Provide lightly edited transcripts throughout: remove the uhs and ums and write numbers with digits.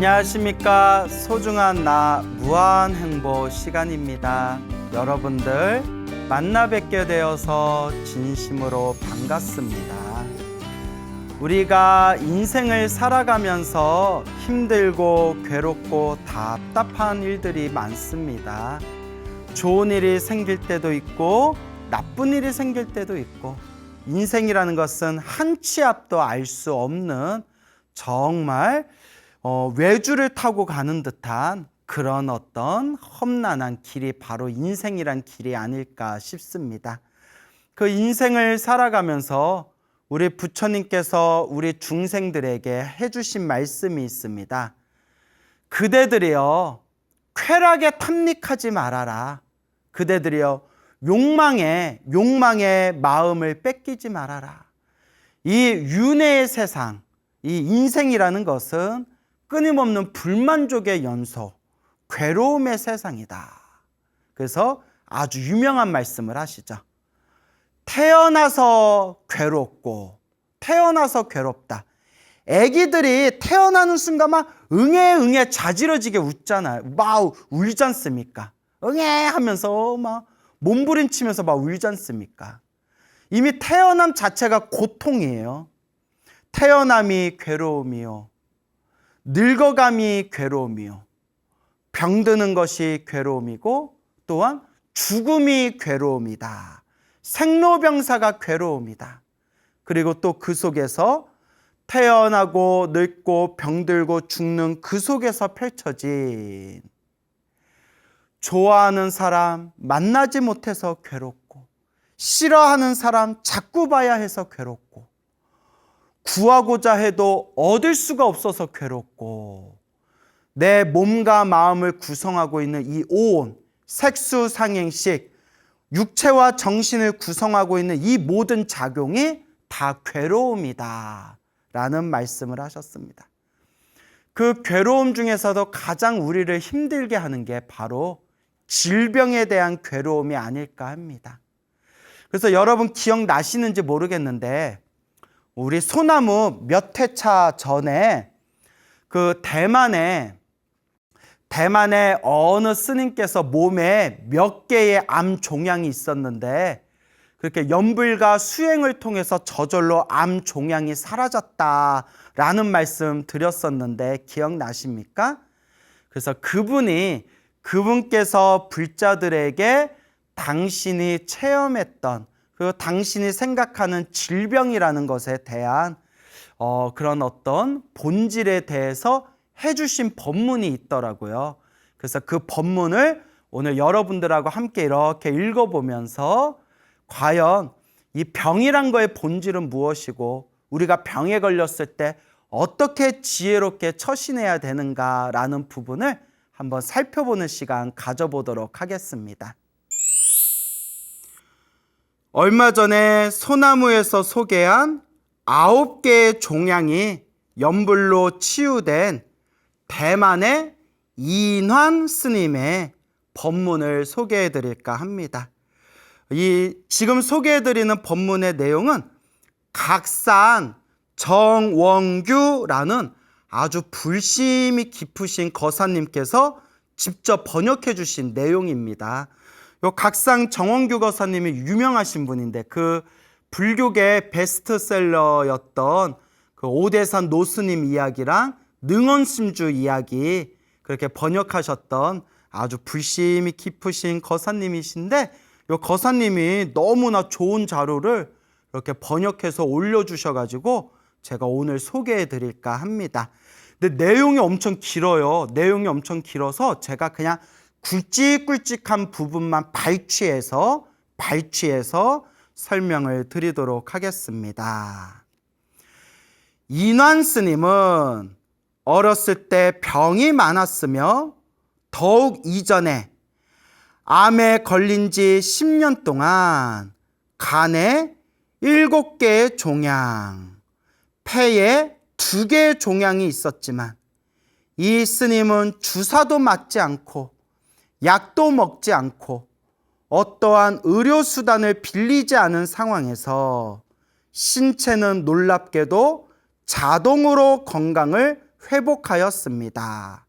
안녕하십니까. 소중한 나 무한행보 시간입니다. 여러분들 만나 뵙게 되어서 진심으로 반갑습니다. 우리가 인생을 살아가면서 힘들고 괴롭고 답답한 일들이 많습니다. 좋은 일이 생길 때도 있고 나쁜 일이 생길 때도 있고, 인생이라는 것은 한 치 앞도 알 수 없는 정말 외주를 타고 가는 듯한 그런 어떤 험난한 길이 바로 인생이란 길이 아닐까 싶습니다. 그 인생을 살아가면서 우리 부처님께서 우리 중생들에게 해주신 말씀이 있습니다. 그대들이여 쾌락에 탐닉하지 말아라. 그대들이여 욕망에 마음을 뺏기지 말아라. 이 윤회의 세상, 이 인생이라는 것은 끊임없는 불만족의 연속, 괴로움의 세상이다. 그래서 아주 유명한 말씀을 하시죠. 태어나서 괴롭다. 애기들이 태어나는 순간 막 응애 자지러지게 웃잖아요. 막 울지 않습니까? 응애 하면서 막 몸부림치면서 막 울지 않습니까? 이미 태어남 자체가 고통이에요. 태어남이 괴로움이요, 늙어감이 괴로움이요, 병드는 것이 괴로움이고, 또한 죽음이 괴로움이다. 생로병사가 괴로움이다. 그리고 또 그 속에서 태어나고 늙고 병들고 죽는 그 속에서 펼쳐진 좋아하는 사람 만나지 못해서 괴롭고, 싫어하는 사람 자꾸 봐야 해서 괴롭고, 구하고자 해도 얻을 수가 없어서 괴롭고, 내 몸과 마음을 구성하고 있는 이 오온, 색수상행식, 육체와 정신을 구성하고 있는 이 모든 작용이 다 괴로움이다 라는 말씀을 하셨습니다. 그 괴로움 중에서도 가장 우리를 힘들게 하는 게 바로 질병에 대한 괴로움이 아닐까 합니다. 그래서 여러분 기억나시는지 모르겠는데, 우리 소나무 몇 회차 전에 그 대만에 어느 스님께서 몸에 몇 개의 암 종양이 있었는데, 그렇게 연불과 수행을 통해서 저절로 암 종양이 사라졌다라는 말씀 드렸었는데 기억나십니까? 그래서 그분께서 불자들에게 당신이 체험했던, 그리고 당신이 생각하는 질병이라는 것에 대한 그런 어떤 본질에 대해서 해주신 법문이 있더라고요. 그래서 그 법문을 오늘 여러분들하고 함께 이렇게 읽어보면서 과연 이 병이란 거의 본질은 무엇이고, 우리가 병에 걸렸을 때 어떻게 지혜롭게 처신해야 되는가라는 부분을 한번 살펴보는 시간 가져보도록 하겠습니다. 얼마 전에 소나무에서 소개한 9개의 종양이 연불로 치유된 대만의 이인환 스님의 법문을 소개해 드릴까 합니다. 지금 소개해 드리는 법문의 내용은 각산 정원규라는 아주 불심이 깊으신 거사님께서 직접 번역해 주신 내용입니다. 요 각상 정원규 거사님이 유명하신 분인데, 그 불교계 베스트셀러였던 그 오대산 노스님 이야기랑 능원심주 이야기 그렇게 번역하셨던 아주 불심이 깊으신 거사님이신데, 요 거사님이 너무나 좋은 자료를 이렇게 번역해서 올려주셔가지고 제가 오늘 소개해 드릴까 합니다. 근데 내용이 엄청 길어요. 내용이 엄청 길어서 제가 그냥 굵직굵직한 부분만 발췌해서 설명을 드리도록 하겠습니다. 인환 스님은 어렸을 때 병이 많았으며, 더욱 이전에 암에 걸린 지 10년 동안 간에 7개의 종양, 폐에 2개의 종양이 있었지만, 이 스님은 주사도 맞지 않고 약도 먹지 않고 어떠한 의료수단을 빌리지 않은 상황에서 신체는 놀랍게도 자동으로 건강을 회복하였습니다.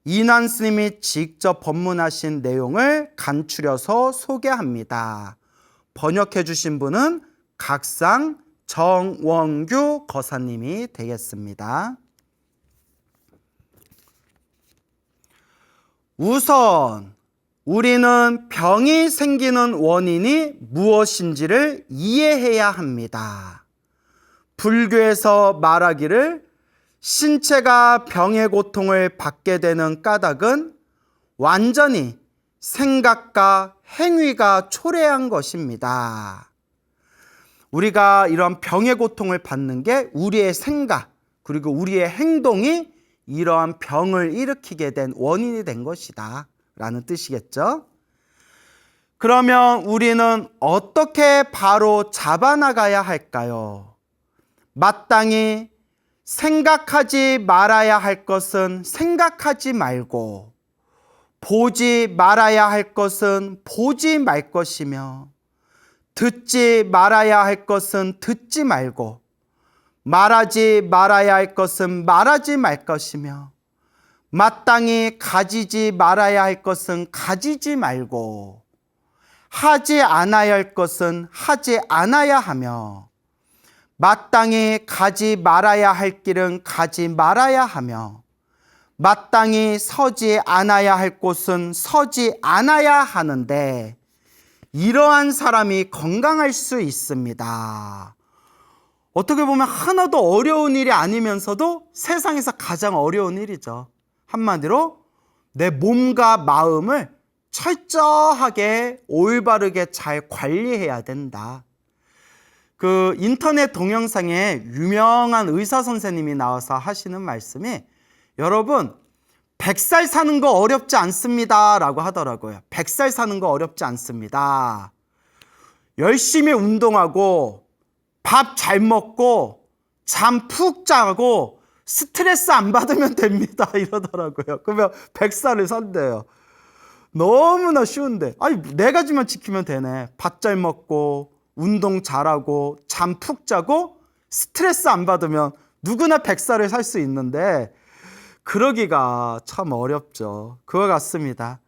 이난 스님이 직접 법문하신 내용을 간추려서 소개합니다. 번역해 주신 분은 각상 정원규 거사님이 되겠습니다. 우선 우리는 병이 생기는 원인이 무엇인지를 이해해야 합니다. 불교에서 말하기를 신체가 병의 고통을 받게 되는 까닭은 완전히 생각과 행위가 초래한 것입니다. 우리가 이런 병의 고통을 받는 게 우리의 생각 그리고 우리의 행동이 이러한 병을 일으키게 된 원인이 된 것이다 라는 뜻이겠죠. 그러면 우리는 어떻게 바로 잡아나가야 할까요? 마땅히 생각하지 말아야 할 것은 생각하지 말고 보지 말아야 할 것은 보지 말 것이며 듣지 말아야 할 것은 듣지 말고 말하지 말아야 할 것은 말하지 말 것이며 마땅히 가지지 말아야 할 것은 가지지 말고 하지 않아야 할 것은 하지 않아야 하며 마땅히 가지 말아야 할 길은 가지 말아야 하며 마땅히 서지 않아야 할 곳은 서지 않아야 하는데 이러한 사람이 건강할 수 있습니다. 어떻게 보면 하나도 어려운 일이 아니면서도 세상에서 가장 어려운 일이죠. 한마디로 내 몸과 마음을 철저하게 올바르게 잘 관리해야 된다. 그 인터넷 동영상에 유명한 의사 선생님이 나와서 하시는 말씀이 여러분 100살 사는 거 어렵지 않습니다 라고 하더라고요. 100살 사는 거 어렵지 않습니다. 열심히 운동하고 밥 잘 먹고 잠 푹 자고 스트레스 안 받으면 됩니다 이러더라고요. 그러면 100살을 산대요. 너무나 쉬운데 아니 4가지만 지키면 되네. 밥 잘 먹고 운동 잘하고 잠 푹 자고 스트레스 안 받으면 누구나 100살을 살 수 있는데 그러기가 참 어렵죠. 그와 같습니다.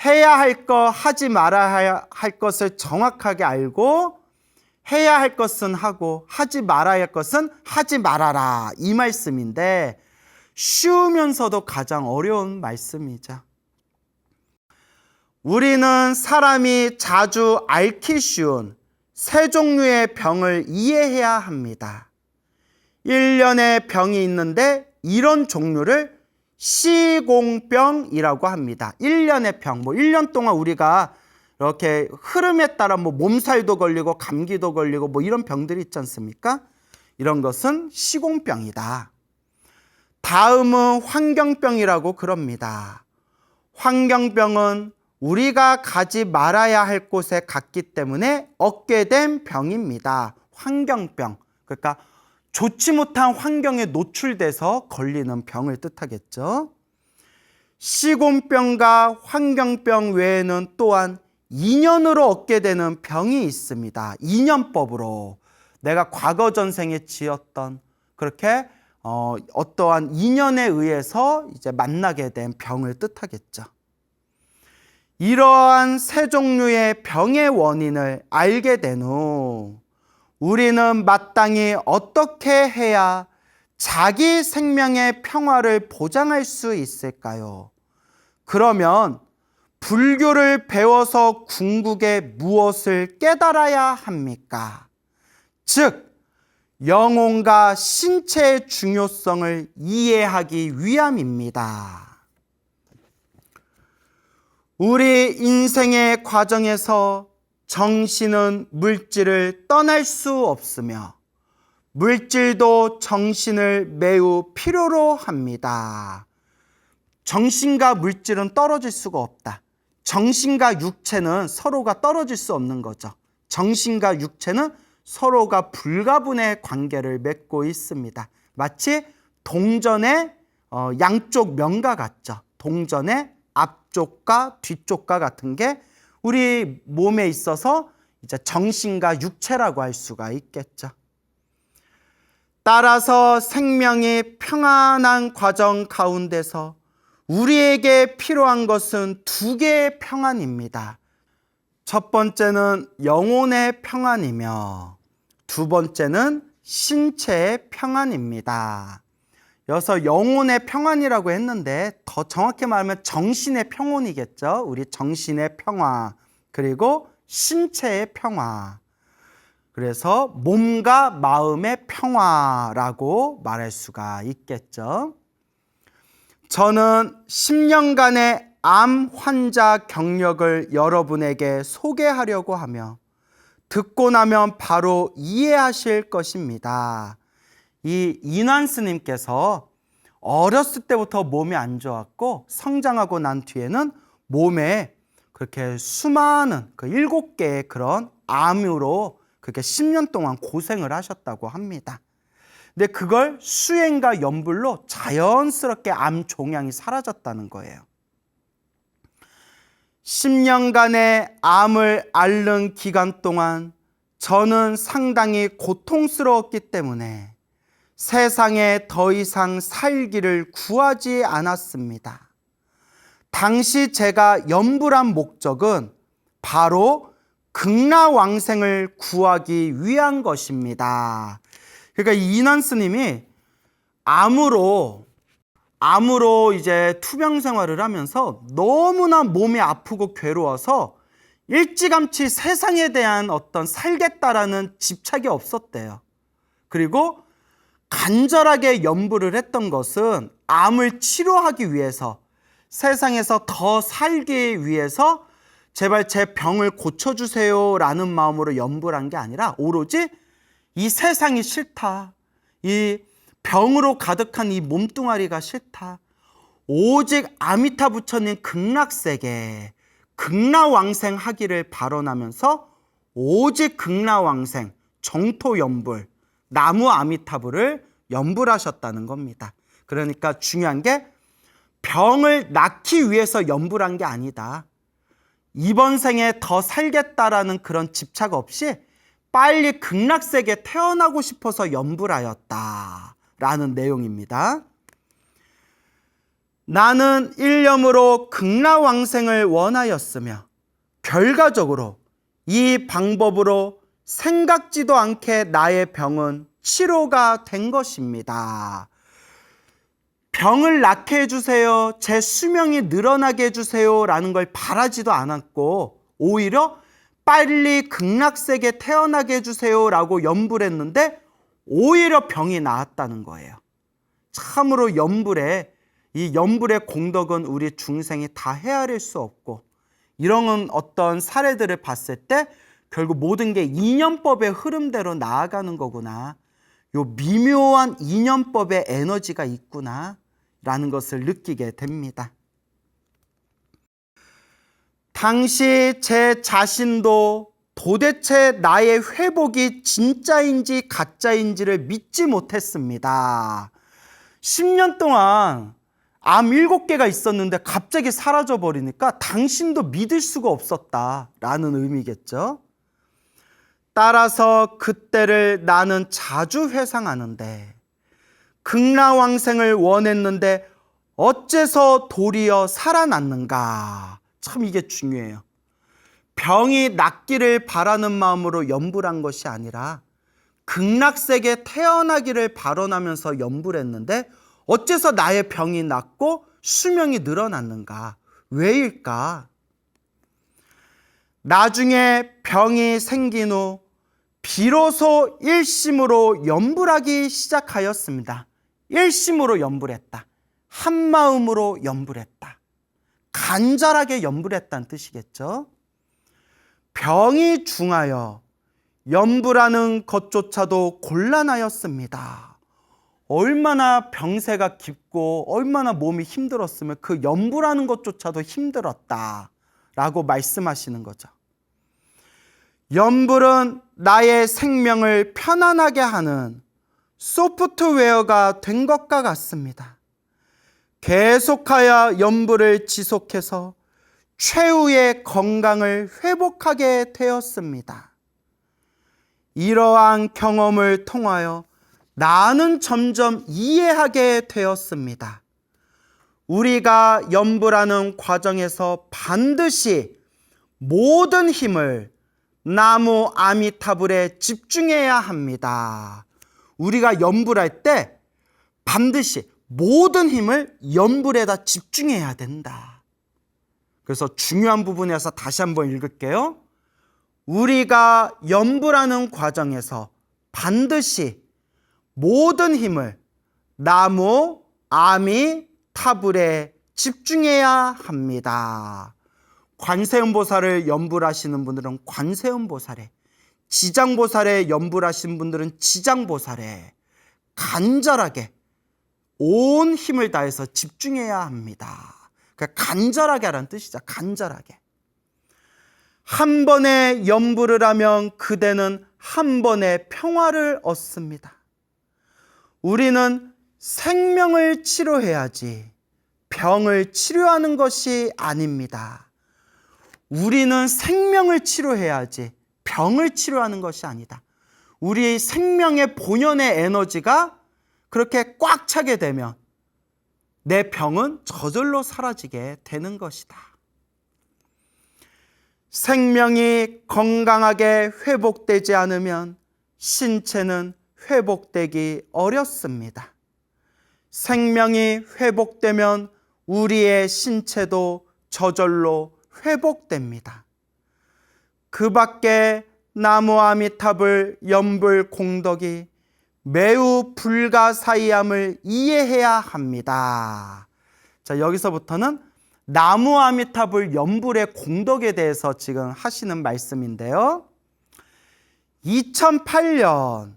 해야 할 거 하지 말아야 할 것을 정확하게 알고 해야 할 것은 하고 하지 말아야 할 것은 하지 말아라 이 말씀인데 쉬우면서도 가장 어려운 말씀이죠. 우리는 사람이 자주 앓기 쉬운 3종류의 병을 이해해야 합니다. 1년의 병이 있는데 이런 종류를 시공병이라고 합니다. 1년의 병, 1년 동안 우리가 이렇게 흐름에 따라 몸살도 걸리고 감기도 걸리고 이런 병들이 있지 않습니까? 이런 것은 시공병이다. 다음은 환경병이라고 그럽니다. 환경병은 우리가 가지 말아야 할 곳에 갔기 때문에 얻게 된 병입니다. 환경병. 그러니까 좋지 못한 환경에 노출돼서 걸리는 병을 뜻하겠죠. 시공병과 환경병 외에는 또한 인연으로 얻게 되는 병이 있습니다. 인연법으로 내가 과거 전생에 지었던 그렇게 어떠한 인연에 의해서 이제 만나게 된 병을 뜻하겠죠. 이러한 3종류의 병의 원인을 알게 된 후 우리는 마땅히 어떻게 해야 자기 생명의 평화를 보장할 수 있을까요? 그러면 불교를 배워서 궁극에 무엇을 깨달아야 합니까? 즉, 영혼과 신체의 중요성을 이해하기 위함입니다. 우리 인생의 과정에서 정신은 물질을 떠날 수 없으며 물질도 정신을 매우 필요로 합니다. 정신과 물질은 떨어질 수가 없다. 정신과 육체는 서로가 떨어질 수 없는 거죠. 정신과 육체는 서로가 불가분의 관계를 맺고 있습니다. 마치 동전의 양쪽 면과 같죠. 동전의 앞쪽과 뒤쪽과 같은 게 우리 몸에 있어서 이제 정신과 육체라고 할 수가 있겠죠. 따라서 생명이 평안한 과정 가운데서 우리에게 필요한 것은 두 개의 평안입니다. 첫 번째는 영혼의 평안이며 두 번째는 신체의 평안입니다. 여기서 영혼의 평안이라고 했는데 더 정확히 말하면 정신의 평온이겠죠. 우리 정신의 평화, 그리고 신체의 평화. 그래서 몸과 마음의 평화라고 말할 수가 있겠죠. 저는 10년간의 암 환자 경력을 여러분에게 소개하려고 하며 듣고 나면 바로 이해하실 것입니다. 이 인환 스님께서 어렸을 때부터 몸이 안 좋았고 성장하고 난 뒤에는 몸에 그렇게 수많은 그 7개의 그런 암으로 그렇게 10년 동안 고생을 하셨다고 합니다. 근데 그걸 수행과 연불로 자연스럽게 암 종양이 사라졌다는 거예요. 10년간의 암을 앓는 기간 동안 저는 상당히 고통스러웠기 때문에 세상에 더 이상 살기를 구하지 않았습니다. 당시 제가 연불한 목적은 바로 극락왕생을 구하기 위한 것입니다. 그러니까 이 인환 스님이 암으로 이제 투병 생활을 하면서 너무나 몸이 아프고 괴로워서 일찌감치 세상에 대한 어떤 살겠다라는 집착이 없었대요. 그리고 간절하게 염불을 했던 것은 암을 치료하기 위해서, 세상에서 더 살기 위해서 제발 제 병을 고쳐주세요 라는 마음으로 염불한 게 아니라 오로지 이 세상이 싫다, 이 병으로 가득한 이 몸뚱아리가 싫다, 오직 아미타 부처님 극락세계 극락왕생 하기를 발언하면서 오직 극락왕생 정토연불 나무 아미타불을 연불하셨다는 겁니다. 그러니까 중요한 게 병을 낫기 위해서 연불한 게 아니다. 이번 생에 더 살겠다라는 그런 집착 없이 빨리 극락세계에 태어나고 싶어서 연불하였다라는 내용입니다. 나는 일념으로 극락왕생을 원하였으며 결과적으로 이 방법으로 생각지도 않게 나의 병은 치료가 된 것입니다. 병을 낫게 해주세요, 제 수명이 늘어나게 해주세요 라는 걸 바라지도 않았고 오히려 빨리 극락세계에 태어나게 해주세요 라고 연불했는데 오히려 병이 나았다는 거예요. 참으로 이 연불의 공덕은 우리 중생이 다 헤아릴 수 없고, 이런 어떤 사례들을 봤을 때 결국 모든 게 인연법의 흐름대로 나아가는 거구나, 요 미묘한 인연법의 에너지가 있구나 라는 것을 느끼게 됩니다. 당시 제 자신도 도대체 나의 회복이 진짜인지 가짜인지를 믿지 못했습니다. 10년 동안 암 7개가 있었는데 갑자기 사라져 버리니까 당신도 믿을 수가 없었다라는 의미겠죠. 따라서 그때를 나는 자주 회상하는데 극락왕생을 원했는데 어째서 도리어 살아났는가. 참 이게 중요해요. 병이 낫기를 바라는 마음으로 연불한 것이 아니라 극락세계에 태어나기를 발언하면서 연불했는데 어째서 나의 병이 낫고 수명이 늘어났는가? 왜일까? 나중에 병이 생긴 후 비로소 일심으로 연불하기 시작하였습니다. 일심으로 연불했다. 한마음으로 연불했다. 간절하게 연불했다는 뜻이겠죠. 병이 중하여 연불하는 것조차도 곤란하였습니다. 얼마나 병세가 깊고 얼마나 몸이 힘들었으면 그 연불하는 것조차도 힘들었다라고 말씀하시는 거죠. 연불은 나의 생명을 편안하게 하는 소프트웨어가 된 것과 같습니다. 계속하여 연불을 지속해서 최후의 건강을 회복하게 되었습니다. 이러한 경험을 통하여 나는 점점 이해하게 되었습니다. 우리가 연불하는 과정에서 반드시 모든 힘을 나무 아미타불에 집중해야 합니다. 우리가 연불할 때 반드시 모든 힘을 연불에다 집중해야 된다. 그래서 중요한 부분에서 다시 한번 읽을게요. 우리가 연불하는 과정에서 반드시 모든 힘을 나무 아미타불에 집중해야 합니다. 관세음보살을 연불하시는 분들은 관세음보살에, 지장보살에 연불하시는 분들은 지장보살에 간절하게 온 힘을 다해서 집중해야 합니다. 그러니까 간절하게 하라는 뜻이죠. 간절하게. 한 번에 연불을 하면 그대는 한 번에 평화를 얻습니다. 우리는 생명을 치료해야지 병을 치료하는 것이 아닙니다. 우리는 생명을 치료해야지 병을 치료하는 것이 아니다. 우리 생명의 본연의 에너지가 그렇게 꽉 차게 되면 내 병은 저절로 사라지게 되는 것이다. 생명이 건강하게 회복되지 않으면 신체는 회복되기 어렵습니다. 생명이 회복되면 우리의 신체도 저절로 회복됩니다. 그 밖에 나무 아미타불 연불 공덕이 매우 불가사의함을 이해해야 합니다. 자, 여기서부터는 나무 아미타불 연불의 공덕에 대해서 지금 하시는 말씀인데요. 2008년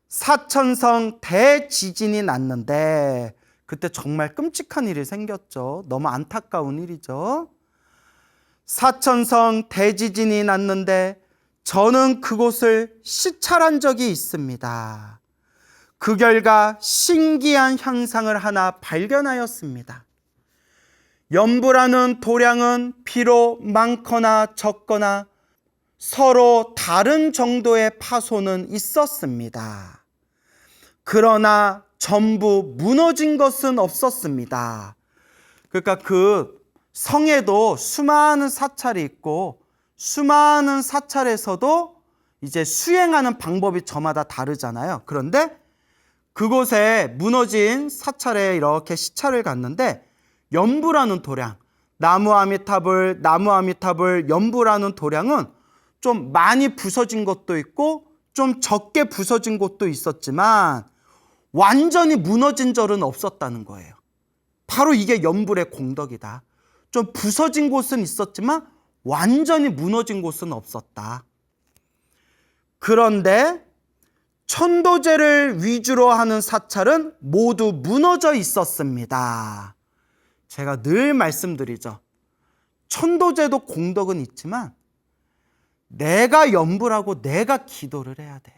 사천성 대지진이 났는데 그때 정말 끔찍한 일이 생겼죠. 너무 안타까운 일이죠. 사천성 대지진이 났는데 저는 그곳을 시찰한 적이 있습니다. 그 결과 신기한 현상을 하나 발견하였습니다. 연불하는 도량은 비록 많거나 적거나 서로 다른 정도의 파손은 있었습니다. 그러나 전부 무너진 것은 없었습니다. 그러니까 그 성에도 수많은 사찰이 있고 수많은 사찰에서도 이제 수행하는 방법이 저마다 다르잖아요. 그런데 그곳에 무너진 사찰에 이렇게 시찰을 갔는데 연불하는 도량, 나무 아미타불 연불하는 도량은 좀 많이 부서진 것도 있고 좀 적게 부서진 곳도 있었지만 완전히 무너진 절은 없었다는 거예요. 바로 이게 연불의 공덕이다. 좀 부서진 곳은 있었지만 완전히 무너진 곳은 없었다. 그런데 천도제를 위주로 하는 사찰은 모두 무너져 있었습니다. 제가 늘 말씀드리죠. 천도제도 공덕은 있지만 내가 연불하고 내가 기도를 해야 돼요.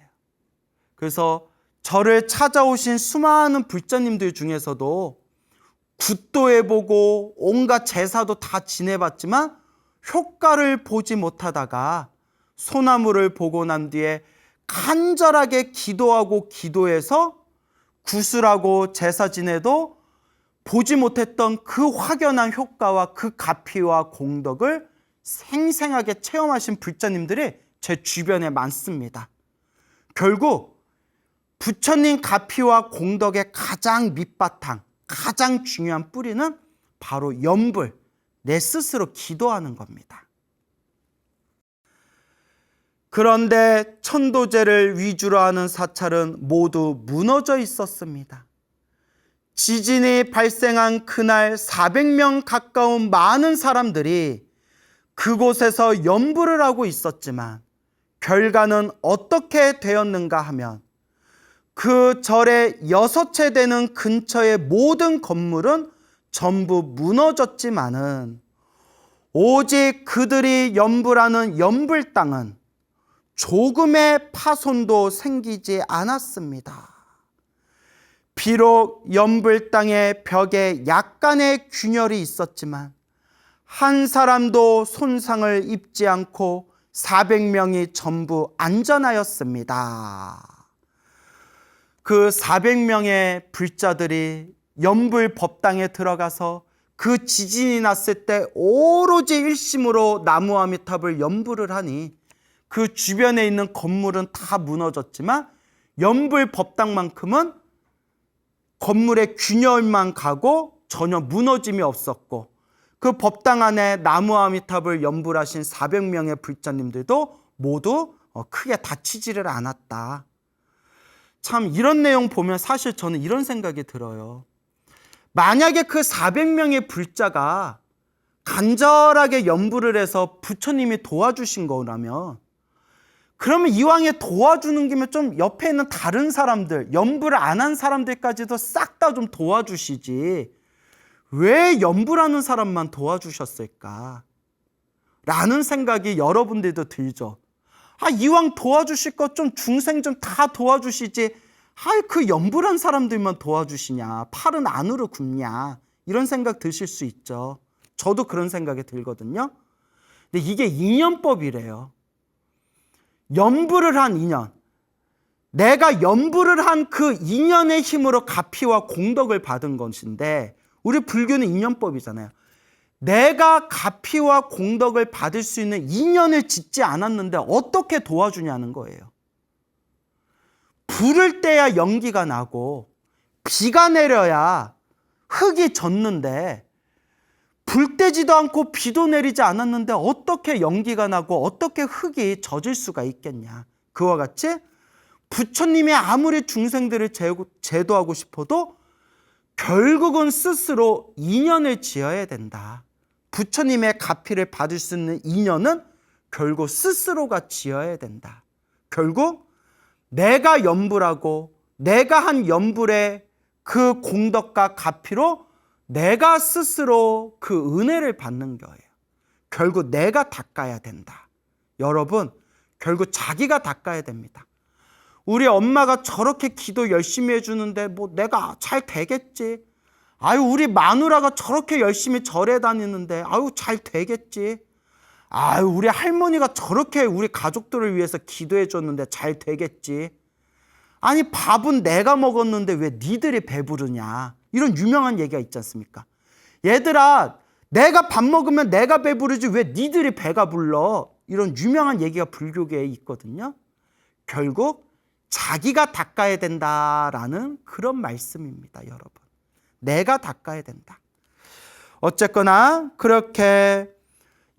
그래서 저를 찾아오신 수많은 불자님들 중에서도 굿도 해보고 온갖 제사도 다 지내봤지만 효과를 보지 못하다가 소나무를 보고 난 뒤에 간절하게 기도하고 기도해서 구슬하고 제사 지내도 보지 못했던 그 확연한 효과와 그 가피와 공덕을 생생하게 체험하신 불자님들이 제 주변에 많습니다. 결국 부처님 가피와 공덕의 가장 밑바탕, 가장 중요한 뿌리는 바로 연불, 내 스스로 기도하는 겁니다. 그런데 천도제를 위주로 하는 사찰은 모두 무너져 있었습니다. 지진이 발생한 그날 400명 가까운 많은 사람들이 그곳에서 연불을 하고 있었지만 결과는 어떻게 되었는가 하면 그 절의 6채 되는 근처의 모든 건물은 전부 무너졌지만은 오직 그들이 연불하는 연불 땅은 조금의 파손도 생기지 않았습니다. 비록 연불 땅의 벽에 약간의 균열이 있었지만 한 사람도 손상을 입지 않고 400명이 전부 안전하였습니다. 그 400명의 불자들이 연불 법당에 들어가서 그 지진이 났을 때 오로지 일심으로 나무 아미탑을 연불을 하니 그 주변에 있는 건물은 다 무너졌지만 연불 법당만큼은 건물의 균열만 가고 전혀 무너짐이 없었고, 그 법당 안에 나무 아미탑을 연불하신 400명의 불자님들도 모두 크게 다치지를 않았다. 참 이런 내용 보면 사실 저는 이런 생각이 들어요. 만약에 그 400명의 불자가 간절하게 연불을 해서 부처님이 도와주신 거라면, 그러면 이왕에 도와주는 김에 좀 옆에 있는 다른 사람들, 연불을 안 한 사람들까지도 싹 다 좀 도와주시지 왜 연불하는 사람만 도와주셨을까? 라는 생각이 여러분들도 들죠. 이왕 도와주실 것 좀 중생 좀 다 도와주시지 그 연불한 사람들만 도와주시냐, 팔은 안으로 굽냐, 이런 생각 드실 수 있죠. 저도 그런 생각이 들거든요. 근데 이게 인연법이래요. 연불을 한 인연, 내가 연불을 한 그 인연의 힘으로 가피와 공덕을 받은 것인데, 우리 불교는 인연법이잖아요. 내가 가피와 공덕을 받을 수 있는 인연을 짓지 않았는데 어떻게 도와주냐는 거예요. 불을 떼야 연기가 나고 비가 내려야 흙이 젖는데, 불 떼지도 않고 비도 내리지 않았는데 어떻게 연기가 나고 어떻게 흙이 젖을 수가 있겠냐. 그와 같이 부처님이 아무리 중생들을 제도하고 싶어도 결국은 스스로 인연을 지어야 된다. 부처님의 가피를 받을 수 있는 인연은 결국 스스로가 지어야 된다. 결국 내가 연불하고 내가 한 연불의 그 공덕과 가피로 내가 스스로 그 은혜를 받는 거예요. 결국 내가 닦아야 된다. 여러분, 결국 자기가 닦아야 됩니다. 우리 엄마가 저렇게 기도 열심히 해주는데 뭐 내가 잘 되겠지. 우리 마누라가 저렇게 열심히 절에 다니는데 잘 되겠지. 우리 할머니가 저렇게 우리 가족들을 위해서 기도해 줬는데 잘 되겠지. 밥은 내가 먹었는데 왜 니들이 배부르냐. 이런 유명한 얘기가 있지 않습니까? 얘들아, 내가 밥 먹으면 내가 배부르지 왜 니들이 배가 불러. 이런 유명한 얘기가 불교계에 있거든요. 결국 자기가 닦아야 된다라는 그런 말씀입니다, 여러분. 내가 닦아야 된다. 어쨌거나 그렇게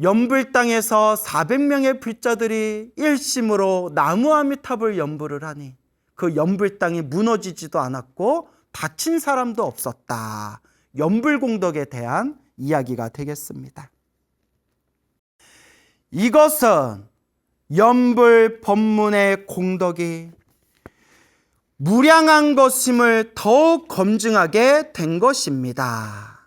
연불 땅에서 400명의 불자들이 일심으로 나무 아미탑을 연불을 하니 그 연불 땅이 무너지지도 않았고 다친 사람도 없었다. 연불 공덕에 대한 이야기가 되겠습니다. 이것은 연불 법문의 공덕이 무량한 것임을 더욱 검증하게 된 것입니다.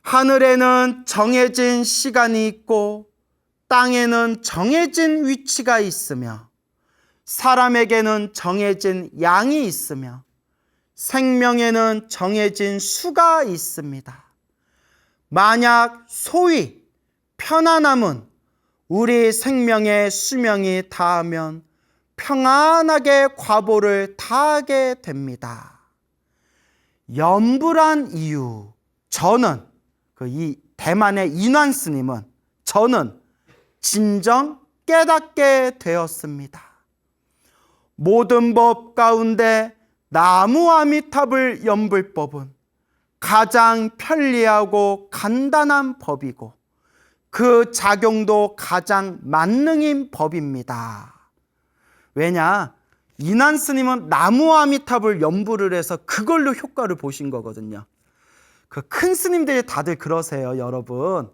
하늘에는 정해진 시간이 있고 땅에는 정해진 위치가 있으며 사람에게는 정해진 양이 있으며 생명에는 정해진 수가 있습니다. 만약 소위 편안함은 우리 생명의 수명이 다하면 평안하게 과보를 다하게 됩니다. 연불한 이유, 저는 이 대만의 인완 스님은 저는 진정 깨닫게 되었습니다. 모든 법 가운데 나무 아미탑을 연불법은 가장 편리하고 간단한 법이고 그 작용도 가장 만능인 법입니다. 왜냐? 인완 스님은 나무 아미탑을 연불을 해서 그걸로 효과를 보신 거거든요. 그 큰 스님들이 다들 그러세요, 여러분.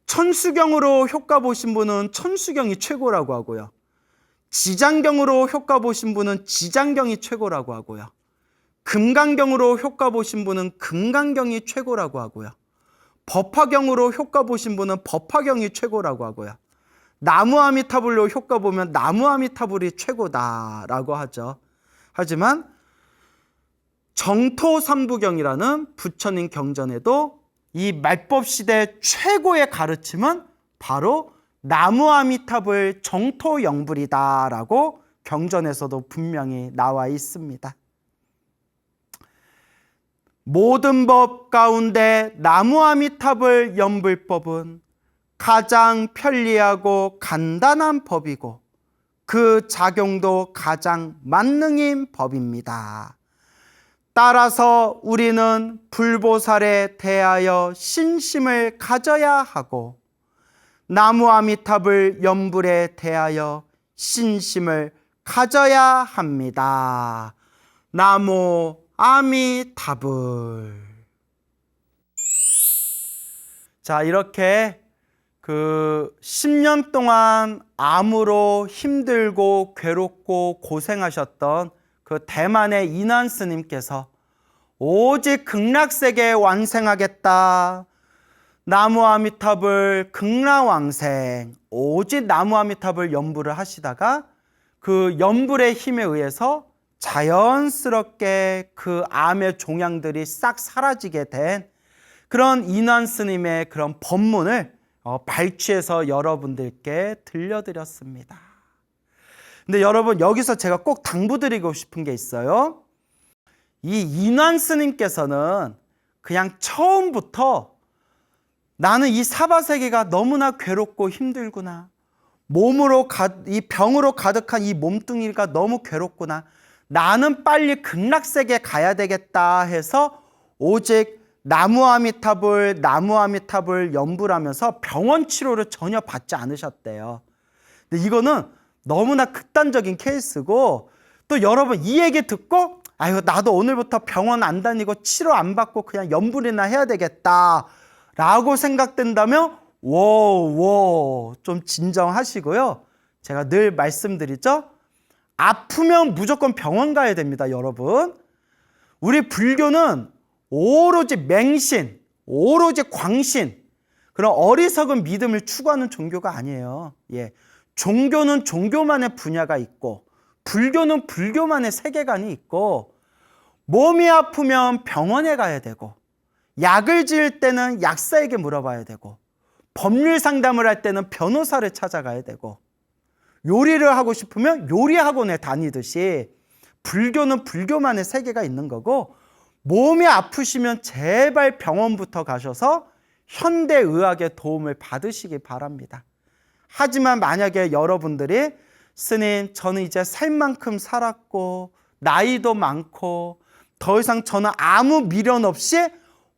천수경으로 효과 보신 분은 천수경이 최고라고 하고요. 지장경으로 효과 보신 분은 지장경이 최고라고 하고요. 금강경으로 효과 보신 분은 금강경이 최고라고 하고요. 법화경으로 효과 보신 분은 법화경이 최고라고 하고요. 나무 아미타불로 효과 보면 나무 아미타불이 최고다라고 하죠. 하지만 정토삼부경이라는 부처님 경전에도 이 말법시대 최고의 가르침은 바로 나무 아미타불 정토영불이다라고 경전에서도 분명히 나와 있습니다. 모든 법 가운데 나무아미탑을 연불 법은 가장 편리하고 간단한 법이고 그 작용도 가장 만능인 법입니다. 따라서 우리는 불보살에 대하여 신심을 가져야 하고 나무아미탑을 연불에 대하여 신심을 가져야 합니다. 나무아미탑을. 자, 이렇게 10년 동안 암으로 힘들고 괴롭고 고생하셨던 그 대만의 인안 스님께서 오직 극락세계 완생하겠다. 나무아미탑을 극락왕생, 오직 나무아미탑을 연불을 하시다가 그 연불의 힘에 의해서 자연스럽게 그 암의 종양들이 싹 사라지게 된 그런 인안 스님의 그런 법문을 발췌해서 여러분들께 들려드렸습니다. 근데 여러분, 여기서 제가 꼭 당부드리고 싶은 게 있어요. 이 인안 스님께서는 그냥 처음부터 나는 이 사바세계가 너무나 괴롭고 힘들구나, 이 병으로 가득한 이 몸뚱이가 너무 괴롭구나, 나는 빨리 극락세계 가야 되겠다 해서 오직 나무아미탑을 연불하면서 병원 치료를 전혀 받지 않으셨대요. 근데 이거는 너무나 극단적인 케이스고, 또 여러분 이 얘기 듣고 아유, 나도 오늘부터 병원 안 다니고 치료 안 받고 그냥 연불이나 해야 되겠다 라고 생각된다면 좀 진정하시고요. 제가 늘 말씀드리죠, 아프면 무조건 병원 가야 됩니다. 여러분, 우리 불교는 오로지 맹신, 오로지 광신, 그런 어리석은 믿음을 추구하는 종교가 아니에요. 종교는 종교만의 분야가 있고 불교는 불교만의 세계관이 있고, 몸이 아프면 병원에 가야 되고, 약을 지을 때는 약사에게 물어봐야 되고, 법률 상담을 할 때는 변호사를 찾아가야 되고, 요리를 하고 싶으면 요리학원에 다니듯이 불교는 불교만의 세계가 있는 거고, 몸이 아프시면 제발 병원부터 가셔서 현대의학의 도움을 받으시기 바랍니다. 하지만 만약에 여러분들이 스님, 저는 이제 살 만큼 살았고 나이도 많고 더 이상 저는 아무 미련 없이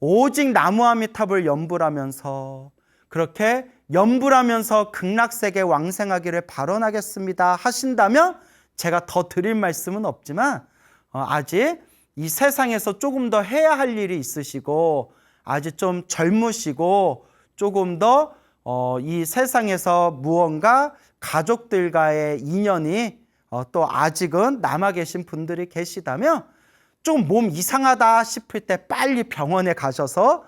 오직 나무아미탑을 연불하면서 그렇게 연불하면서 극락세계 왕생하기를 발언하겠습니다 하신다면 제가 더 드릴 말씀은 없지만 아직 이 세상에서 조금 더 해야 할 일이 있으시고 아직 좀 젊으시고 조금 더 이 세상에서 무언가 가족들과의 인연이 또 아직은 남아 계신 분들이 계시다면 좀 몸 이상하다 싶을 때 빨리 병원에 가셔서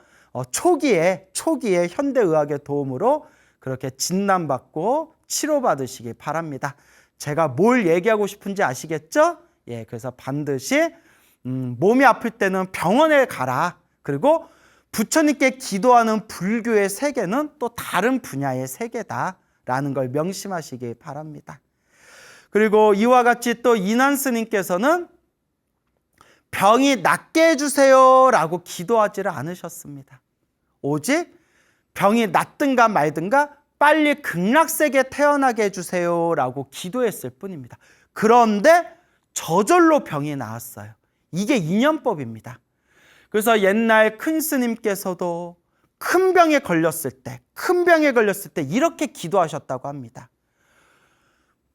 초기에 현대의학의 도움으로 그렇게 진단받고 치료받으시기 바랍니다. 제가 뭘 얘기하고 싶은지 아시겠죠? 그래서 반드시 몸이 아플 때는 병원에 가라. 그리고 부처님께 기도하는 불교의 세계는 또 다른 분야의 세계다라는 걸 명심하시기 바랍니다. 그리고 이와 같이 또 인안 스님께서는 병이 낫게 해주세요라고 기도하지를 않으셨습니다. 오직 병이 낫든가 말든가 빨리 극락세계에 태어나게 해주세요라고 기도했을 뿐입니다. 그런데 저절로 병이 나았어요. 이게 인연법입니다. 그래서 옛날 큰 스님께서도 큰 병에 걸렸을 때 이렇게 기도하셨다고 합니다.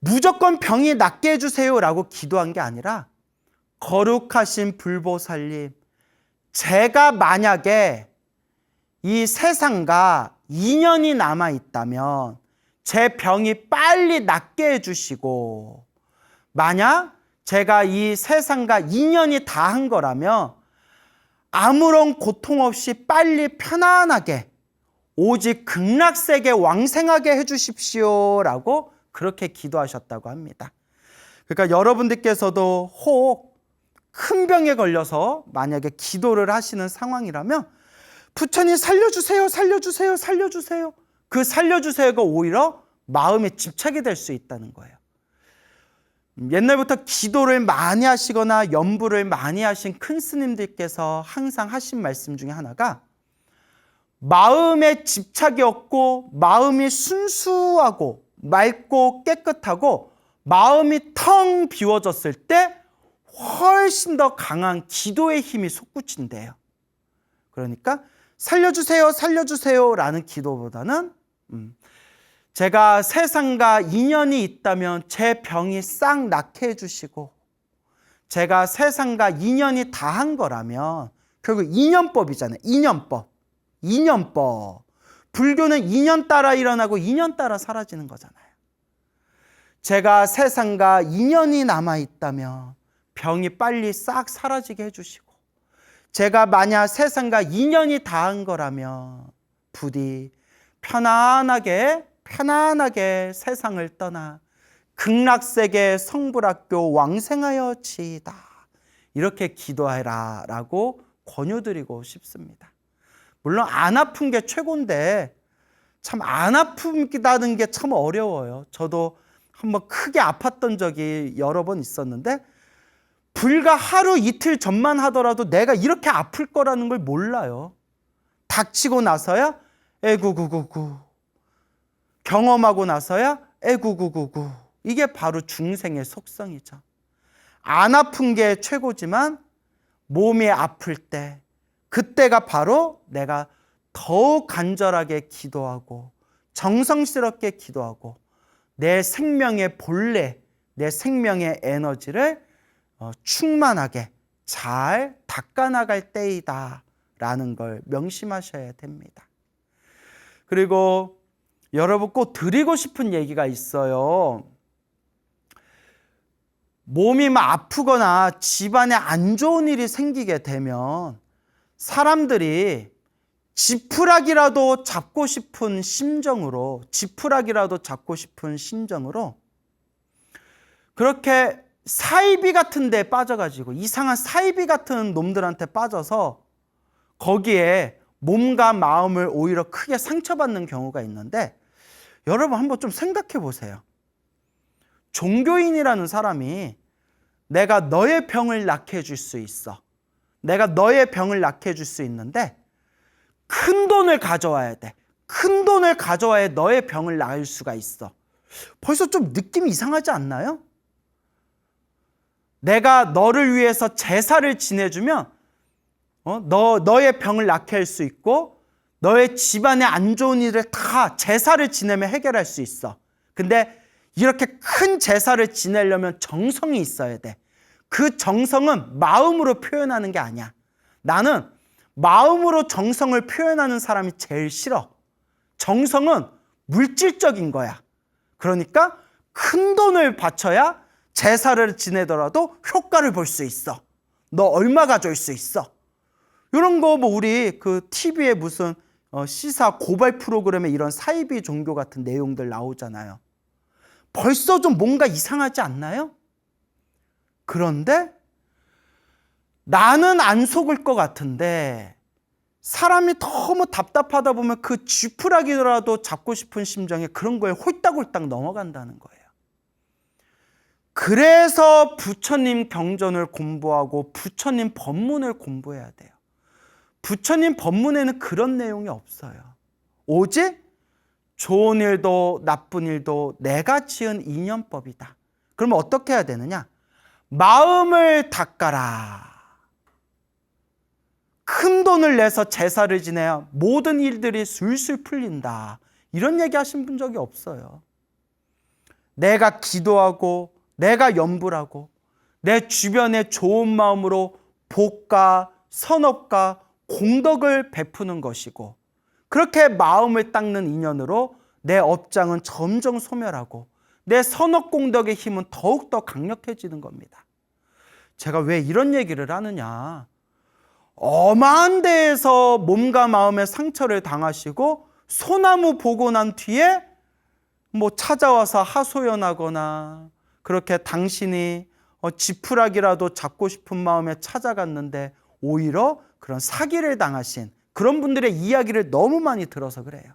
무조건 병이 낫게 해주세요라고 기도한 게 아니라, 거룩하신 불보살님, 제가 만약에 이 세상과 인연이 남아 있다면 제 병이 빨리 낫게 해주시고, 만약 제가 이 세상과 인연이 다 한 거라면 아무런 고통 없이 빨리 편안하게 오직 극락세계 왕생하게 해주십시오라고 그렇게 기도하셨다고 합니다. 그러니까 여러분들께서도 혹 큰 병에 걸려서 만약에 기도를 하시는 상황이라면 부처님 살려주세요, 살려주세요, 살려주세요. 그 살려주세요가 오히려 마음에 집착이 될 수 있다는 거예요. 옛날부터 기도를 많이 하시거나 연부를 많이 하신 큰 스님들께서 항상 하신 말씀 중에 하나가 마음에 집착이 없고 마음이 순수하고 맑고 깨끗하고 마음이 텅 비워졌을 때 훨씬 더 강한 기도의 힘이 솟구친대요. 그러니까 살려주세요, 살려주세요 라는 기도보다는 제가 세상과 인연이 있다면 제 병이 싹 낫게 해주시고 제가 세상과 인연이 다한 거라면 결국 인연법이잖아요. 인연법. 불교는 인연 따라 일어나고 인연 따라 사라지는 거잖아요. 제가 세상과 인연이 남아있다면 병이 빨리 싹 사라지게 해주시고 제가 만약 세상과 인연이 다한 거라면 부디 편안하게 세상을 떠나 극락세계 성불학교 왕생하여 지이다. 이렇게 기도해라 라고 권유드리고 싶습니다. 물론 안 아픈 게 최고인데 참 안 아프다는 게 참 어려워요. 저도 한번 크게 아팠던 적이 여러 번 있었는데 불과 하루 이틀 전만 하더라도 내가 이렇게 아플 거라는 걸 몰라요. 닥치고 나서야 에구구구구 경험하고 나서야 에구구구구 이게 바로 중생의 속성이죠. 안 아픈 게 최고지만 몸이 아플 때 그때가 바로 내가 더욱 간절하게 기도하고 정성스럽게 기도하고 내 생명의 본래, 내 생명의 에너지를 충만하게 잘 닦아나갈 때이다 라는 걸 명심하셔야 됩니다. 그리고 여러분 꼭 드리고 싶은 얘기가 있어요. 몸이 막 아프거나 집안에 안 좋은 일이 생기게 되면 사람들이 지푸라기라도 잡고 싶은 심정으로 그렇게 사이비 같은 데 빠져가지고 이상한 사이비 같은 놈들한테 빠져서 거기에 몸과 마음을 오히려 크게 상처받는 경우가 있는데 여러분 한번 좀 생각해 보세요. 종교인이라는 사람이 내가 너의 병을 낫게 해줄 수 있어. 내가 너의 병을 낫게 해줄 수 있는데 큰 돈을 가져와야 돼. 큰 돈을 가져와야 너의 병을 나을 수가 있어. 벌써 좀 느낌이 이상하지 않나요? 내가 너를 위해서 제사를 지내주면 너의 병을 낫게 할 수 있고 너의 집안에 안 좋은 일을 다 제사를 지내면 해결할 수 있어. 근데 이렇게 큰 제사를 지내려면 정성이 있어야 돼. 그 정성은 마음으로 표현하는 게 아니야. 나는 마음으로 정성을 표현하는 사람이 제일 싫어. 정성은 물질적인 거야. 그러니까 큰 돈을 바쳐야 제사를 지내더라도 효과를 볼 수 있어. 너 얼마 가져올 수 있어. 이런 거 뭐 우리 그 TV에 무슨 시사 고발 프로그램에 이런 사이비 종교 같은 내용들 나오잖아요. 벌써 좀 뭔가 이상하지 않나요? 그런데 나는 안 속을 것 같은데 사람이 너무 답답하다 보면 그 쥐푸라기라도 잡고 싶은 심정에 그런 거에 홀딱홀딱 넘어간다는 거예요. 그래서 부처님 경전을 공부하고 부처님 법문을 공부해야 돼요. 부처님 법문에는 그런 내용이 없어요. 오직 좋은 일도 나쁜 일도 내가 지은 인연법이다. 그러면 어떻게 해야 되느냐? 마음을 닦아라. 큰 돈을 내서 제사를 지내야 모든 일들이 술술 풀린다. 이런 얘기 하신 분 적이 없어요. 내가 기도하고 내가 염불하고 내 주변에 좋은 마음으로 복과 선업과 공덕을 베푸는 것이고 그렇게 마음을 닦는 인연으로 내 업장은 점점 소멸하고 내 선업 공덕의 힘은 더욱더 강력해지는 겁니다. 제가 왜 이런 얘기를 하느냐? 엄한 데에서 몸과 마음의 상처를 당하시고 소나무 보고 난 뒤에 뭐 찾아와서 하소연하거나 그렇게 당신이 지푸라기라도 잡고 싶은 마음에 찾아갔는데 오히려 그런 사기를 당하신 그런 분들의 이야기를 너무 많이 들어서 그래요.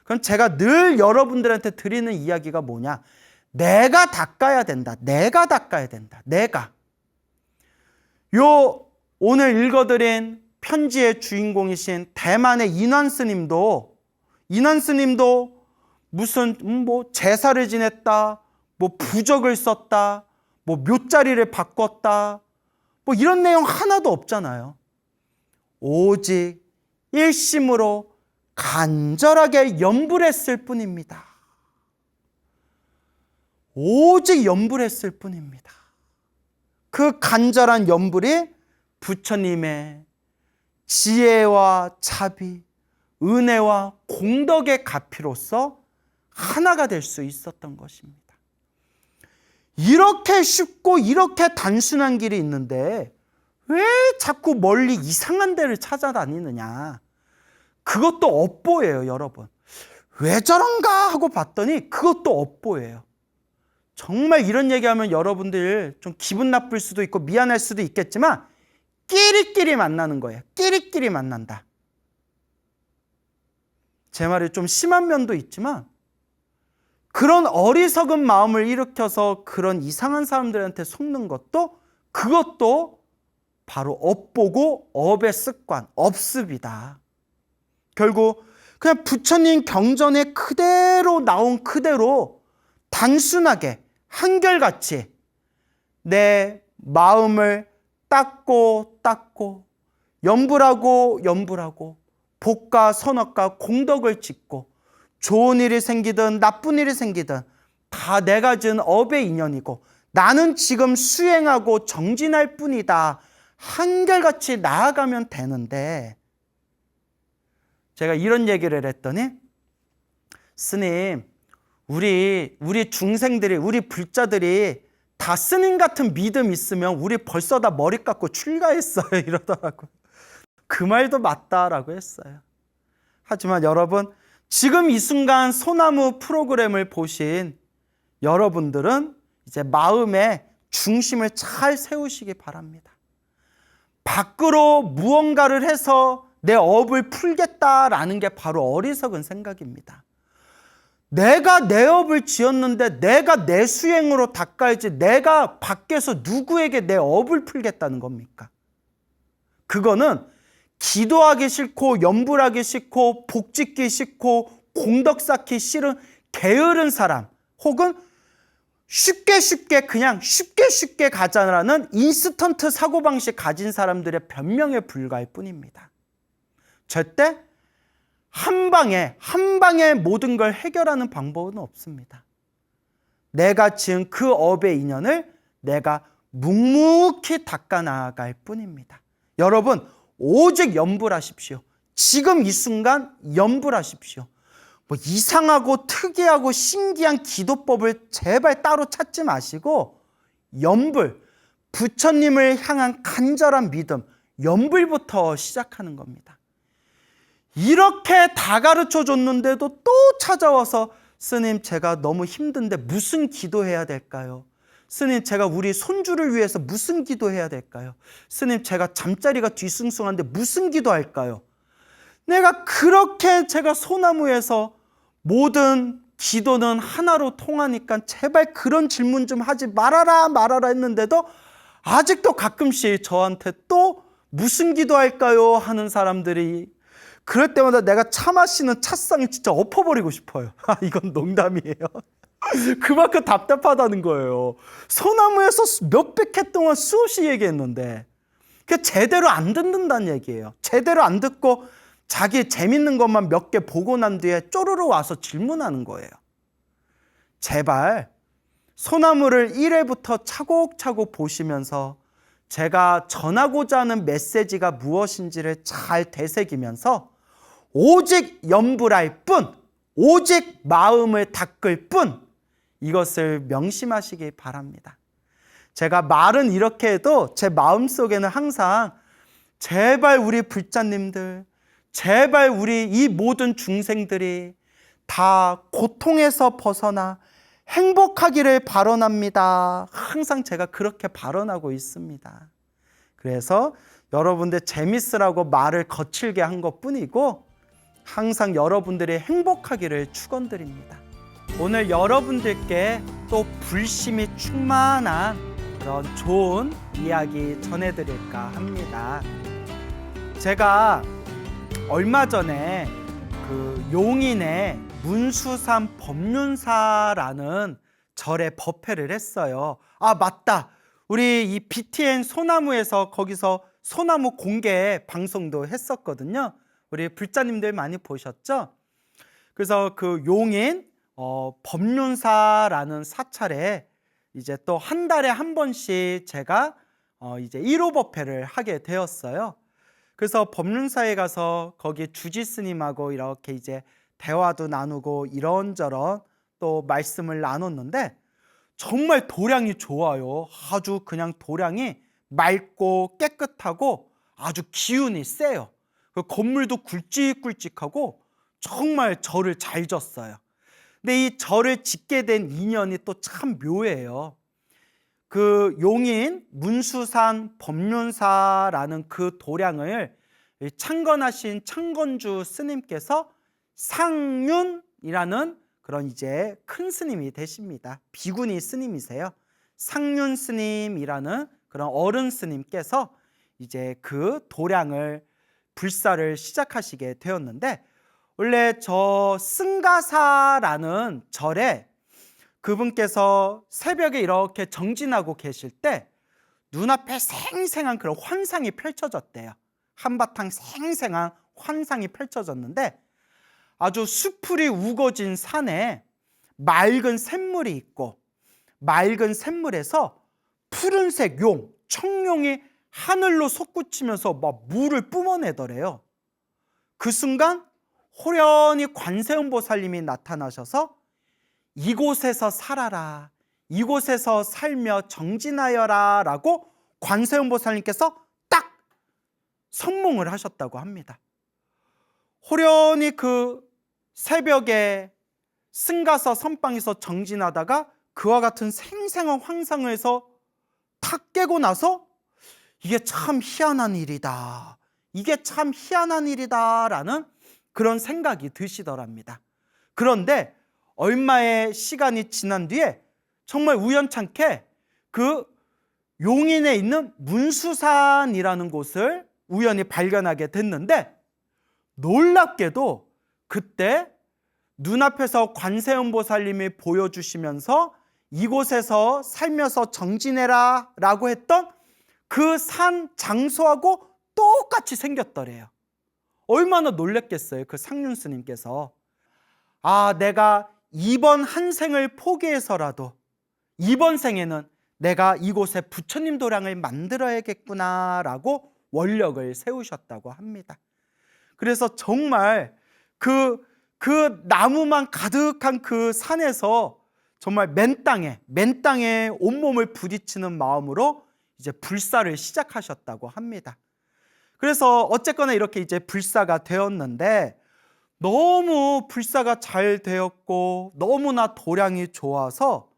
그럼 제가 늘 여러분들한테 드리는 이야기가 뭐냐? 내가 닦아야 된다. 내가 닦아야 된다. 내가. 요 오늘 읽어드린 편지의 주인공이신 대만의 인환 스님도 무슨 제사를 지냈다, 부적을 썼다, 묘자리를 바꿨다, 이런 내용 하나도 없잖아요. 오직 일심으로 간절하게 염불했을 뿐입니다. 오직 염불했을 뿐입니다. 그 간절한 염불이 부처님의 지혜와 자비, 은혜와 공덕의 가피로서 하나가 될 수 있었던 것입니다. 이렇게 쉽고 이렇게 단순한 길이 있는데 왜 자꾸 멀리 이상한 데를 찾아다니느냐. 그것도 업보예요, 여러분. 왜 저런가 하고 봤더니 그것도 업보예요. 정말 이런 얘기하면 여러분들 좀 기분 나쁠 수도 있고 미안할 수도 있겠지만 끼리끼리 만나는 거예요. 끼리끼리 만난다. 제 말이 좀 심한 면도 있지만 그런 어리석은 마음을 일으켜서 그런 이상한 사람들한테 속는 것도 그것도 바로 업보고 업의 습관, 업습이다. 결국 그냥 부처님 경전에 그대로 나온 그대로 단순하게 한결같이 내 마음을 닦고 염불하고 복과 선악과 공덕을 짓고 좋은 일이 생기든 나쁜 일이 생기든 다 내가 지은 업의 인연이고 나는 지금 수행하고 정진할 뿐이다. 한결같이 나아가면 되는데 제가 이런 얘기를 했더니 스님, 우리 중생들이, 우리 불자들이 다 스님 같은 믿음 있으면 우리 벌써 다 머리 깎고 출가했어요 이러더라고요. 그 말도 맞다라고 했어요. 하지만 여러분, 지금 이 순간 소나무 프로그램을 보신 여러분들은 이제 마음의 중심을 잘 세우시기 바랍니다. 밖으로 무언가를 해서 내 업을 풀겠다라는 게 바로 어리석은 생각입니다. 내가 내 업을 지었는데 내가 내 수행으로 닦아야지 내가 밖에서 누구에게 내 업을 풀겠다는 겁니까? 그거는 기도하기 싫고 염불하기 싫고 복짓기 싫고 공덕 쌓기 싫은 게으른 사람 혹은 쉽게 가자라는 인스턴트 사고방식 가진 사람들의 변명에 불과할 뿐입니다. 절대 한 방에 모든 걸 해결하는 방법은 없습니다. 내가 지은 그 업의 인연을 내가 묵묵히 닦아 나아갈 뿐입니다. 여러분, 오직 염불하십시오. 지금 이 순간 염불하십시오. 이상하고 특이하고 신기한 기도법을 제발 따로 찾지 마시고 염불, 부처님을 향한 간절한 믿음, 염불부터 시작하는 겁니다. 이렇게 다 가르쳐 줬는데도 또 찾아와서 스님, 제가 너무 힘든데 무슨 기도해야 될까요? 스님, 제가 우리 손주를 위해서 무슨 기도해야 될까요? 스님, 제가 잠자리가 뒤숭숭한데 무슨 기도할까요? 제가 소나무에서 모든 기도는 하나로 통하니까 제발 그런 질문 좀 하지 말아라 했는데도 아직도 가끔씩 저한테 또 무슨 기도할까요? 하는 사람들이 그럴 때마다 내가 차 마시는 찻상에 진짜 엎어버리고 싶어요. 이건 농담이에요. 그만큼 답답하다는 거예요. 소나무에서 몇백 해 동안 수없이 얘기했는데 제대로 안 듣는다는 얘기예요. 제대로 안 듣고 자기 재밌는 것만 몇 개 보고 난 뒤에 쪼르르 와서 질문하는 거예요. 제발 소나무를 1회부터 차곡차곡 보시면서 제가 전하고자 하는 메시지가 무엇인지를 잘 되새기면서 오직 염불할 뿐, 오직 마음을 닦을 뿐, 이것을 명심하시기 바랍니다. 제가 말은 이렇게 해도 제 마음속에는 항상 제발 우리 불자님들, 제발 우리 이 모든 중생들이 다 고통에서 벗어나 행복하기를 발언합니다. 항상 제가 그렇게 발언하고 있습니다. 그래서 여러분들 재밌으라고 말을 거칠게 한 것뿐이고 항상 여러분들이 행복하기를 축원드립니다. 오늘 여러분들께 또 불심이 충만한 그런 좋은 이야기 전해드릴까 합니다. 제가 얼마 전에 그 용인의 문수산 법륜사라는 절에 법회를 했어요. 아, 맞다. 우리 이 BTN 소나무에서 거기서 소나무 공개 방송도 했었거든요. 우리 불자님들 많이 보셨죠? 그래서 그 용인 법륜사라는 사찰에 이제 또 한 달에 한 번씩 제가 이제 1호 법회를 하게 되었어요. 그래서 법륜사에 가서 거기 주지 스님하고 이렇게 이제 대화도 나누고 이런저런 또 말씀을 나눴는데 정말 도량이 좋아요. 아주 그냥 도량이 맑고 깨끗하고 아주 기운이 세요. 그 건물도 굵직굵직하고 정말 절을 잘 졌어요. 근데 이 절을 짓게 된 인연이 또 참 묘해요. 그 용인 문수산 법륜사라는 그 도량을 창건하신 창건주 스님께서 상륜이라는 그런 이제 큰 스님이 되십니다. 비구니 스님이세요. 상륜 스님이라는 그런 어른 스님께서 이제 그 도량을 불사를 시작하시게 되었는데, 원래 저 승가사라는 절에 그분께서 새벽에 이렇게 정진하고 계실 때 눈앞에 생생한 그런 환상이 펼쳐졌대요. 한바탕 생생한 환상이 펼쳐졌는데, 아주 수풀이 우거진 산에 맑은 샘물이 있고, 맑은 샘물에서 푸른색 용, 청룡이 하늘로 솟구치면서 막 물을 뿜어내더래요. 그 순간 호련히 관세음보살님이 나타나셔서 이곳에서 살아라, 이곳에서 살며 정진하여라 라고 관세음보살님께서 딱 선몽을 하셨다고 합니다. 호련히 그 새벽에 승가서 선방에서 정진하다가 그와 같은 생생한 환상을 해서 탁 깨고 나서 이게 참 희한한 일이다, 이게 참 희한한 일이다 라는 그런 생각이 드시더랍니다. 그런데 얼마의 시간이 지난 뒤에 정말 우연찮게 그 용인에 있는 문수산이라는 곳을 우연히 발견하게 됐는데, 놀랍게도 그때 눈앞에서 관세음보살님이 보여주시면서 이곳에서 살면서 정진해라 라고 했던 그 산 장소하고 똑같이 생겼더래요. 얼마나 놀랬겠어요, 그 상륜 스님께서. 아, 내가 이번 한 생을 포기해서라도 이번 생에는 내가 이곳에 부처님 도량을 만들어야겠구나 라고 원력을 세우셨다고 합니다. 그래서 정말 그 나무만 가득한 그 산에서 정말 맨 땅에 온몸을 부딪히는 마음으로 이제 불사를 시작하셨다고 합니다. 그래서 어쨌거나 이렇게 이제 불사가 되었는데, 너무 불사가 잘 되었고 너무나 도량이 좋아서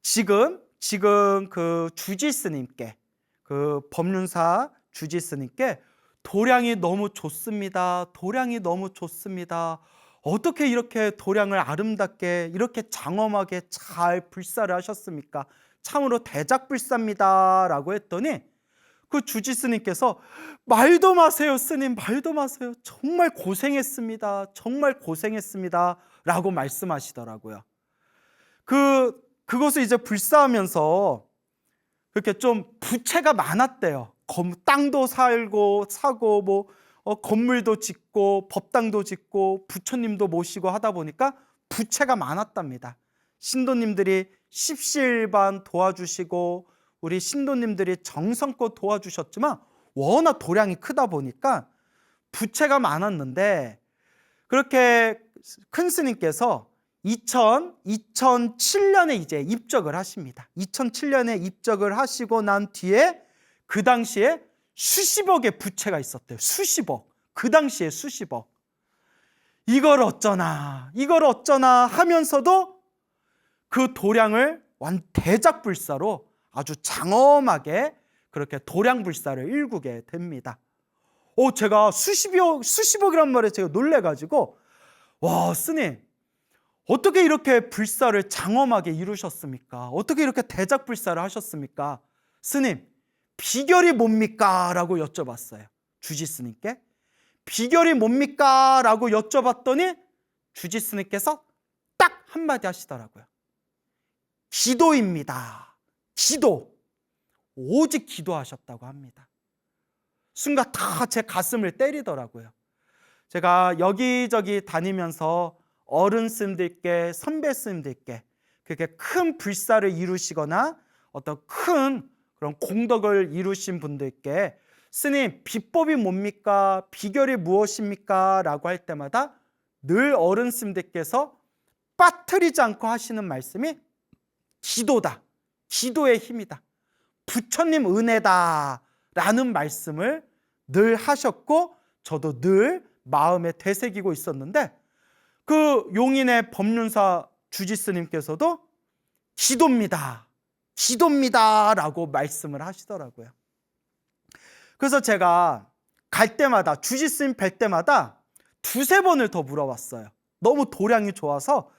지금 그 주지 스님께, 그 법륜사 주지 스님께 도량이 너무 좋습니다, 도량이 너무 좋습니다, 어떻게 이렇게 도량을 아름답게 이렇게 장엄하게 잘 불사를 하셨습니까? 참으로 대작불사입니다 라고 했더니 그 주지 스님께서 말도 마세요 스님, 말도 마세요, 정말 고생했습니다, 정말 고생했습니다 라고 말씀하시더라고요. 그것을 이제 불사하면서 그렇게 좀 부채가 많았대요. 땅도 사고 뭐 건물도 짓고 법당도 짓고 부처님도 모시고 하다 보니까 부채가 많았답니다. 신도님들이 십시일반 도와주시고 우리 신도님들이 정성껏 도와주셨지만 워낙 도량이 크다 보니까 부채가 많았는데, 그렇게 큰 스님께서 2007년에 이제 입적을 하십니다. 2007년에 입적을 하시고 난 뒤에 그 당시에 수십억의 부채가 있었대요. 수십억. 그 당시에 수십억. 이걸 어쩌나 하면서도 그 도량을 대작불사로 아주 장엄하게 그렇게 도량불사를 일구게 됩니다. 제가 수십억이란 말에 제가 놀래가지고, 와, 스님, 어떻게 이렇게 불사를 장엄하게 이루셨습니까? 어떻게 이렇게 대작불사를 하셨습니까? 스님, 비결이 뭡니까? 라고 여쭤봤어요. 주지스님께. 비결이 뭡니까? 라고 여쭤봤더니 주지스님께서 딱 한마디 하시더라고요. 기도입니다. 기도. 오직 기도하셨다고 합니다. 순간 다 제 가슴을 때리더라고요. 제가 여기저기 다니면서 어른 스님들께, 선배 스님들께 그렇게 큰 불사를 이루시거나 어떤 큰 그런 공덕을 이루신 분들께 스님, 비법이 뭡니까? 비결이 무엇입니까? 라고 할 때마다 늘 어른 스님들께서 빠뜨리지 않고 하시는 말씀이 기도다. 기도의 힘이다. 부처님 은혜다. 라는 말씀을 늘 하셨고 저도 늘 마음에 되새기고 있었는데 그 용인의 법륜사 주지스님께서도 기도입니다. 기도입니다. 라고 말씀을 하시더라고요. 그래서 제가 갈 때마다 주지스님 뵐 때마다 두세 번을 더 물어봤어요. 너무 도량이 좋아서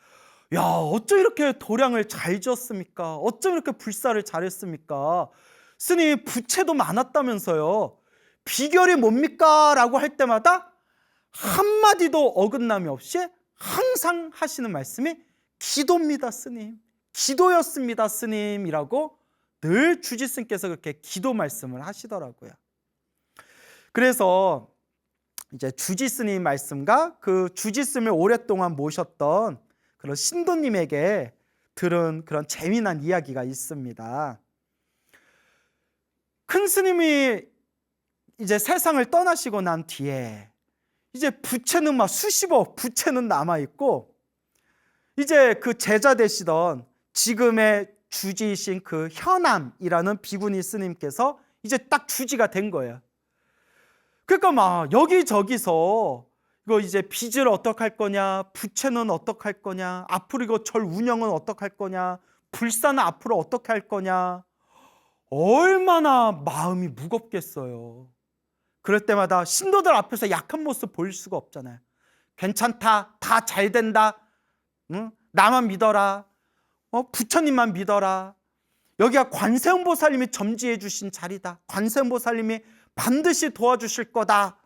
야, 어쩜 이렇게 도량을 잘 지었습니까? 어쩜 이렇게 불사를 잘했습니까? 스님 부채도 많았다면서요. 비결이 뭡니까? 라고 할 때마다 한마디도 어긋남이 없이 항상 하시는 말씀이 기도입니다, 스님. 기도였습니다, 스님이라고 늘 주지스님께서 그렇게 기도 말씀을 하시더라고요. 그래서 이제 주지스님 말씀과 그 주지스님을 오랫동안 모셨던 그런 신도님에게 들은 그런 재미난 이야기가 있습니다. 큰 스님이 이제 세상을 떠나시고 난 뒤에 이제 부채는 막 수십억 부채는 남아있고 이제 그 제자 되시던 지금의 주지이신 그 현암이라는 비구니 스님께서 이제 딱 주지가 된 거예요. 그러니까 막 여기저기서 이거 이제 빚을 어떻게 할 거냐, 부채는 어떻게 할 거냐, 앞으로 이거 절 운영은 어떻게 할 거냐, 불사는 앞으로 어떻게 할 거냐, 얼마나 마음이 무겁겠어요. 그럴 때마다 신도들 앞에서 약한 모습 보일 수가 없잖아요. 괜찮다, 다 잘 된다, 응? 나만 믿어라, 부처님만 믿어라, 여기가 관세음보살님이 점지해 주신 자리다, 관세음보살님이 반드시 도와주실 거다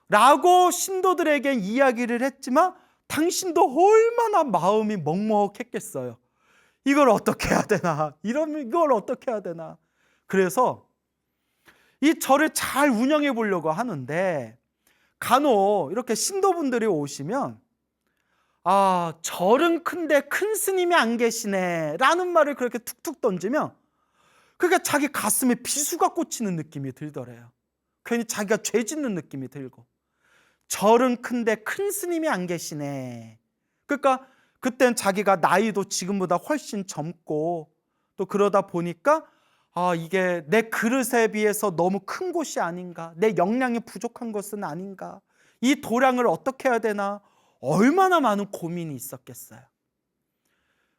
라고 신도들에게 이야기를 했지만 당신도 얼마나 마음이 먹먹했겠어요. 이걸 어떻게 해야 되나, 이걸 어떻게 해야 되나. 그래서 이 절을 잘 운영해 보려고 하는데 간혹 이렇게 신도분들이 오시면 아, 절은 큰데 큰 스님이 안 계시네 라는 말을 그렇게 툭툭 던지면 그게 자기 가슴에 비수가 꽂히는 느낌이 들더래요. 괜히 자기가 죄 짓는 느낌이 들고, 절은 큰데 큰 스님이 안 계시네. 그러니까 그땐 자기가 나이도 지금보다 훨씬 젊고 또 그러다 보니까 아, 이게 내 그릇에 비해서 너무 큰 곳이 아닌가, 내 역량이 부족한 것은 아닌가, 이 도량을 어떻게 해야 되나, 얼마나 많은 고민이 있었겠어요.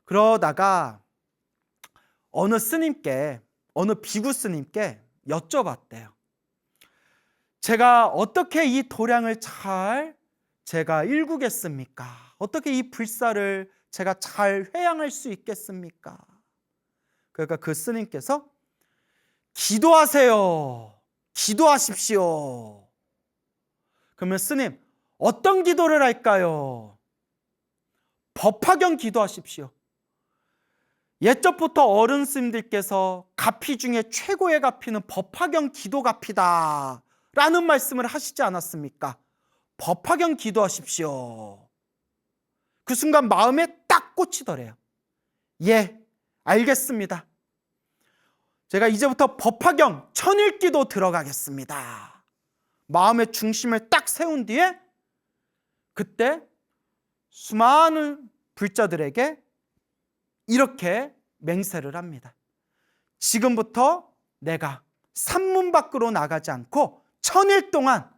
그러다가 어느 스님께, 어느 비구 스님께 여쭤봤대요. 제가 어떻게 이 도량을 잘 제가 일구겠습니까? 어떻게 이 불사를 제가 잘 회양할 수 있겠습니까? 그러니까 그 스님께서 기도하세요. 기도하십시오. 그러면 스님, 어떤 기도를 할까요? 법화경 기도하십시오. 옛적부터 어른 스님들께서 가피 중에 최고의 가피는 법화경 기도 가피다 라는 말씀을 하시지 않았습니까? 법화경 기도하십시오. 그 순간 마음에 딱 꽂히더래요. 예, 알겠습니다. 제가 이제부터 법화경 천일기도 들어가겠습니다. 마음의 중심을 딱 세운 뒤에 그때 수많은 불자들에게 이렇게 맹세를 합니다. 지금부터 내가 산문 밖으로 나가지 않고 천일 동안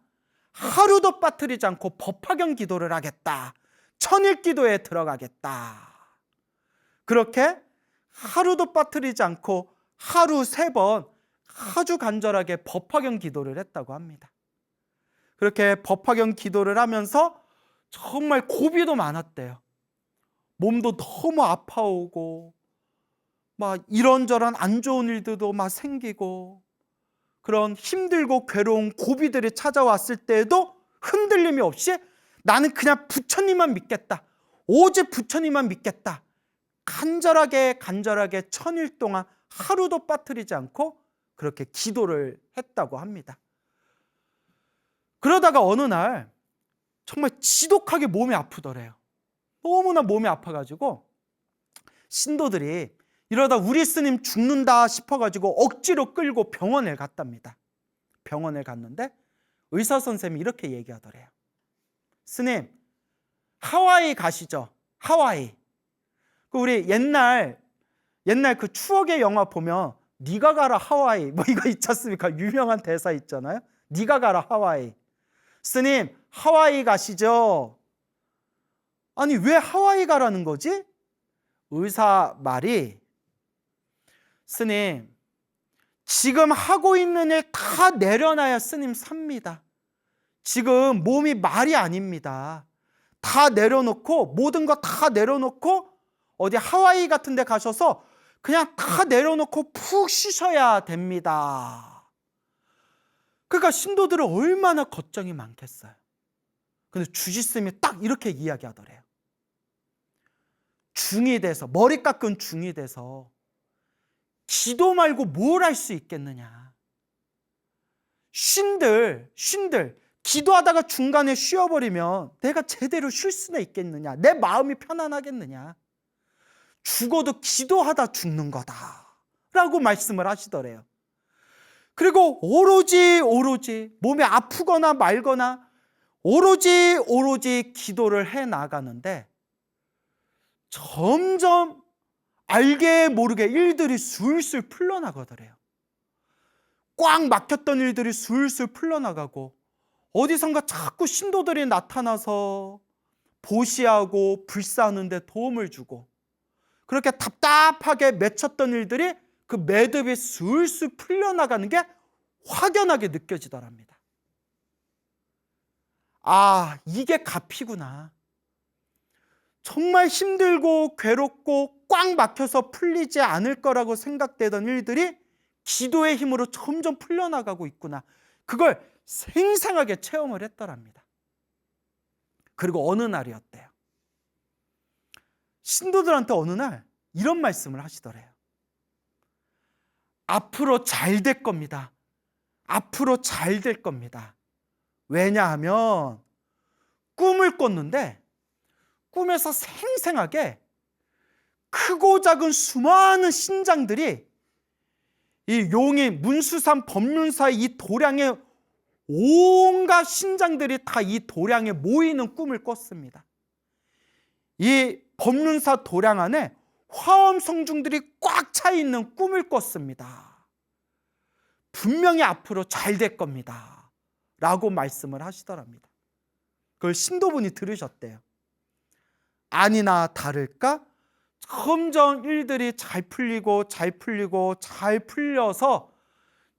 하루도 빠뜨리지 않고 법화경 기도를 하겠다. 천일 기도에 들어가겠다. 그렇게 하루도 빠뜨리지 않고 하루 3번 아주 간절하게 법화경 기도를 했다고 합니다. 그렇게 법화경 기도를 하면서 정말 고비도 많았대요. 몸도 너무 아파오고 막 이런저런 안 좋은 일들도 막 생기고 그런 힘들고 괴로운 고비들이 찾아왔을 때에도 흔들림이 없이 나는 그냥 부처님만 믿겠다. 오직 부처님만 믿겠다. 간절하게 1000일 동안 하루도 빠뜨리지 않고 그렇게 기도를 했다고 합니다. 그러다가 어느 날 정말 지독하게 몸이 아프더래요. 너무나 몸이 아파가지고 신도들이 이러다 우리 스님 죽는다 싶어가지고 억지로 끌고 병원에 갔답니다. 병원에 갔는데 의사 선생님이 이렇게 얘기하더래요. 스님, 하와이 가시죠. 하와이. 우리 옛날 그 추억의 영화 보면 네가 가라 하와이 뭐 이거 있지 않습니까? 유명한 대사 있잖아요. 네가 가라 하와이. 스님, 하와이 가시죠. 아니 왜 하와이 가라는 거지? 의사 말이 스님, 지금 하고 있는 일 다 내려놔야 스님 삽니다. 지금 몸이 말이 아닙니다. 다 내려놓고 모든 거 다 내려놓고 어디 하와이 같은 데 가셔서 그냥 다 내려놓고 푹 쉬셔야 됩니다. 그러니까 신도들은 얼마나 걱정이 많겠어요. 근데 주지스님이 딱 이렇게 이야기하더래요. 중이 돼서, 머리 깎은 중이 돼서 기도 말고 뭘 할 수 있겠느냐. 쉰들 기도하다가 중간에 쉬어버리면 내가 제대로 쉴 수나 있겠느냐. 내 마음이 편안하겠느냐. 죽어도 기도하다 죽는 거다 라고 말씀을 하시더래요. 그리고 오로지 몸이 아프거나 말거나 오로지 기도를 해 나가는데 점점 알게 모르게 일들이 술술 풀려나가더래요. 꽉 막혔던 일들이 술술 풀려나가고 어디선가 자꾸 신도들이 나타나서 보시하고 불사하는 데 도움을 주고 그렇게 답답하게 맺혔던 일들이 그 매듭이 술술 풀려나가는 게 확연하게 느껴지더랍니다. 아, 이게 가피구나. 정말 힘들고 괴롭고 꽉 막혀서 풀리지 않을 거라고 생각되던 일들이 기도의 힘으로 점점 풀려나가고 있구나. 그걸 생생하게 체험을 했더랍니다. 그리고 어느 날이었대요. 신도들한테 어느 날 이런 말씀을 하시더래요. 앞으로 잘 될 겁니다. 앞으로 잘 될 겁니다. 왜냐하면 꿈을 꿨는데 꿈에서 생생하게 크고 작은 수많은 신장들이 이 용이 문수산 법륜사의 이 도량에 온갖 신장들이 다 이 도량에 모이는 꿈을 꿨습니다. 이 법륜사 도량 안에 화엄성중들이 꽉 차 있는 꿈을 꿨습니다. 분명히 앞으로 잘 될 겁니다 라고 말씀을 하시더랍니다. 그걸 신도분이 들으셨대요. 아니나 다를까 점점 일들이 잘 풀려서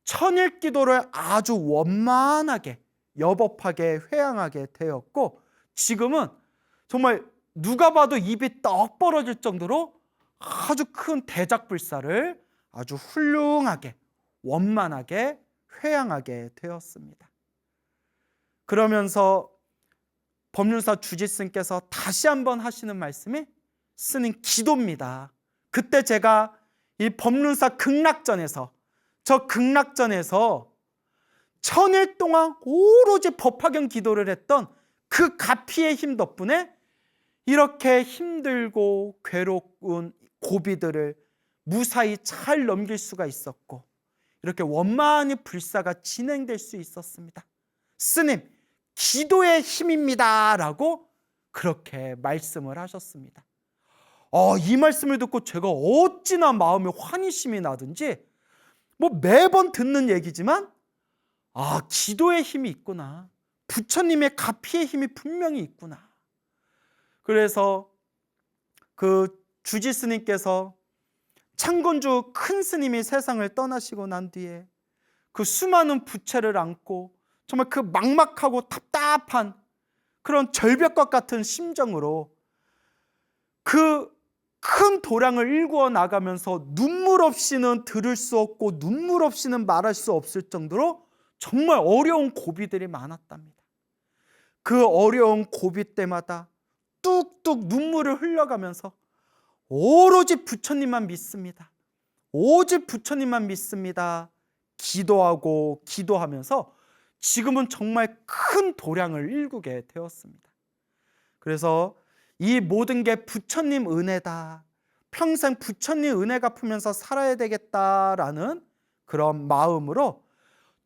천일 기도를 아주 원만하게 여법하게 회양하게 되었고 지금은 정말 누가 봐도 입이 떡 벌어질 정도로 아주 큰 대작불사를 아주 훌륭하게 원만하게 회양하게 되었습니다. 그러면서 법륜사 주지스님께서 다시 한번 하시는 말씀이 스님 기도입니다. 그때 제가 이 법륜사 극락전에서 천일 동안 오로지 법화경 기도를 했던 그 가피의 힘 덕분에 이렇게 힘들고 괴로운 고비들을 무사히 잘 넘길 수가 있었고 이렇게 원만히 불사가 진행될 수 있었습니다. 스님, 기도의 힘입니다 라고 그렇게 말씀을 하셨습니다. 이 말씀을 듣고 제가 어찌나 마음에 환희심이 나든지 매번 듣는 얘기지만 기도의 힘이 있구나. 부처님의 가피의 힘이 분명히 있구나. 그래서 그 주지스님께서 창건주 큰 스님이 세상을 떠나시고 난 뒤에 그 수많은 부채를 안고 정말 그 막막하고 답답한 그런 절벽과 같은 심정으로 그 큰 도량을 일구어 나가면서 눈물 없이는 들을 수 없고 눈물 없이는 말할 수 없을 정도로 정말 어려운 고비들이 많았답니다. 그 어려운 고비 때마다 뚝뚝 눈물을 흘려가면서 오로지 부처님만 믿습니다. 오직 부처님만 믿습니다. 기도하고 기도하면서 지금은 정말 큰 도량을 일구게 되었습니다. 그래서 이 모든 게 부처님 은혜다. 평생 부처님 은혜 갚으면서 살아야 되겠다라는 그런 마음으로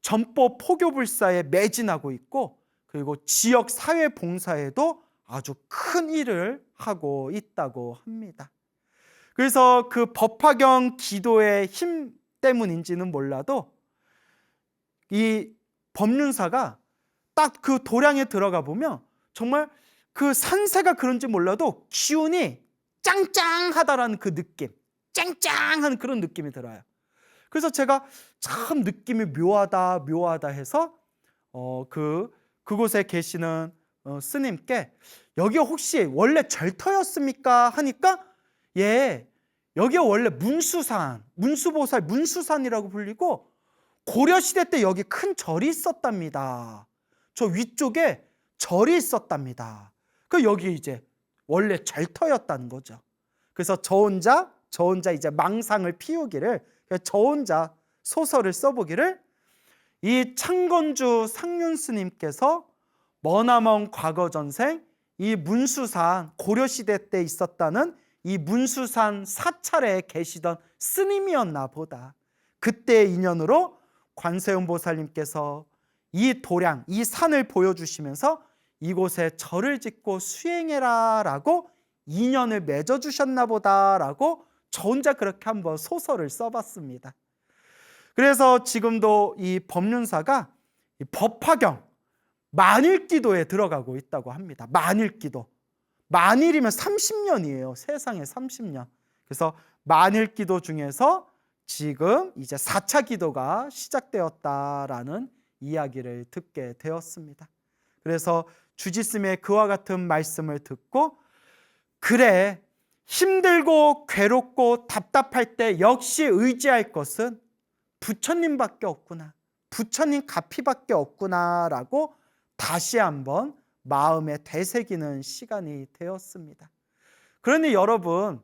전법 포교불사에 매진하고 있고, 그리고 지역 사회 봉사에도 아주 큰 일을 하고 있다고 합니다. 그래서 그 법화경 기도의 힘 때문인지는 몰라도 이 법륜사가 딱 그 도량에 들어가 보면 정말 그 산세가 그런지 몰라도 기운이 짱짱하다라는 그 느낌, 짱짱한 그런 느낌이 들어요. 그래서 제가 참 느낌이 묘하다 해서 그곳에 계시는 스님께 여기 혹시 원래 절터였습니까? 하니까 예, 여기 원래 문수산, 문수보살 문수산이라고 불리고 고려시대 때 여기 큰 절이 있었답니다. 저 위쪽에 절이 있었답니다. 그 여기 이제 원래 절터였다는 거죠. 그래서 저 혼자 이제 망상을 피우기를, 저 혼자 소설을 써보기를 이 창건주 상륜 스님께서 머나먼 과거 전생 이 문수산 고려시대 때 있었다는 이 문수산 사찰에 계시던 스님이었나 보다. 그때의 인연으로 관세음 보살님께서 이 도량, 이 산을 보여주시면서 이곳에 절을 짓고 수행해라 라고 인연을 맺어주셨나 보다라고 저 혼자 그렇게 한번 소설을 써봤습니다. 그래서 지금도 이 법륜사가 이 법화경 만일기도에 들어가고 있다고 합니다. 만일기도. 만일이면 30년이에요. 세상에 30년. 그래서 만일기도 중에서 지금 이제 4차 기도가 시작되었다라는 이야기를 듣게 되었습니다. 그래서 주지스님의 그와 같은 말씀을 듣고, 그래, 힘들고 괴롭고 답답할 때 역시 의지할 것은 부처님밖에 없구나, 부처님 가피밖에 없구나 라고 다시 한번 마음에 되새기는 시간이 되었습니다. 그러니 여러분,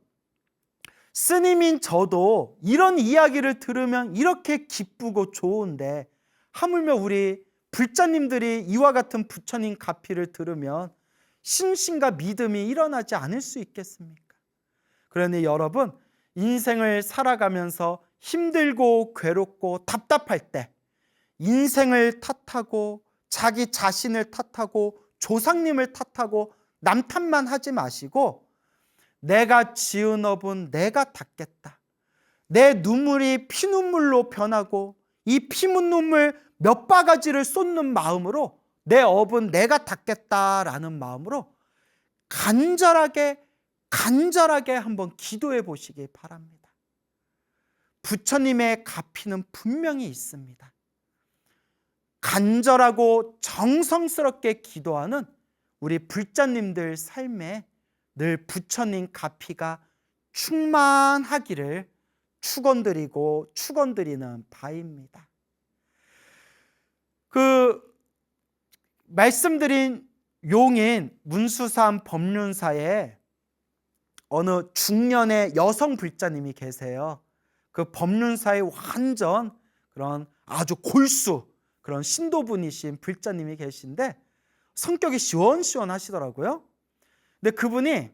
스님인 저도 이런 이야기를 들으면 이렇게 기쁘고 좋은데 하물며 우리 불자님들이 이와 같은 부처님 가피를 들으면 신심과 믿음이 일어나지 않을 수 있겠습니까? 그러니 여러분, 인생을 살아가면서 힘들고 괴롭고 답답할 때 인생을 탓하고 자기 자신을 탓하고 조상님을 탓하고 남 탓만 하지 마시고, 내가 지은 업은 내가 닦겠다. 내 눈물이 피눈물로 변하고 이 피눈물 몇 바가지를 쏟는 마음으로 내 업은 내가 닦겠다라는 마음으로 간절하게 한번 기도해 보시기 바랍니다. 부처님의 가피는 분명히 있습니다. 간절하고 정성스럽게 기도하는 우리 불자님들 삶에 늘 부처님 가피가 충만하기를 축원드리는 바입니다. 그 말씀드린 용인 문수산 법륜사에 어느 중년의 여성 불자님이 계세요. 그 법륜사의 완전 그런 아주 골수, 그런 신도분이신 불자님이 계신데 성격이 시원시원하시더라고요. 근데 그분이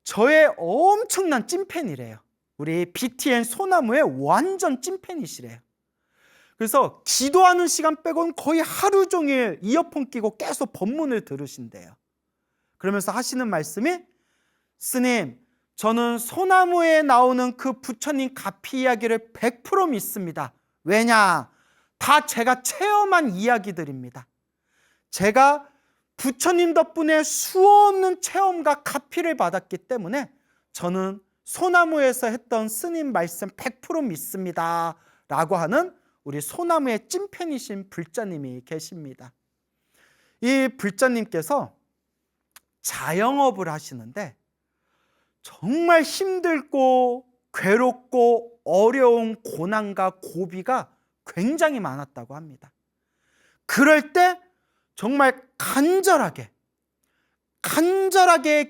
저의 엄청난 찐팬이래요. 우리 BTN 소나무의 완전 찐팬이시래요. 그래서 기도하는 시간 빼고는 거의 하루 종일 이어폰 끼고 계속 법문을 들으신대요. 그러면서 하시는 말씀이, 스님, 저는 소나무에 나오는 그 부처님 가피 이야기를 100% 믿습니다. 왜냐? 다 제가 체험한 이야기들입니다. 제가 부처님 덕분에 수없는 체험과 가피를 받았기 때문에 저는 소나무에서 했던 스님 말씀 100% 믿습니다 라고 하는 우리 소나무의 찐팬이신 불자님이 계십니다. 이 불자님께서 자영업을 하시는데 정말 힘들고 괴롭고 어려운 고난과 고비가 굉장히 많았다고 합니다. 그럴 때 정말 간절하게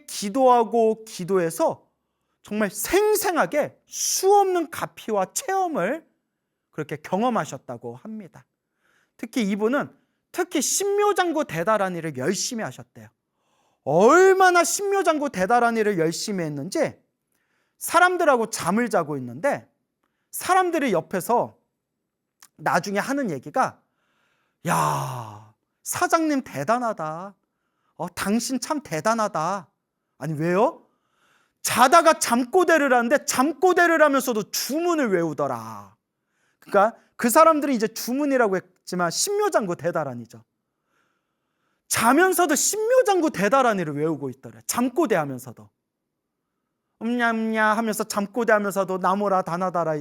기도하고 기도해서 정말 생생하게 수없는 가피와 체험을 그렇게 경험하셨다고 합니다. 특히 이분은 신묘장구 대단한 일을 열심히 하셨대요. 얼마나 신묘장구 대단한 일을 열심히 했는지 사람들하고 잠을 자고 있는데 사람들이 옆에서 나중에 하는 얘기가, 야, 사장님 대단하다. 당신 참 대단하다. 아니, 왜요? 자다가 잠꼬대를 하는데 잠꼬대를 하면서도 주문을 외우더라. 그러니까 그 사람들이 이제 주문이라고 했지만 신묘장구 대다란이죠. 자면서도 신묘장구 대다란이를 외우고 있더래. 잠꼬대 하면서도. 음냐음냐 하면서 잠꼬대 하면서도 나무라 다나다라,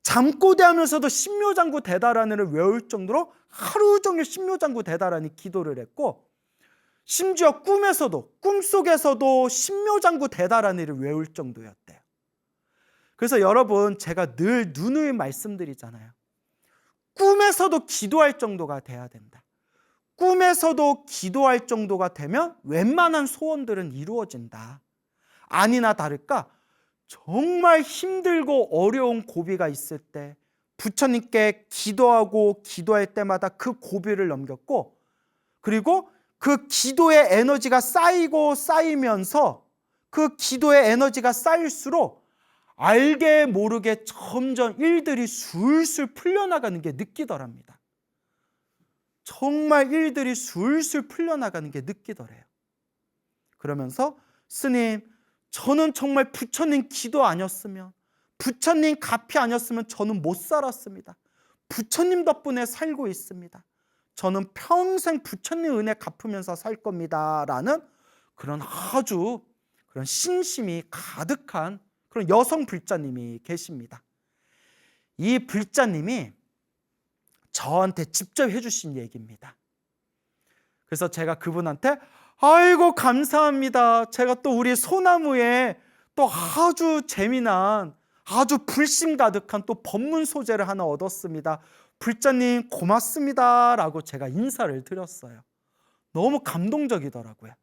잠꼬대 하면서도 신묘장구 대다란이를 외울 정도로 하루 종일 신묘장구 대다란이 기도를 했고, 심지어 꿈속에서도 신묘장구 대다란이를 외울 정도였대요. 그래서 여러분, 제가 늘 누누이 말씀드리잖아요. 꿈에서도 기도할 정도가 돼야 된다. 꿈에서도 기도할 정도가 되면 웬만한 소원들은 이루어진다. 아니나 다를까 정말 힘들고 어려운 고비가 있을 때 부처님께 기도할 때마다 그 고비를 넘겼고, 그리고 그 기도의 에너지가 쌓이면서 그 기도의 에너지가 쌓일수록 알게 모르게 점점 일들이 술술 풀려나가는 게 느끼더랍니다. 정말 일들이 술술 풀려나가는 게 느끼더래요. 그러면서 스님, 저는 정말 부처님 기도 아니었으면, 부처님 가피 아니었으면 저는 못 살았습니다. 부처님 덕분에 살고 있습니다. 저는 평생 부처님 은혜 갚으면서 살 겁니다. 라는 그런 아주 그런 신심이 가득한 그런 여성 불자님이 계십니다. 이 불자님이 저한테 직접 해주신 얘기입니다. 그래서 제가 그분한테 아이고 감사합니다. 제가 또 우리 소나무에 또 아주 재미난 아주 불심 가득한 또 법문 소재를 하나 얻었습니다. 불자님 고맙습니다 라고 제가 인사를 드렸어요. 너무 감동적이더라고요.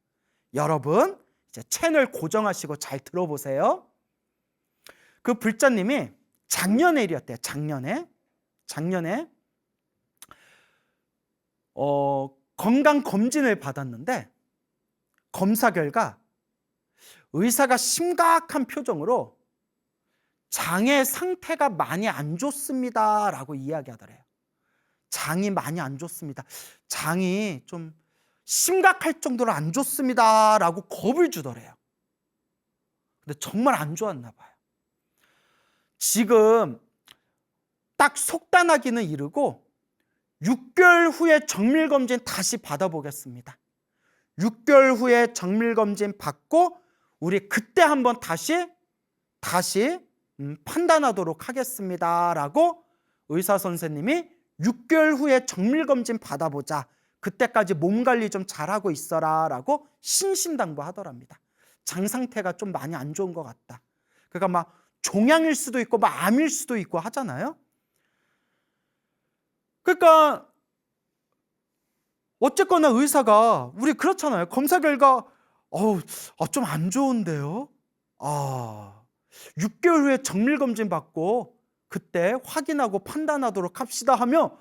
여러분 이제 채널 고정하시고 잘 들어보세요. 그 불자님이 작년의 일이었대요. 작년에 건강검진을 받았는데 검사 결과 의사가 심각한 표정으로 장의 상태가 많이 안 좋습니다 라고 이야기하더래요. 장이 많이 안 좋습니다. 장이 좀 심각할 정도로 안 좋습니다 라고 겁을 주더래요. 근데 정말 안 좋았나 봐요. 지금 딱 속단하기는 이르고 6개월 후에 정밀검진 다시 받아보겠습니다. 6개월 후에 정밀검진 받고 우리 그때 한번 다시 판단하도록 하겠습니다 라고 의사 선생님이 6개월 후에 정밀검진 받아보자. 그때까지 몸관리 좀 잘하고 있어라 라고 신신당부하더랍니다. 장 상태가 좀 많이 안 좋은 것 같다. 그러니까 막 종양일 수도 있고 막 암일 수도 있고 하잖아요. 그러니까 어쨌거나 의사가 우리 그렇잖아요. 검사 결과 좀 안 좋은데요. 6개월 후에 정밀검진 받고 그때 확인하고 판단하도록 합시다 하면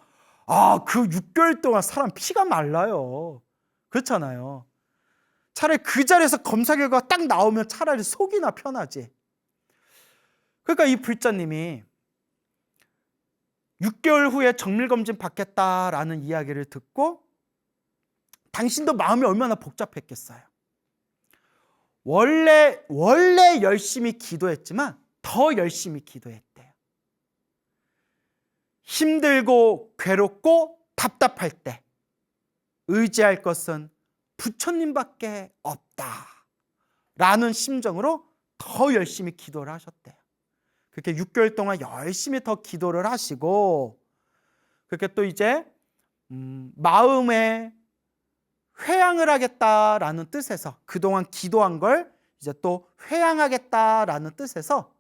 그 6개월 동안 사람 피가 말라요. 그렇잖아요. 차라리 그 자리에서 검사 결과 딱 나오면 차라리 속이나 편하지. 그러니까 이 불자님이 6개월 후에 정밀검진 받겠다라는 이야기를 듣고 당신도 마음이 얼마나 복잡했겠어요. 원래 열심히 기도했지만 더 열심히 기도했대요. 힘들고 괴롭고 답답할 때 의지할 것은 부처님밖에 없다 라는 심정으로 더 열심히 기도를 하셨대요. 그렇게 6개월 동안 열심히 더 기도를 하시고 그렇게 또 이제 마음에 회향을 하겠다라는 뜻에서 그동안 기도한 걸 이제 또 회양하겠다라는 뜻에서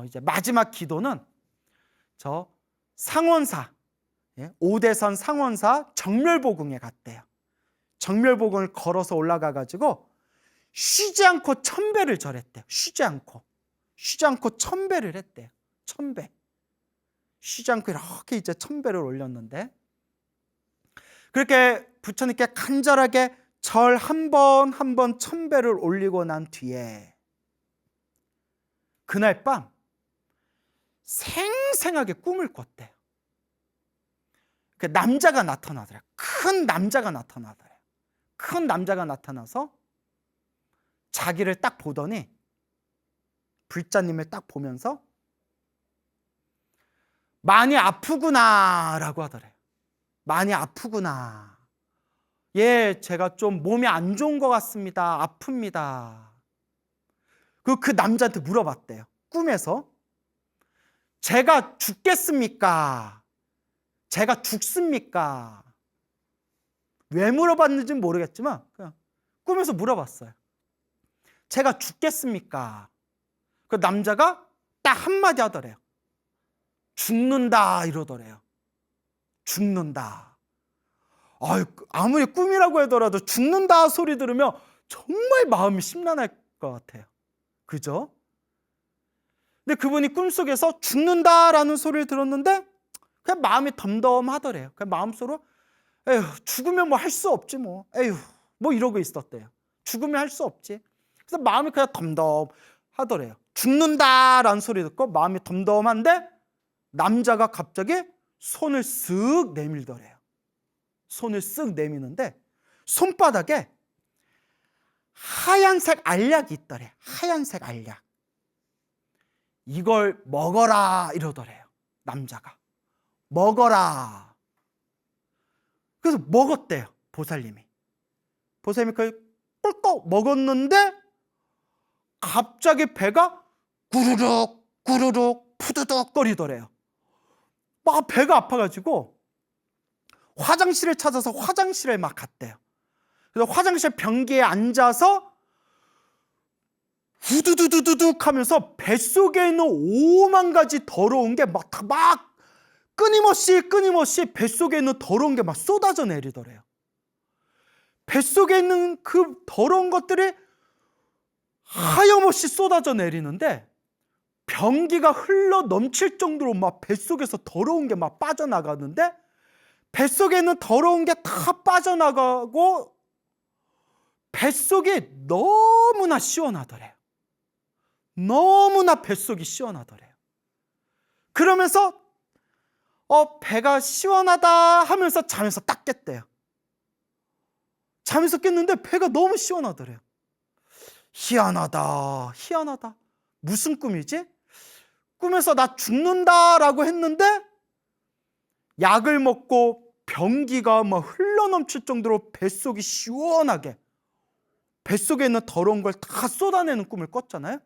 이제 마지막 기도는 저 상원사, 오대선 상원사 정멸보궁에 갔대요. 정멸보궁을 걸어서 올라가 가지고 쉬지 않고 1000배를 절했대요. 쉬지 않고 1000배를 했대요. 1000배. 쉬지 않고 이렇게 이제 1000배를 올렸는데, 그렇게 부처님께 간절하게 절 한 번 한 번 1000배를 올리고 난 뒤에 그날 밤 생생하게 꿈을 꿨대요. 그 남자가 나타나더래요. 큰 남자가 나타나더래요. 큰 남자가 나타나서 자기를 딱 보더니, 불자님을 딱 보면서 많이 아프구나 라고 하더래요. 많이 아프구나. 예, 제가 좀 몸이 안 좋은 것 같습니다. 아픕니다. 그 남자한테 물어봤대요. 꿈에서. 제가 죽겠습니까? 제가 죽습니까? 왜 물어봤는지는 모르겠지만 그냥 꿈에서 물어봤어요. 제가 죽겠습니까? 그 남자가 딱 한마디 하더래요. 죽는다 이러더래요. 죽는다. 아무리 꿈이라고 하더라도 죽는다 소리 들으면 정말 마음이 심란할 것 같아요. 그죠? 근데 그분이 꿈속에서 죽는다라는 소리를 들었는데 그냥 마음이 덤덤하더래요. 그냥 마음속으로 에휴, 죽으면 뭐 할 수 없지 뭐. 에휴, 뭐 이러고 있었대요. 죽으면 할 수 없지. 그래서 마음이 그냥 덤덤하더래요. 죽는다라는 소리 듣고 마음이 덤덤한데 남자가 갑자기 손을 쓱 내밀더래요. 손을 쓱 내미는데 손바닥에 하얀색 알약이 있더래요. 하얀색 알약. 이걸 먹어라 이러더래요. 남자가. 먹어라. 그래서 먹었대요. 보살님이. 보살님이 그걸 꿀꺽 먹었는데 갑자기 배가 구르륵 구르륵 푸드득 거리더래요. 막 배가 아파가지고 화장실을 찾아서 화장실에 막 갔대요. 그래서 화장실 변기에 앉아서 후두두두둑 하면서 뱃속에 있는 5만 가지 더러운 게 막 끊임없이 뱃속에 있는 더러운 게 막 쏟아져 내리더래요. 뱃속에 있는 그 더러운 것들이 하염없이 쏟아져 내리는데 변기가 흘러 넘칠 정도로 막 뱃속에서 더러운 게 막 빠져나가는데 뱃속에 있는 더러운 게 다 빠져나가고 뱃속이 너무나 시원하더래요. 너무나 뱃속이 시원하더래요. 그러면서 배가 시원하다 하면서 잠에서 딱 깼대요. 잠에서 깼는데 배가 너무 시원하더래요. 희한하다. 무슨 꿈이지? 꿈에서 나 죽는다라고 했는데 약을 먹고 변기가 막 흘러넘칠 정도로 뱃속이 시원하게 뱃속에 있는 더러운 걸 다 쏟아내는 꿈을 꿨잖아요.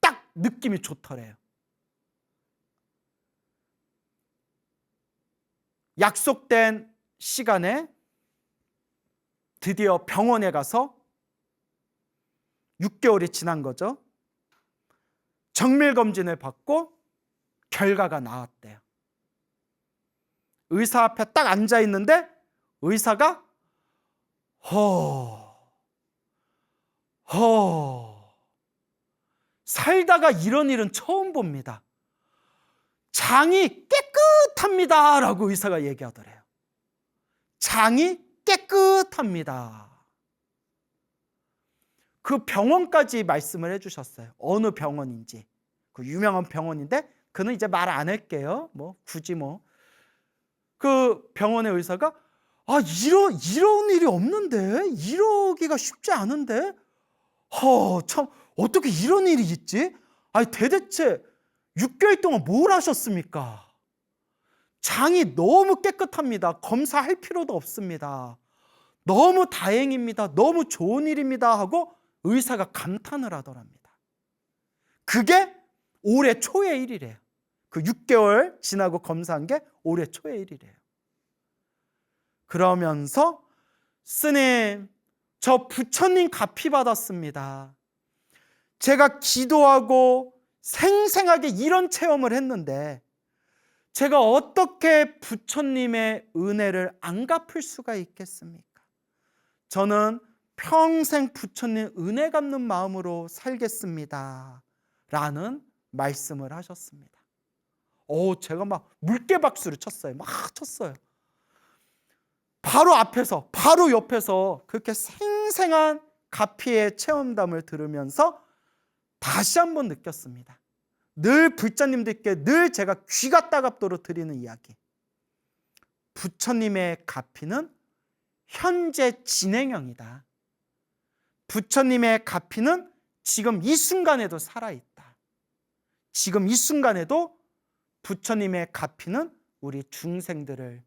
딱 느낌이 좋더래요. 약속된 시간에 드디어 병원에 가서 6개월이 지난 거죠. 정밀검진을 받고 결과가 나왔대요. 의사 앞에 딱 앉아 있는데 의사가 살다가 이런 일은 처음 봅니다. 장이 깨끗합니다 라고 의사가 얘기하더래요. 장이 깨끗합니다. 그 병원까지 말씀을 해주셨어요. 어느 병원인지. 그 유명한 병원인데 그는 이제 말 안 할게요. 굳이 그 병원의 의사가 이런 일이 없는데, 이러기가 쉽지 않은데, 참 어떻게 이런 일이 있지? 대대체 6개월 동안 뭘 하셨습니까? 장이 너무 깨끗합니다. 검사할 필요도 없습니다. 너무 다행입니다. 너무 좋은 일입니다. 하고 의사가 감탄을 하더랍니다. 그게 올해 초의 일이래요. 그 6개월 지나고 검사한 게 올해 초의 일이래요. 그러면서 스님, 저 부처님 가피 받았습니다. 제가 기도하고 생생하게 이런 체험을 했는데 제가 어떻게 부처님의 은혜를 안 갚을 수가 있겠습니까? 저는 평생 부처님 은혜 갚는 마음으로 살겠습니다 라는 말씀을 하셨습니다. 제가 막 물개박수를 쳤어요. 막 쳤어요. 바로 앞에서, 바로 옆에서 그렇게 생생한 가피의 체험담을 들으면서 다시 한번 느꼈습니다. 늘 불자님들께 늘 제가 귀가 따갑도록 드리는 이야기. 부처님의 가피는 현재 진행형이다. 부처님의 가피는 지금 이 순간에도 살아있다. 지금 이 순간에도 부처님의 가피는 우리 중생들을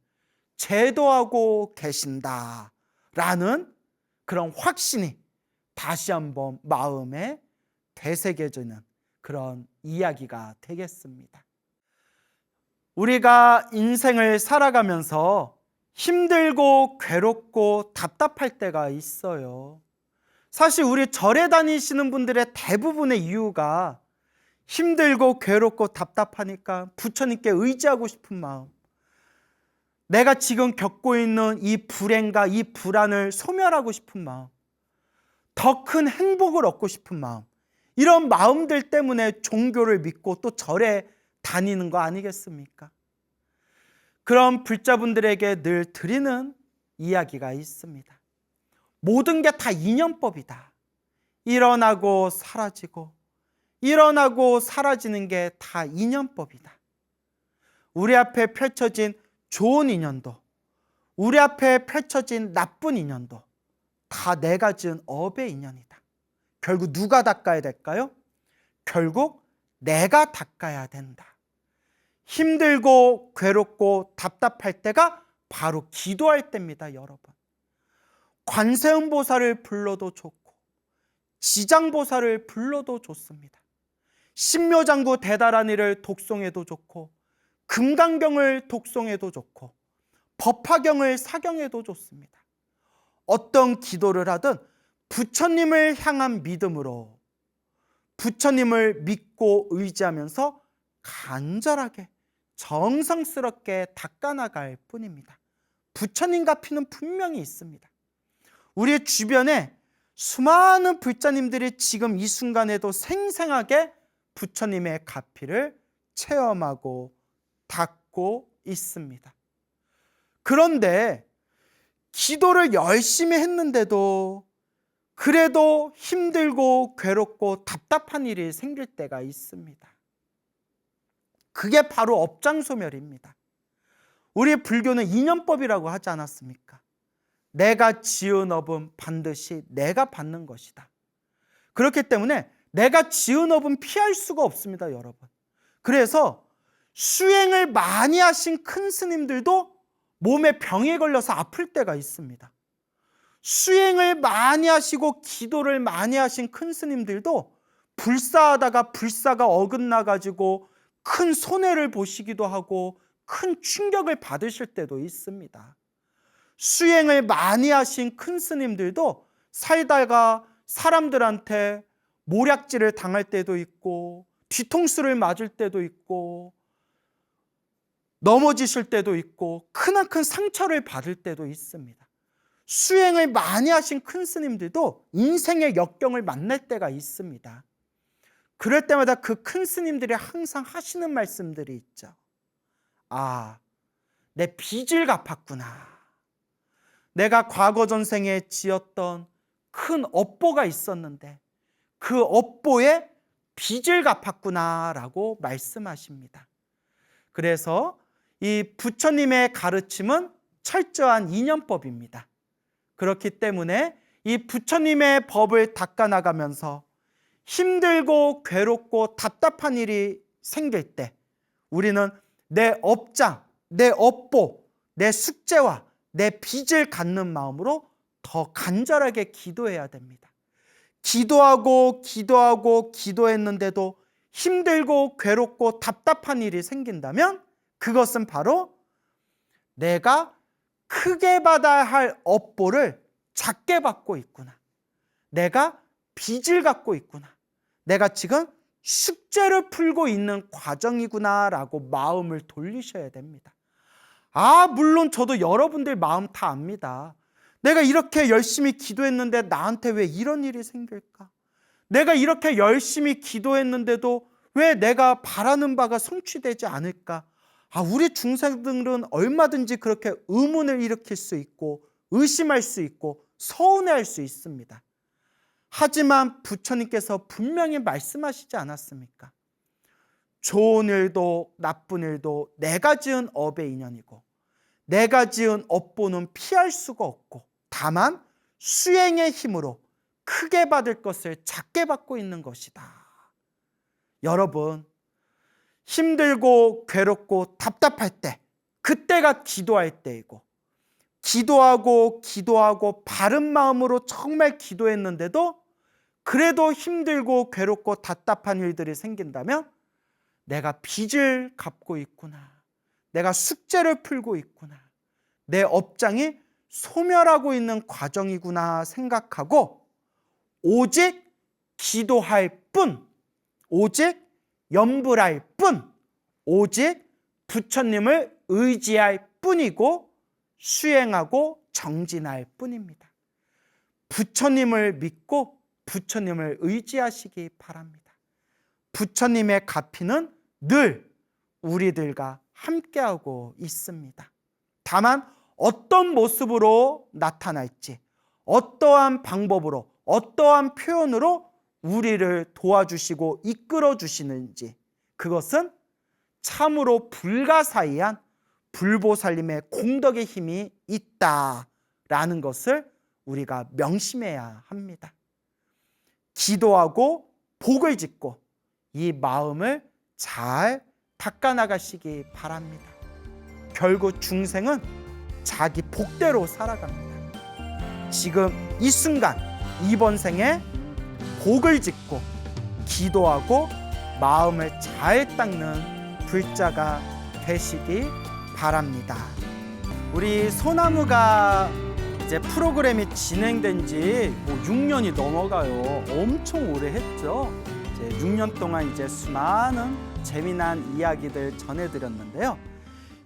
제도하고 계신다라는 그런 확신이 다시 한번 마음에 되새겨지는 그런 이야기가 되겠습니다. 우리가 인생을 살아가면서 힘들고 괴롭고 답답할 때가 있어요. 사실 우리 절에 다니시는 분들의 대부분의 이유가 힘들고 괴롭고 답답하니까 부처님께 의지하고 싶은 마음, 내가 지금 겪고 있는 이 불행과 이 불안을 소멸하고 싶은 마음, 더 큰 행복을 얻고 싶은 마음, 이런 마음들 때문에 종교를 믿고 또 절에 다니는 거 아니겠습니까? 그런 불자분들에게 늘 드리는 이야기가 있습니다. 모든 게 다 인연법이다. 일어나고 사라지고 일어나고 사라지는 게 다 인연법이다. 우리 앞에 펼쳐진 좋은 인연도, 우리 앞에 펼쳐진 나쁜 인연도 다 내가 지은 업의 인연이다. 결국 누가 닦아야 될까요? 결국 내가 닦아야 된다. 힘들고 괴롭고 답답할 때가 바로 기도할 때입니다, 여러분. 관세음보살을 불러도 좋고 지장보살을 불러도 좋습니다. 신묘장구 대다라니를 독송해도 좋고 금강경을 독송해도 좋고 법화경을 사경해도 좋습니다. 어떤 기도를 하든 부처님을 향한 믿음으로 부처님을 믿고 의지하면서 간절하게 정성스럽게 닦아나갈 뿐입니다. 부처님 가피는 분명히 있습니다. 우리 주변에 수많은 불자님들이 지금 이 순간에도 생생하게 부처님의 가피를 체험하고 닦고 있습니다. 그런데 기도를 열심히 했는데도 그래도 힘들고 괴롭고 답답한 일이 생길 때가 있습니다. 그게 바로 업장소멸입니다. 우리 불교는 인연법이라고 하지 않았습니까? 내가 지은 업은 반드시 내가 받는 것이다. 그렇기 때문에 내가 지은 업은 피할 수가 없습니다, 여러분. 그래서 수행을 많이 하신 큰 스님들도 몸에 병에 걸려서 아플 때가 있습니다. 수행을 많이 하시고 기도를 많이 하신 큰 스님들도 불사하다가 불사가 어긋나가지고 큰 손해를 보시기도 하고 큰 충격을 받으실 때도 있습니다. 수행을 많이 하신 큰 스님들도 살다가 사람들한테 모략질을 당할 때도 있고 뒤통수를 맞을 때도 있고 넘어지실 때도 있고 크나큰 상처를 받을 때도 있습니다. 수행을 많이 하신 큰 스님들도 인생의 역경을 만날 때가 있습니다. 그럴 때마다 그 큰 스님들이 항상 하시는 말씀들이 있죠. 아, 내 빚을 갚았구나. 내가 과거 전생에 지었던 큰 업보가 있었는데 그 업보의 빚을 갚았구나라고 말씀하십니다. 그래서 이 부처님의 가르침은 철저한 인연법입니다. 그렇기 때문에 이 부처님의 법을 닦아나가면서 힘들고 괴롭고 답답한 일이 생길 때 우리는 내 업장, 내 업보, 내 숙제와 내 빚을 갖는 마음으로 더 간절하게 기도해야 됩니다. 기도하고 기도했는데도 힘들고 괴롭고 답답한 일이 생긴다면 그것은 바로 내가 크게 받아야 할 업보를 작게 받고 있구나. 내가 빚을 갖고 있구나. 내가 지금 숙제를 풀고 있는 과정이구나라고 마음을 돌리셔야 됩니다. 물론 저도 여러분들 마음 다 압니다. 내가 이렇게 열심히 기도했는데 나한테 왜 이런 일이 생길까? 내가 이렇게 열심히 기도했는데도 왜 내가 바라는 바가 성취되지 않을까? 우리 중생들은 얼마든지 그렇게 의문을 일으킬 수 있고 의심할 수 있고 서운해할 수 있습니다. 하지만 부처님께서 분명히 말씀하시지 않았습니까? 좋은 일도 나쁜 일도 내가 지은 업의 인연이고 내가 지은 업보는 피할 수가 없고 다만 수행의 힘으로 크게 받을 것을 작게 받고 있는 것이다. 여러분, 힘들고 괴롭고 답답할 때, 그때가 기도할 때이고 기도하고 바른 마음으로 정말 기도했는데도 그래도 힘들고 괴롭고 답답한 일들이 생긴다면 내가 빚을 갚고 있구나, 내가 숙제를 풀고 있구나, 내 업장이 소멸하고 있는 과정이구나 생각하고 오직 기도할 뿐, 오직 염불할 뿐, 오직 부처님을 의지할 뿐이고 수행하고 정진할 뿐입니다. 부처님을 믿고 부처님을 의지하시기 바랍니다. 부처님의 가피는 늘 우리들과 함께하고 있습니다. 다만 어떤 모습으로 나타날지, 어떠한 방법으로, 어떠한 표현으로 우리를 도와주시고 이끌어 주시는지, 그것은 참으로 불가사의한 불보살님의 공덕의 힘이 있다라는 것을 우리가 명심해야 합니다. 기도하고 복을 짓고 이 마음을 잘 닦아나가시기 바랍니다. 결국 중생은 자기 복대로 살아갑니다. 지금 이 순간 이번 생에 복을 짓고 기도하고 마음을 잘 닦는 불자가 되시기 바랍니다. 우리 소나무가 이제 프로그램이 진행된 지 6년이 넘어가요. 엄청 오래 했죠. 이제 6년 동안 이제 수많은 재미난 이야기들 전해드렸는데요.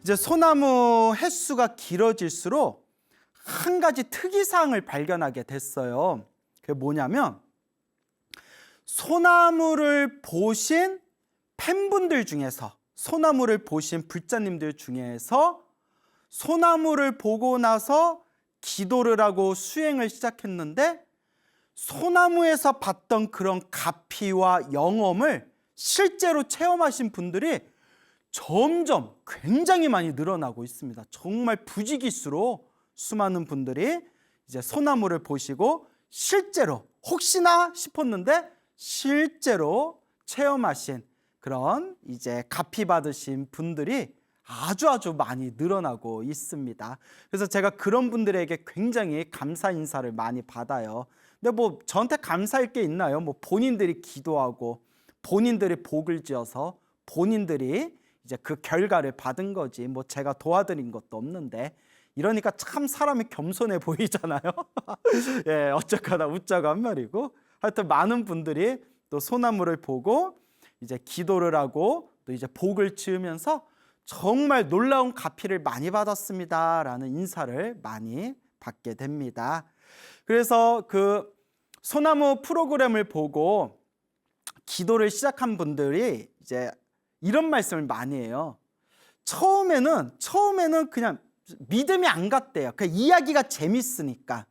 이제 소나무 횟수가 길어질수록 한 가지 특이사항을 발견하게 됐어요. 그게 뭐냐면 소나무를 보신 팬분들 중에서, 소나무를 보신 불자님들 중에서 소나무를 보고 나서 기도를 하고 수행을 시작했는데 소나무에서 봤던 그런 가피와 영험을 실제로 체험하신 분들이 점점 굉장히 많이 늘어나고 있습니다. 정말 부지기수로 수많은 분들이 이제 소나무를 보시고 실제로 혹시나 싶었는데 실제로 체험하신 그런 이제 가피 받으신 분들이 아주 많이 늘어나고 있습니다. 그래서 제가 그런 분들에게 굉장히 감사 인사를 많이 받아요. 근데 뭐 저한테 감사할 게 있나요? 뭐 본인들이 기도하고 본인들이 복을 지어서 본인들이 이제 그 결과를 받은 거지 뭐 제가 도와드린 것도 없는데, 이러니까 참 사람이 겸손해 보이잖아요. 예, 어쩌거나 웃자고 한 말이고, 하여튼 많은 분들이 또 소나무를 보고 이제 기도를 하고 또 이제 복을 지으면서 정말 놀라운 가피를 많이 받았습니다라는 인사를 많이 받게 됩니다. 그래서 그 소나무 프로그램을 보고 기도를 시작한 분들이 이제 이런 말씀을 많이 해요. 처음에는 그냥 믿음이 안 갔대요. 그 이야기가 재밌으니까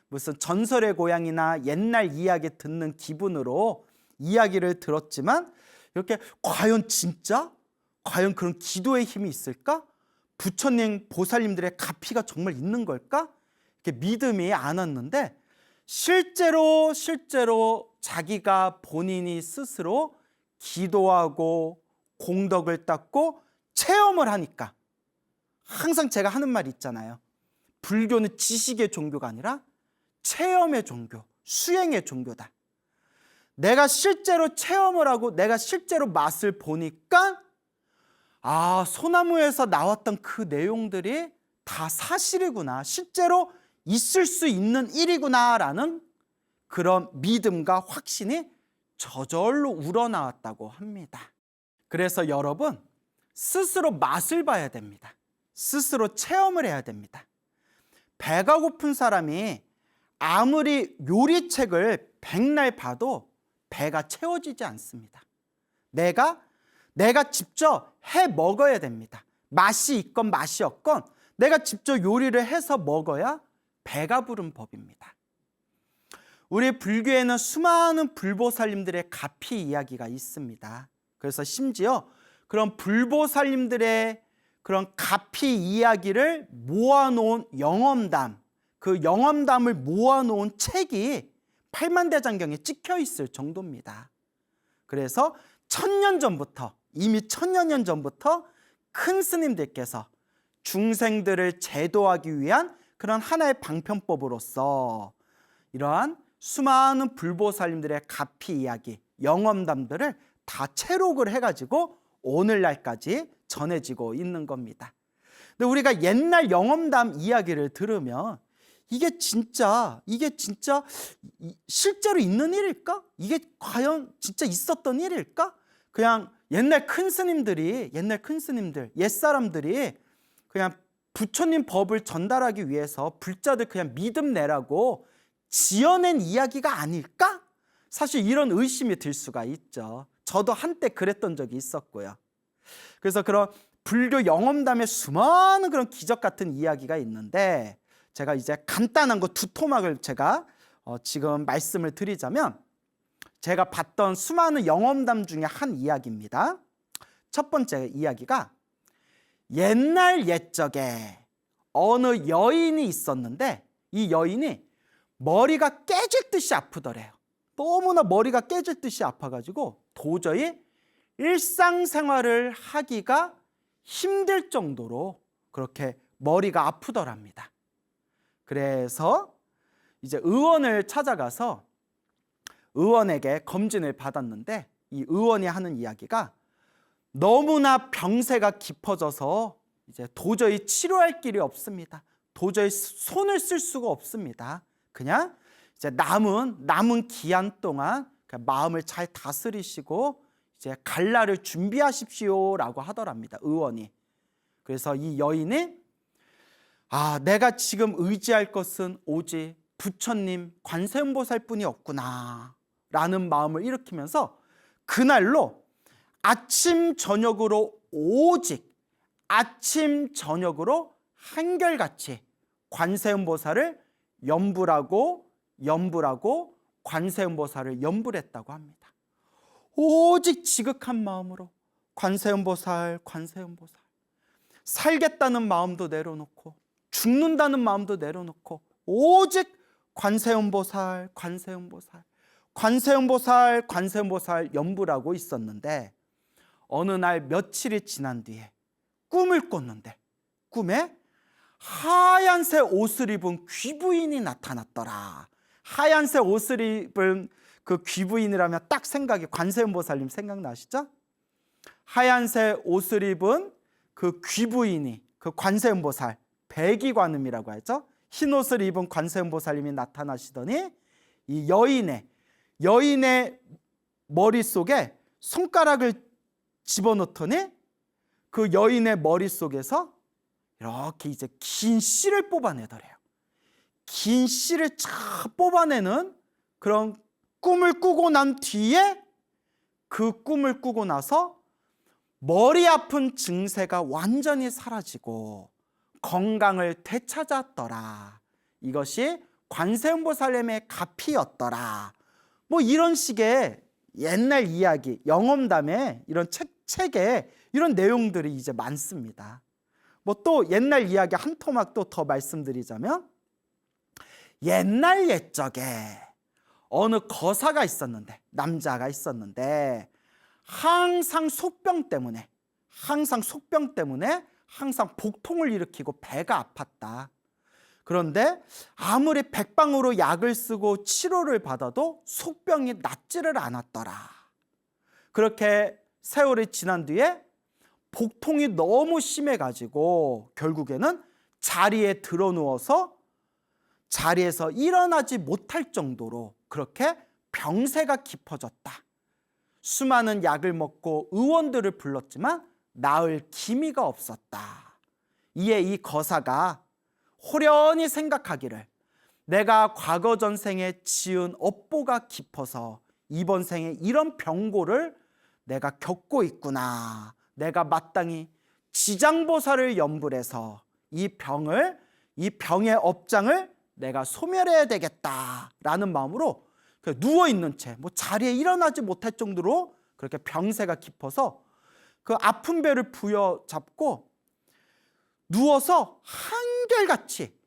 무슨 전설의 고향이나 옛날 이야기 듣는 기분으로 이야기를 들었지만 이렇게 과연 진짜? 과연 그런 기도의 힘이 있을까? 부처님 보살님들의 가피가 정말 있는 걸까? 이렇게 믿음이 안 왔는데 실제로 자기가 본인이 스스로 기도하고 공덕을 닦고 체험을 하니까, 항상 제가 하는 말이 있잖아요. 불교는 지식의 종교가 아니라 체험의 종교, 수행의 종교다. 내가 실제로 체험을 하고 내가 실제로 맛을 보니까 소나무에서 나왔던 그 내용들이 다 사실이구나, 실제로 있을 수 있는 일이구나라는 그런 믿음과 확신이 저절로 우러나왔다고 합니다. 그래서 여러분, 스스로 맛을 봐야 됩니다. 스스로 체험을 해야 됩니다. 배가 고픈 사람이 아무리 요리책을 백날 봐도 배가 채워지지 않습니다. 내가 직접 해 먹어야 됩니다. 맛이 있건 맛이 없건 내가 직접 요리를 해서 먹어야 배가 부른 법입니다. 우리 불교에는 수많은 불보살님들의 가피 이야기가 있습니다. 그래서 심지어 그런 불보살님들의 그런 가피 이야기를 모아놓은 영엄담, 그 영엄담을 모아놓은 책이 팔만대장경에 찍혀 있을 정도입니다. 그래서 1000년 전부터, 이미 1000여 년 전부터 큰 스님들께서 중생들을 제도하기 위한 그런 하나의 방편법으로서 이러한 수많은 불보살님들의 가피 이야기, 영엄담들을 다 채록을 해가지고 오늘날까지 전해지고 있는 겁니다. 근데 우리가 옛날 영엄담 이야기를 들으면 이게 진짜 실제로 있는 일일까? 이게 과연 진짜 있었던 일일까? 그냥 옛날 큰 스님들, 옛사람들이 그냥 부처님 법을 전달하기 위해서 불자들 그냥 믿음 내라고 지어낸 이야기가 아닐까? 사실 이런 의심이 들 수가 있죠. 저도 한때 그랬던 적이 있었고요. 그래서 그런 불교 영엄담의 수많은 그런 기적 같은 이야기가 있는데, 제가 이제 간단한 거 두 토막을 제가 지금 말씀을 드리자면, 제가 봤던 수많은 영엄담 중에 한 이야기입니다. 첫 번째 이야기가 옛날 옛적에 어느 여인이 있었는데, 이 여인이 머리가 깨질 듯이 아프더래요. 너무나 머리가 깨질 듯이 아파가지고 도저히 일상생활을 하기가 힘들 정도로 그렇게 머리가 아프더랍니다. 그래서 이제 의원을 찾아가서 의원에게 검진을 받았는데, 이 의원이 하는 이야기가 너무나 병세가 깊어져서 이제 도저히 치료할 길이 없습니다. 도저히 손을 쓸 수가 없습니다. 그냥 이제 남은 기한 동안 마음을 잘 다스리시고 이제 갈 날을 준비하십시오라고 하더랍니다, 의원이. 그래서 이 여인이 내가 지금 의지할 것은 오직 부처님 관세음보살뿐이 없구나 라는 마음을 일으키면서 그날로 아침 저녁으로 한결같이 관세음보살을 염불하고 관세음보살을 염불했다고 합니다. 오직 지극한 마음으로 관세음보살, 살겠다는 마음도 내려놓고 죽는다는 마음도 내려놓고 오직 관세음보살 염불하고 있었는데, 어느 날 며칠이 지난 뒤에 꿈을 꿨는데, 꿈에 하얀색 옷을 입은 귀부인이 나타났더라. 하얀색 옷을 입은 그 귀부인이라면 딱 생각이 관세음보살님 생각나시죠? 하얀색 옷을 입은 그 귀부인이, 그 관세음보살, 백이관음이라고 하죠. 흰 옷을 입은 관세음보살님이 나타나시더니 이 여인의 머릿속에 손가락을 집어넣더니 그 여인의 머릿속에서 이렇게 이제 긴 씨를 뽑아내더래요. 긴 씨를 쫙 뽑아내는 그런 꿈을 꾸고 난 뒤에, 그 꿈을 꾸고 나서 머리 아픈 증세가 완전히 사라지고 건강을 되찾았더라. 이것이 관세음보살님의 가피였더라. 뭐 이런 식의 옛날 이야기, 영엄담에 이런 책에 이런 내용들이 이제 많습니다. 뭐 또 옛날 이야기 한 토막 또 더 말씀드리자면, 옛날 옛적에 어느 거사가 있었는데, 남자가 있었는데 항상 속병 때문에 항상 복통을 일으키고 배가 아팠다. 그런데 아무리 백방으로 약을 쓰고 치료를 받아도 속병이 낫지를 않았더라. 그렇게 세월이 지난 뒤에 복통이 너무 심해가지고 결국에는 자리에 드러누워서 자리에서 일어나지 못할 정도로 그렇게 병세가 깊어졌다. 수많은 약을 먹고 의원들을 불렀지만 나을 기미가 없었다. 이에 이 거사가 호련히 생각하기를 내가 과거 전생에 지은 업보가 깊어서 이번 생에 이런 병고를 내가 겪고 있구나. 내가 마땅히 지장보살을 염불해서 이 병의 업장을 내가 소멸해야 되겠다라는 마음으로 누워있는 채 자리에 일어나지 못할 정도로 그렇게 병세가 깊어서 그 아픈 배를 부여잡고 누워서 한결같이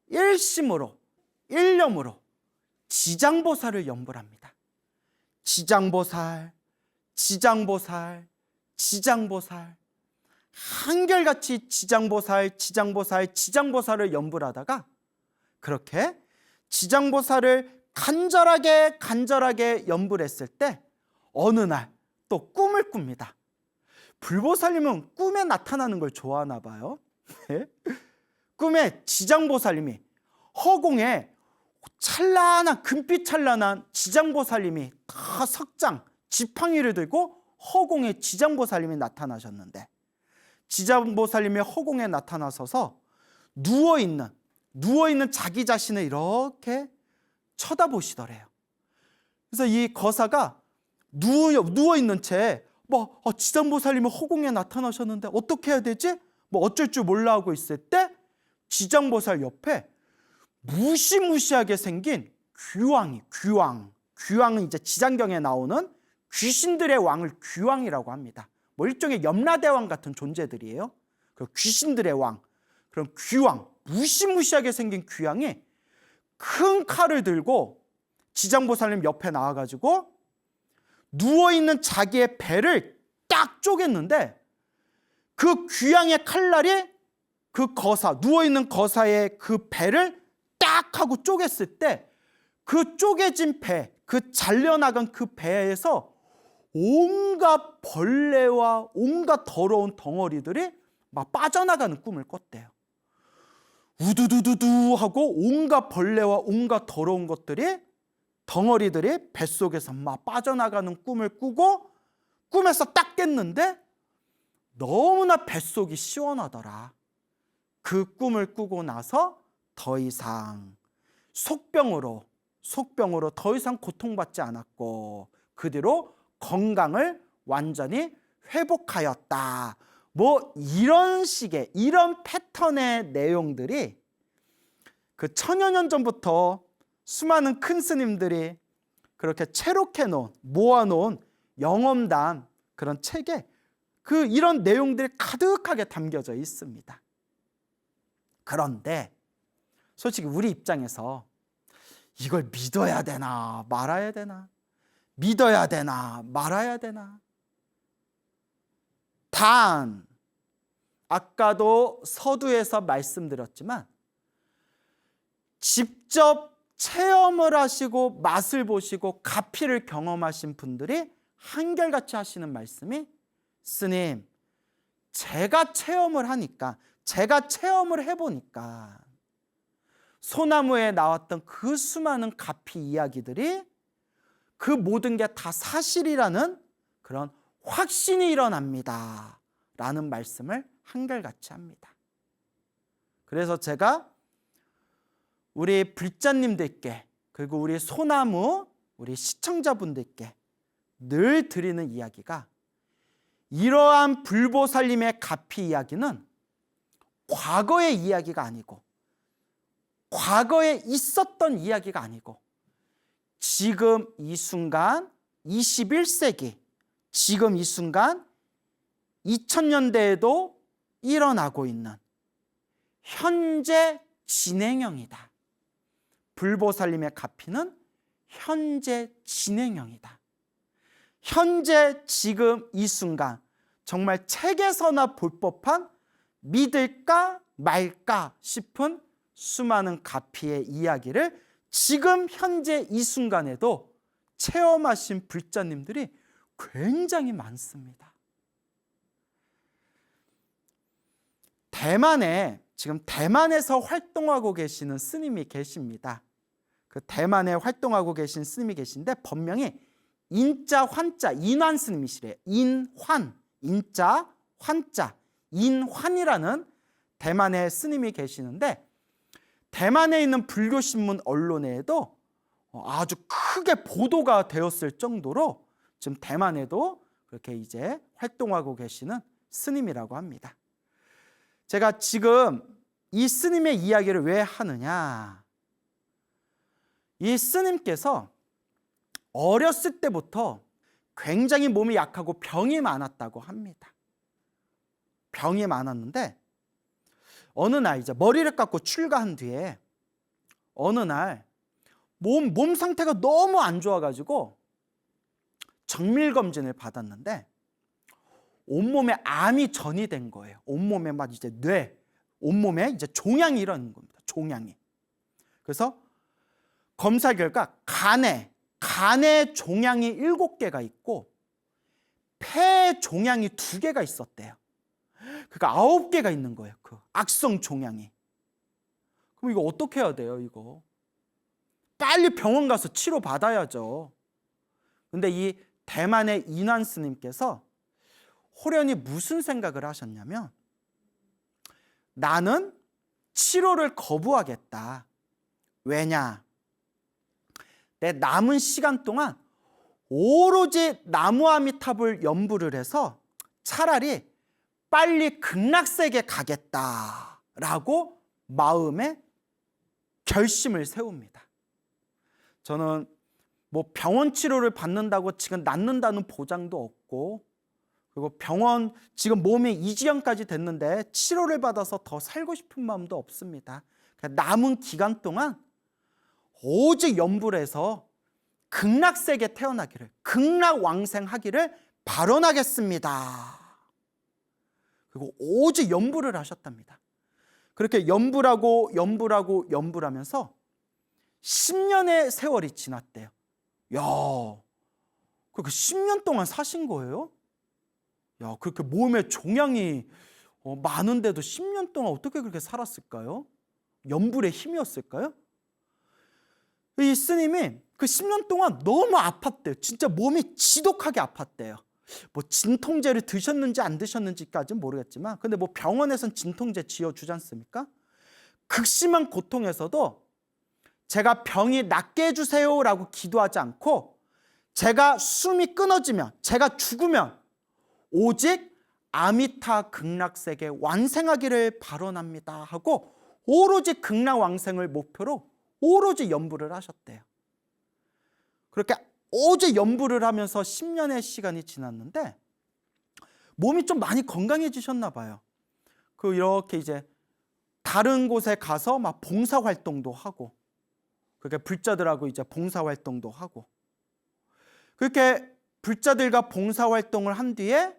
일심으로 일념으로 지장보살을 염불합니다. 지장보살, 지장보살, 지장보살. 한결같이 지장보살, 지장보살, 지장보살을 염불하다가 그렇게 지장보살을 간절하게 염불했을 때 어느 날 또 꿈을 꿉니다. 불보살님은 꿈에 나타나는 걸 좋아하나 봐요. 꿈에 지장보살님이 허공에 찬란한 금빛 찬란한 지장보살님이 다 석장 지팡이를 들고 허공에 지장보살님이 나타나셨는데 지장보살님이 허공에 나타나서서 누워있는 자기 자신을 이렇게 쳐다보시더래요. 그래서 이 거사가 누워있는 채 지장보살님이 허공에 나타나셨는데 어떻게 해야 되지? 어쩔 줄 몰라 하고 있을 때 지장보살 옆에 무시무시하게 생긴 귀왕은 이제 지장경에 나오는 귀신들의 왕을 귀왕이라고 합니다. 일종의 염라대왕 같은 존재들이에요. 그 귀신들의 왕, 그런 귀왕, 무시무시하게 생긴 귀왕이 큰 칼을 들고 지장보살님 옆에 나와가지고 누워있는 자기의 배를 딱 쪼갰는데 그 귀왕의 칼날이 그 누워있는 거사의 그 배를 딱 하고 쪼갰을 때 그 쪼개진 배, 그 잘려나간 그 배에서 온갖 벌레와 온갖 더러운 덩어리들이 막 빠져나가는 꿈을 꿨대요. 우두두두두 하고 온갖 벌레와 온갖 더러운 덩어리들이 뱃속에서 막 빠져나가는 꿈을 꾸고 꿈에서 딱 깼는데 너무나 뱃속이 시원하더라. 그 꿈을 꾸고 나서 더 이상 속병으로 더 이상 고통받지 않았고 그 뒤로 건강을 완전히 회복하였다. 이런 식의 이런 패턴의 내용들이 그 천여 년 전부터 수많은 큰 스님들이 그렇게 채록해 놓은 모아놓은 영엄담 그런 책에 이런 내용들이 가득하게 담겨져 있습니다. 그런데 솔직히 우리 입장에서 이걸 믿어야 되나 말아야 되나, 믿어야 되나 말아야 되나. 단 아까도 서두에서 말씀드렸지만 직접 체험을 하시고 맛을 보시고 가피를 경험하신 분들이 한결같이 하시는 말씀이 스님, 제가 체험을 해보니까 소나무에 나왔던 그 수많은 가피 이야기들이 그 모든 게 다 사실이라는 그런 확신이 일어납니다 라는 말씀을 한결같이 합니다. 그래서 제가 우리 불자님들께 그리고 우리 소나무 우리 시청자분들께 늘 드리는 이야기가 이러한 불보살님의 가피 이야기는 과거의 이야기가 아니고 과거에 있었던 이야기가 아니고 지금 이 순간 21세기 지금 이 순간 2000년대에도 일어나고 있는 현재 진행형이다. 불보살님의 가피는 현재 진행형이다. 현재 지금 이 순간 정말 책에서나 볼 법한 믿을까 말까 싶은 수많은 가피의 이야기를 지금 현재 이 순간에도 체험하신 불자님들이 굉장히 많습니다. 지금 대만에서 활동하고 계시는 스님이 계십니다. 그 대만에 활동하고 계신 스님이 계신데 법명이 인자 환자 인환 스님이시래요. 인환, 인자 환자 인환이라는 대만의 스님이 계시는데 대만에 있는 불교신문 언론에도 아주 크게 보도가 되었을 정도로 지금 대만에도 그렇게 이제 활동하고 계시는 스님이라고 합니다. 제가 지금 이 스님의 이야기를 왜 하느냐? 이 스님께서 어렸을 때부터 굉장히 몸이 약하고 병이 많았다고 합니다. 병이 많았는데 어느 날 이제 머리를 깎고 출가한 뒤에 어느 날 몸 상태가 너무 안 좋아가지고 정밀검진을 받았는데 온몸에 암이 전이 된 거예요. 온몸에 막 이제 온몸에 이제 종양이 일어나는 겁니다. 종양이. 그래서 검사 결과 간에 종양이 7개가 있고 폐에 종양이 2개가 있었대요. 그러니까 9개가 있는 거예요. 그 악성 종양이. 그럼 이거 어떻게 해야 돼요, 이거? 빨리 병원 가서 치료 받아야죠. 근데 이 대만의 인환 스님께서 호련히 무슨 생각을 하셨냐면 나는 치료를 거부하겠다. 왜냐? 내 남은 시간 동안 오로지 나무아미탑을 연부를 해서 차라리 빨리 극락세계 가겠다라고 마음에 결심을 세웁니다. 저는 뭐 병원 치료를 받는다고 지금 낫는다는 보장도 없고 그리고 병원 지금 몸이 이 지경까지 됐는데 치료를 받아서 더 살고 싶은 마음도 없습니다. 그러니까 남은 기간 동안 오직 연부를 해서 극락세계 태어나기를 극락왕생하기를 발언하겠습니다. 그리고 오직 연부를 하셨답니다. 그렇게 연부하면서 10년의 세월이 지났대요. 야, 그렇게 10년 동안 사신 거예요? 야, 그렇게 몸에 종양이 많은데도 10년 동안 어떻게 그렇게 살았을까요? 연불의 힘이었을까요? 이 스님이 그 10년 동안 너무 아팠대요. 진짜 몸이 지독하게 아팠대요. 뭐 진통제를 드셨는지 안 드셨는지까지는 모르겠지만 근데 뭐 병원에선 진통제 지어주지 않습니까? 극심한 고통에서도 제가 병이 낫게 해주세요 라고 기도하지 않고 제가 숨이 끊어지면 제가 죽으면 오직 아미타 극락세계 완생하기를 발언합니다 하고 오로지 극락왕생을 목표로 오로지 연부를 하셨대요. 그렇게 오직 연부를 하면서 10년의 시간이 지났는데 몸이 좀 많이 건강해지셨나 봐요. 이렇게 이제 다른 곳에 가서 막 봉사활동도 하고 그렇게 불자들하고 이제 봉사활동도 하고 그렇게 불자들과 봉사활동을 한 뒤에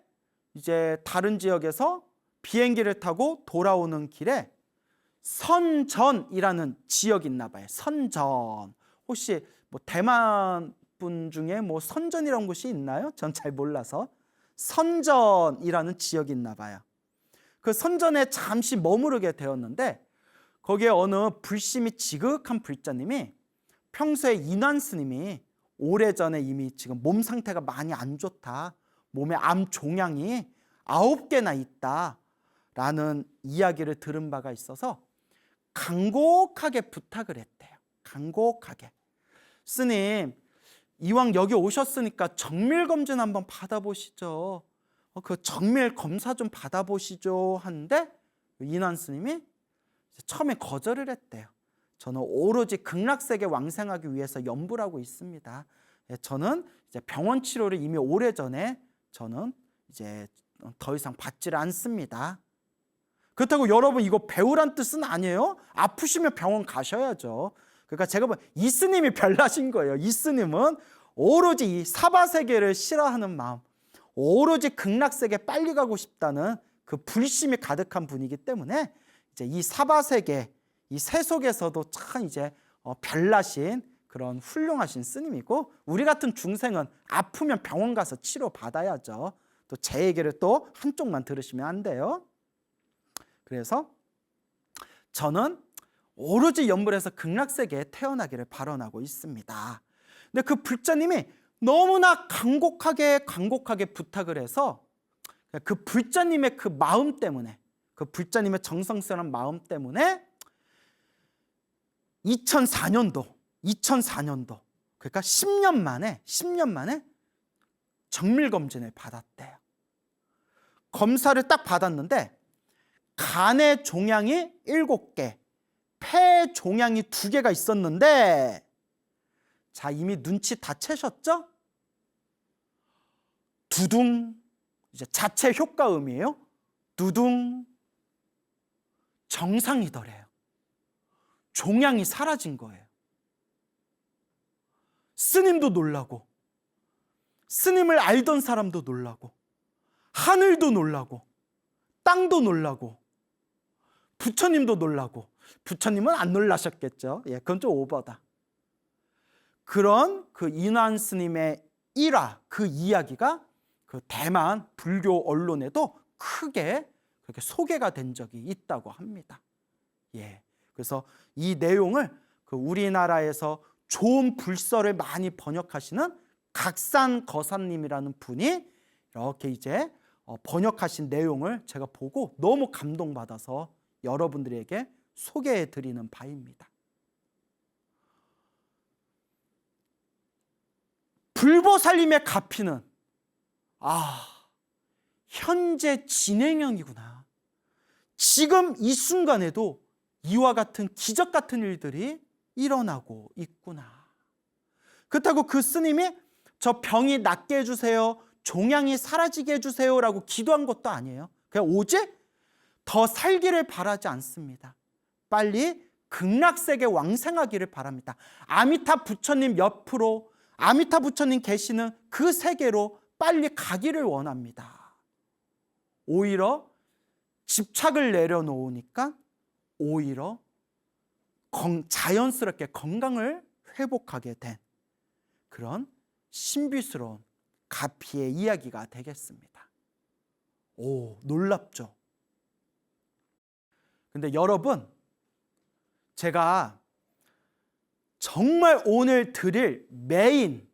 이제 다른 지역에서 비행기를 타고 돌아오는 길에 선전이라는 지역이 있나 봐요. 선전. 혹시 뭐 대만 분 중에 뭐 선전이라는 곳이 있나요? 전 잘 몰라서. 선전이라는 지역이 있나 봐요. 그 선전에 잠시 머무르게 되었는데 거기에 어느 불심이 지극한 불자님이 평소에 인환 스님이 오래전에 이미 지금 몸 상태가 많이 안 좋다. 몸에 암 종양이 9개나 있다라는 이야기를 들은 바가 있어서 간곡하게 부탁을 했대요. 간곡하게. 스님, 이왕 여기 오셨으니까 정밀검진 한번 받아보시죠. 그 정밀 검사 좀 받아보시죠 하는데 인환 스님이 처음에 거절을 했대요. 저는 오로지 극락세계 왕생하기 위해서 연부를 하고 있습니다. 저는 이제 병원 치료를 이미 오래전에 저는 이제 더 이상 받지를 않습니다. 그렇다고 여러분 이거 배우란 뜻은 아니에요. 아프시면 병원 가셔야죠. 그러니까 제가 이 스님이 별나신 거예요. 이 스님은 오로지 이 사바세계를 싫어하는 마음, 오로지 극락세계 빨리 가고 싶다는 그 불심이 가득한 분이기 때문에 이제 이 사바세계, 이 세속에서도 참 이제 별나신 그런 훌륭하신 스님이고 우리 같은 중생은 아프면 병원 가서 치료 받아야죠. 또 제 얘기를 또 한쪽만 들으시면 안 돼요. 그래서 저는 오로지 연불에서 극락세계에 태어나기를 발언하고 있습니다. 근데 그 불자님이 너무나 간곡하게 부탁을 해서 그 불자님의 그 마음 때문에, 그 불자님의 정성스러운 마음 때문에 2004년도 그러니까 10년 만에 정밀검진을 받았대요. 검사를 딱 받았는데 간의 종양이 7개, 폐 종양이 2개가 있었는데, 자, 이미 눈치 다 채셨죠? 두둥, 이제 자체 효과음이에요. 두둥, 정상이더래요. 종양이 사라진 거예요. 스님도 놀라고, 스님을 알던 사람도 놀라고, 하늘도 놀라고, 땅도 놀라고, 부처님도 놀라고. 부처님은 안 놀라셨겠죠. 예, 그건 좀 오버다. 그런 그 인완 스님의 일화, 그 이야기가 그 대만 불교 언론에도 크게 그렇게 소개가 된 적이 있다고 합니다. 예, 그래서 이 내용을 그 우리나라에서 좋은 불서를 많이 번역하시는 각산 거사님이라는 분이 이렇게 이제 번역하신 내용을 제가 보고 너무 감동받아서 여러분들에게 소개해 드리는 바입니다. 불보살님의 가피는 현재 진행형이구나. 지금 이 순간에도 이와 같은 기적 같은 일들이 일어나고 있구나. 그렇다고 그 스님이 저 병이 낫게 해주세요, 종양이 사라지게 해주세요 라고 기도한 것도 아니에요. 그냥 오직 더 살기를 바라지 않습니다. 빨리 극락세계 왕생하기를 바랍니다. 아미타 부처님 옆으로, 아미타 부처님 계시는 그 세계로 빨리 가기를 원합니다. 오히려 집착을 내려놓으니까 오히려 자연스럽게 건강을 회복하게 된 그런 신비스러운 가피의 이야기가 되겠습니다. 오, 놀랍죠? 근데 여러분, 제가 정말 오늘 드릴 메인이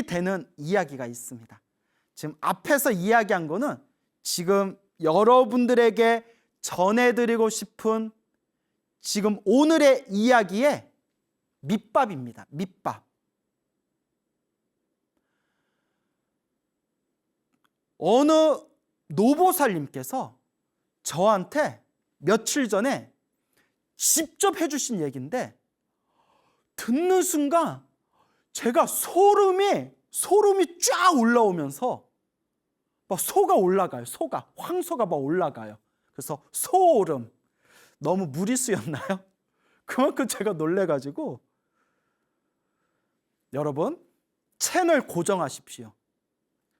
되는 이야기가 있습니다. 지금 앞에서 이야기한 거는 지금 여러분들에게 전해드리고 싶은 지금 오늘의 이야기의 밑밥입니다. 밑밥. 어느 노보살님께서 저한테 며칠 전에 직접 해주신 얘기인데, 듣는 순간 제가 소름이 쫙 올라오면서 막 소가 올라가요. 황소가 막 올라가요. 그래서 소름. 너무 무리수였나요? 그만큼 제가 놀래가지고, 여러분 채널 고정하십시오.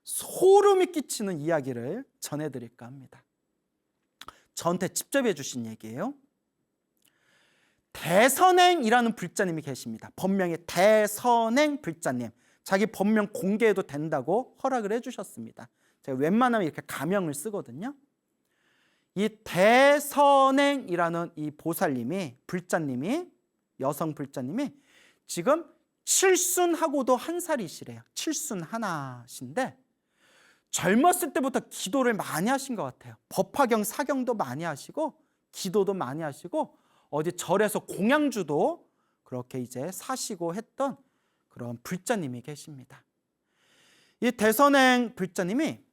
소름이 끼치는 이야기를 전해드릴까 합니다. 저한테 직접 해주신 얘기예요. 대선행이라는 불자님이 계십니다. 법명이 대선행 불자님. 자기 법명 공개해도 된다고 허락을 해주셨습니다. 제가 웬만하면 이렇게 가명을 쓰거든요. 이 대선행이라는 이 보살님이, 불자님이, 여성 불자님이 지금 칠순하고도 1살이시래요. 칠순하나신데 젊었을 때부터 기도를 많이 하신 것 같아요. 법화경, 사경도 많이 하시고 기도도 많이 하시고 어디 절에서 공양주도 그렇게 이제 사시고 했던 그런 불자님이 계십니다. 이 대선행 불자님이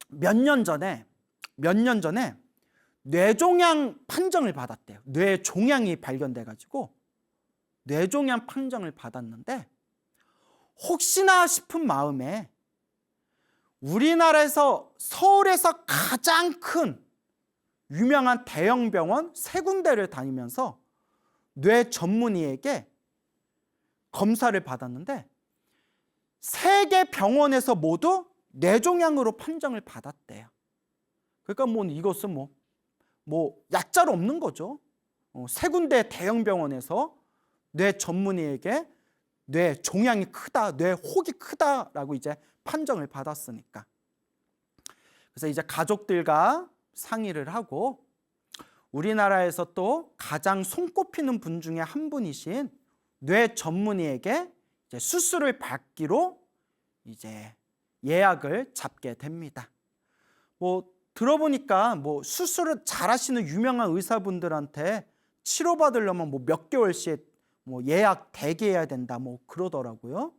몇 년 전에 뇌종양 판정을 받았대요. 뇌종양이 발견돼가지고 뇌종양 판정을 받았는데, 혹시나 싶은 마음에 우리나라에서 서울에서 가장 큰 유명한 대형 병원 3군데를 다니면서 뇌 전문의에게 검사를 받았는데 3개 병원에서 모두 뇌종양으로 판정을 받았대요. 그러니까 이것은 약자로 없는 거죠. 3군데 대형 병원에서 뇌 전문의에게 뇌 종양이 크다, 뇌 혹이 크다라고 이제 판정을 받았으니까. 그래서 이제 가족들과 상의를 하고 우리나라에서 또 가장 손꼽히는 분 중에 한 분이신 뇌 전문의에게 이제 수술을 받기로 이제 예약을 잡게 됩니다. 뭐 들어보니까 뭐 수술을 잘하시는 유명한 의사분들한테 치료받으려면 뭐 몇 개월씩 뭐 예약 대기해야 된다 뭐 그러더라고요.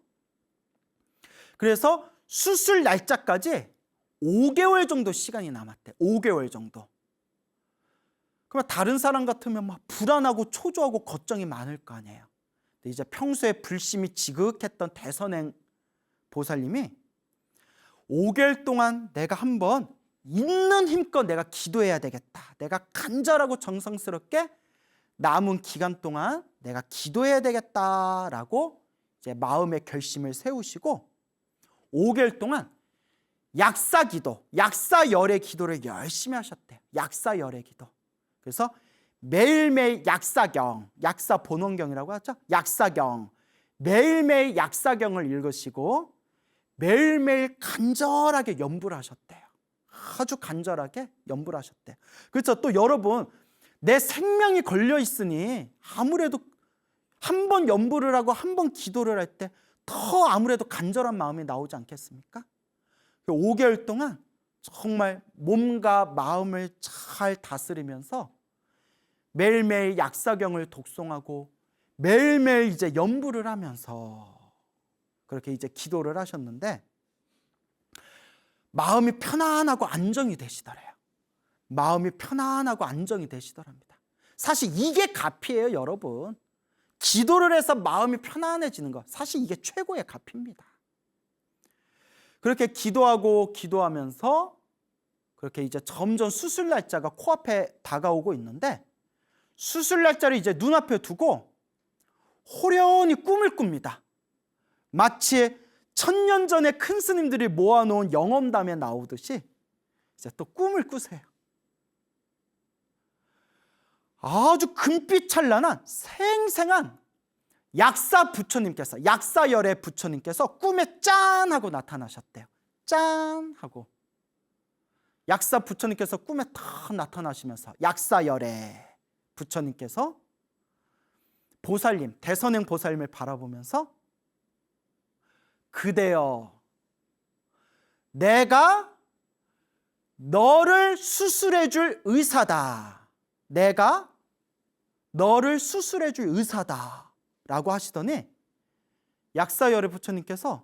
그래서 수술 날짜까지 5개월 정도 시간이 남았대. 5개월 정도. 그러면 다른 사람 같으면 막 불안하고 초조하고 걱정이 많을 거 아니에요. 근데 이제 평소에 불심이 지극했던 대선행 보살님이 5개월 동안 내가 한번 있는 힘껏 내가 기도해야 되겠다. 내가 간절하고 정성스럽게 남은 기간 동안 내가 기도해야 되겠다라고 이제 마음의 결심을 세우시고 5개월 동안 약사기도, 약사열의 기도를 열심히 하셨대요. 약사열의 기도. 그래서 매일매일 약사경, 약사본원경이라고 하죠. 약사경, 매일매일 약사경을 읽으시고 매일매일 간절하게 염불 하셨대요. 아주 간절하게 염불 하셨대요. 그렇죠. 또 여러분, 내 생명이 걸려 있으니 아무래도 한 번 염불을 하고 한 번 기도를 할 때 더 아무래도 간절한 마음이 나오지 않겠습니까? 5개월 동안 정말 몸과 마음을 잘 다스리면서 매일매일 약사경을 독송하고 매일매일 이제 염불을 하면서 그렇게 이제 기도를 하셨는데 마음이 편안하고 안정이 되시더래요. 마음이 편안하고 안정이 되시더랍니다. 사실 이게 가피예요, 여러분. 기도를 해서 마음이 편안해지는 것, 사실 이게 최고의 가피입니다. 그렇게 기도하고 기도하면서 그렇게 이제 점점 수술 날짜가 코앞에 다가오고 있는데 수술 날짜를 이제 눈앞에 두고 호련히 꿈을 꿉니다. 마치 1000년 전에 큰 스님들이 모아놓은 영험담에 나오듯이 이제 또 꿈을 꾸세요. 아주 금빛찬란한 생생한 약사 부처님께서, 약사열의 부처님께서 꿈에 짠 하고 나타나셨대요. 짠 하고 약사 부처님께서 꿈에 탁 나타나시면서 약사열의 부처님께서 보살님, 대선행 보살님을 바라보면서 그대여, 내가 너를 수술해 줄 의사다. 내가 너를 수술해 줄 의사다 라고 하시더니 약사열의 부처님께서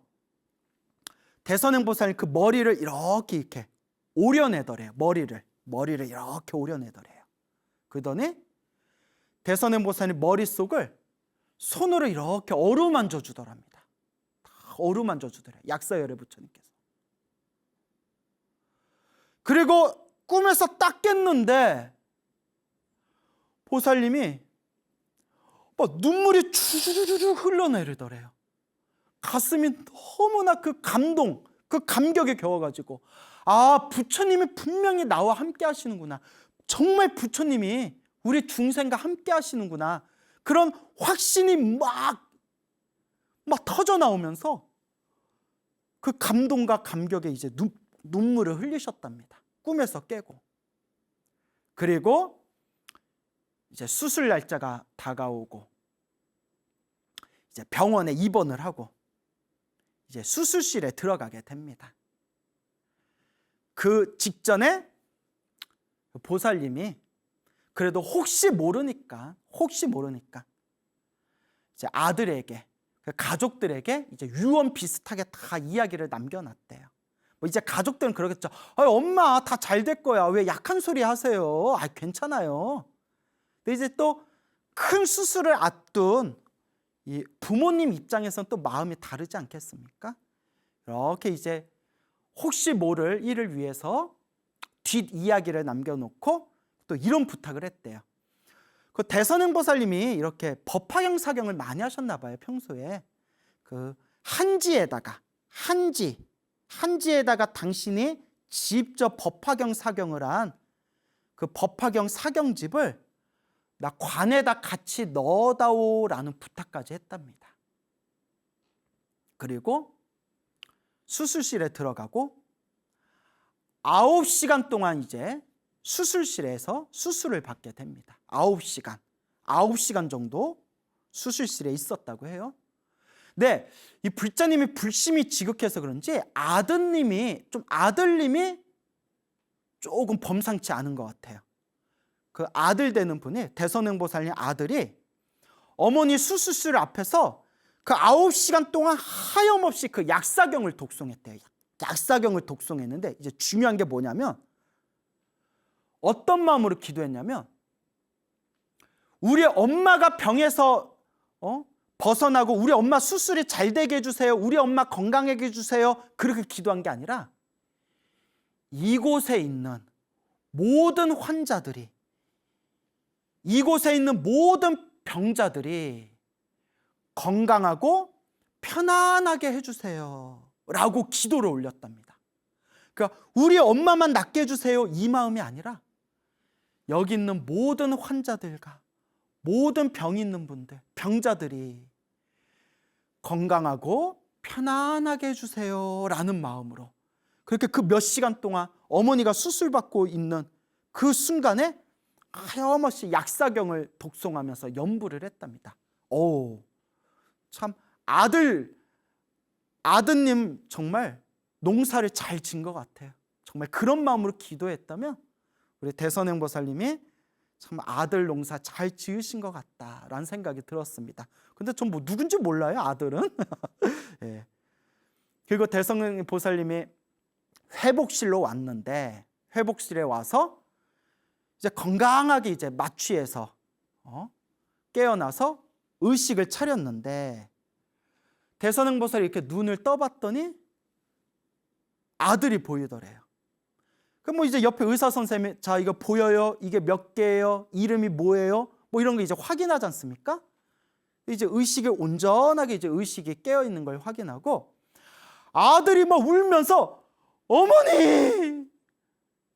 대선행 보살님 그 머리를 이렇게 오려내더래요. 머리를 이렇게 오려내더래요. 그러더니 대선행 보살님 머릿속을 손으로 이렇게 어루만져 주더랍니다. 어루만져 주더래요. 약사열의 부처님께서. 그리고 꿈에서 딱 깼는데 보살님이 막 눈물이 주르르 흘러내리더래요. 가슴이 너무나 그 감동, 그 감격에 겨워가지고 아, 부처님이 분명히 나와 함께 하시는구나. 정말 부처님이 우리 중생과 함께 하시는구나. 그런 확신이 막 터져 나오면서 그 감동과 감격에 이제 눈물을 흘리셨답니다. 꿈에서 깨고. 그리고 이제 수술 날짜가 다가오고 이제 병원에 입원을 하고 이제 수술실에 들어가게 됩니다. 그 직전에 보살님이 그래도 혹시 모르니까 이제 아들에게, 가족들에게 이제 유언 비슷하게 다 이야기를 남겨놨대요. 뭐 이제 가족들은 그러겠죠. 엄마 다 잘 될 거야. 왜 약한 소리 하세요? 괜찮아요. 근데 이제 또 큰 수술을 앞둔 이 부모님 입장에서는 또 마음이 다르지 않겠습니까? 이렇게 이제 혹시 모를 일을 위해서 뒷이야기를 남겨놓고 또 이런 부탁을 했대요. 그 대선행 보살님이 이렇게 법화경 사경을 많이 하셨나 봐요. 평소에 그 한지에다가 당신이 직접 법화경 사경을 한 그 법화경 사경집을 나 관에다 같이 넣어다오라는 부탁까지 했답니다. 그리고 수술실에 들어가고 9시간 동안 이제 수술실에서 수술을 받게 됩니다. 9시간 정도 수술실에 있었다고 해요. 네, 이 불자님이 불심이 지극해서 그런지 아들님이 조금 범상치 않은 것 같아요. 그 아들 되는 분이, 대선행보살님 아들이 어머니 수술실 앞에서 그 9시간 동안 하염없이 그 약사경을 독송했대요. 약사경을 독송했는데, 이제 중요한 게 뭐냐면, 어떤 마음으로 기도했냐면, 우리 엄마가 병에서 벗어나고 우리 엄마 수술이 잘 되게 해주세요, 우리 엄마 건강하게 해주세요, 그렇게 기도한 게 아니라 이곳에 있는 모든 환자들이, 이곳에 있는 모든 병자들이 건강하고 편안하게 해주세요 라고 기도를 올렸답니다. 그러니까 우리 엄마만 낫게 해주세요, 이 마음이 아니라 여기 있는 모든 환자들과 모든 병 있는 분들, 병자들이 건강하고 편안하게 해주세요 라는 마음으로, 그렇게 그 몇 시간 동안 어머니가 수술받고 있는 그 순간에 하염없이 약사경을 독송하면서 연부를 했답니다. 오, 참 아드님 정말 농사를 잘 진 것 같아요. 정말 그런 마음으로 기도했다면 우리 대선행보살님이 참 아들 농사 잘 지으신 것 같다라는 생각이 들었습니다. 근데 전 뭐 누군지 몰라요, 아들은. 예. 그리고 대선행보살님이 회복실로 왔는데, 회복실에 와서 이제 건강하게 이제 마취해서 깨어나서 의식을 차렸는데, 대선행보살이 이렇게 눈을 떠봤더니 아들이 보이더래요. 그럼 뭐 이제 옆에 의사 선생님이, 자, 이거 보여요? 이게 몇 개예요? 이름이 뭐예요? 뭐 이런 거 이제 확인하지 않습니까? 이제 의식이 온전하게 이제 의식이 깨어 있는 걸 확인하고, 아들이 막 울면서 어머니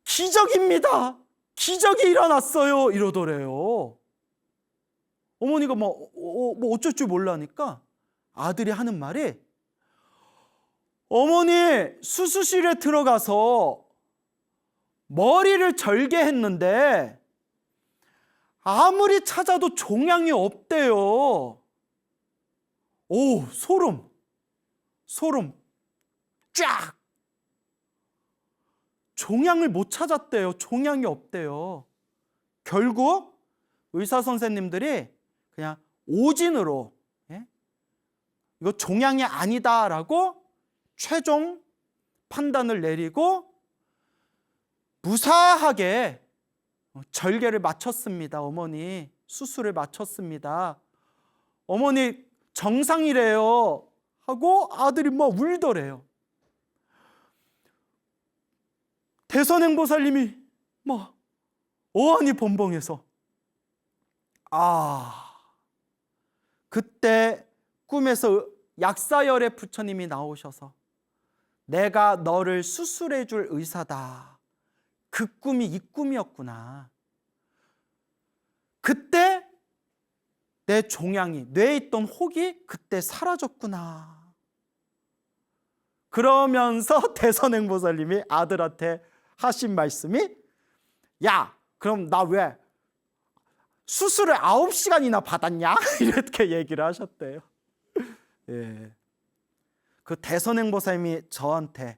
기적입니다, 기적이 일어났어요 이러더래요. 어머니가 뭐 어쩔 줄 몰라니까 아들이 하는 말이, 어머니 수술실에 들어가서 머리를 절개했는데 아무리 찾아도 종양이 없대요. 오, 소름 쫙. 종양을 못 찾았대요. 종양이 없대요. 결국 의사 선생님들이 그냥 오진으로, 이거 종양이 아니다라고 최종 판단을 내리고 무사하게 절개를 마쳤습니다. 어머니 수술을 마쳤습니다. 어머니 정상이래요 하고 아들이 막 울더래요. 대선행보살님이 막 어안이 번벙해서, 그때 꿈에서 약사열의 부처님이 나오셔서 내가 너를 수술해 줄 의사다, 그 꿈이 이 꿈이었구나, 그때 내 종양이, 뇌에 있던 혹이 그때 사라졌구나, 그러면서 대선행보살님이 아들한테 하신 말씀이, 야, 그럼 나 왜 수술을 9시간이나 받았냐? 이렇게 얘기를 하셨대요. 예. 그 대선행보살님이 저한테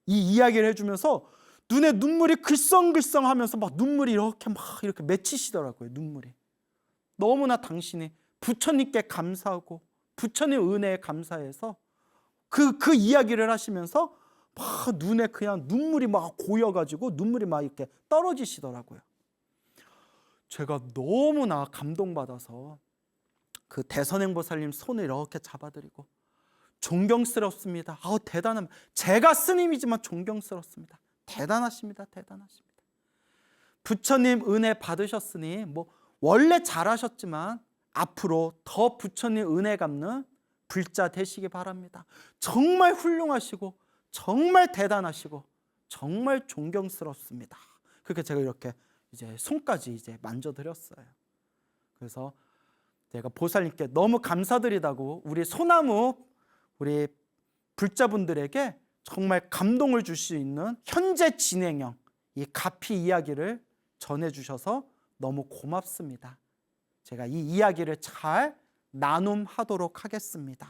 이 이야기를 해주면서 눈에 눈물이 글썽글썽하면서 막 눈물이 이렇게 맺히시더라고요. 눈물이. 너무나 당신이 부처님께 감사하고 부처님 은혜에 감사해서 그 이야기를 하시면서 막 눈에 그냥 눈물이 막 고여가지고 눈물이 막 이렇게 떨어지시더라고요. 제가 너무나 감동받아서 그 대선행보살님 손을 이렇게 잡아드리고, 존경스럽습니다. 대단합니다. 제가 스님이지만 존경스럽습니다. 대단하십니다. 대단하십니다. 부처님 은혜 받으셨으니 뭐 원래 잘하셨지만 앞으로 더 부처님 은혜 갚는 불자 되시기 바랍니다. 정말 훌륭하시고 정말 대단하시고 정말 존경스럽습니다. 그렇게 제가 이렇게 이제 손까지 이제 만져드렸어요. 그래서 제가 보살님께 너무 감사드리다고 우리 소나무 우리 불자분들에게 정말 감동을 줄 수 있는 현재 진행형 이 가피 이야기를 전해주셔서 너무 고맙습니다. 제가 이 이야기를 잘 나눔하도록 하겠습니다.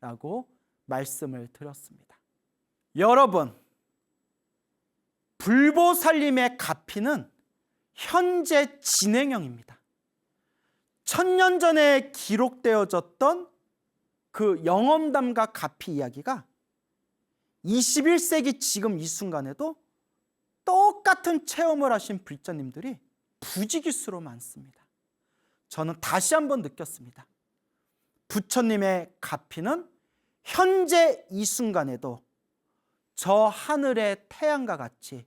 라고 말씀을 드렸습니다. 여러분, 불보살님의 가피는 현재 진행형입니다. 1000년 전에 기록되어졌던 그 영험담과 가피 이야기가 21세기 지금 이 순간에도 똑같은 체험을 하신 불자님들이 부지기수로 많습니다. 저는 다시 한번 느꼈습니다. 부처님의 가피는 현재 이 순간에도 저 하늘의 태양과 같이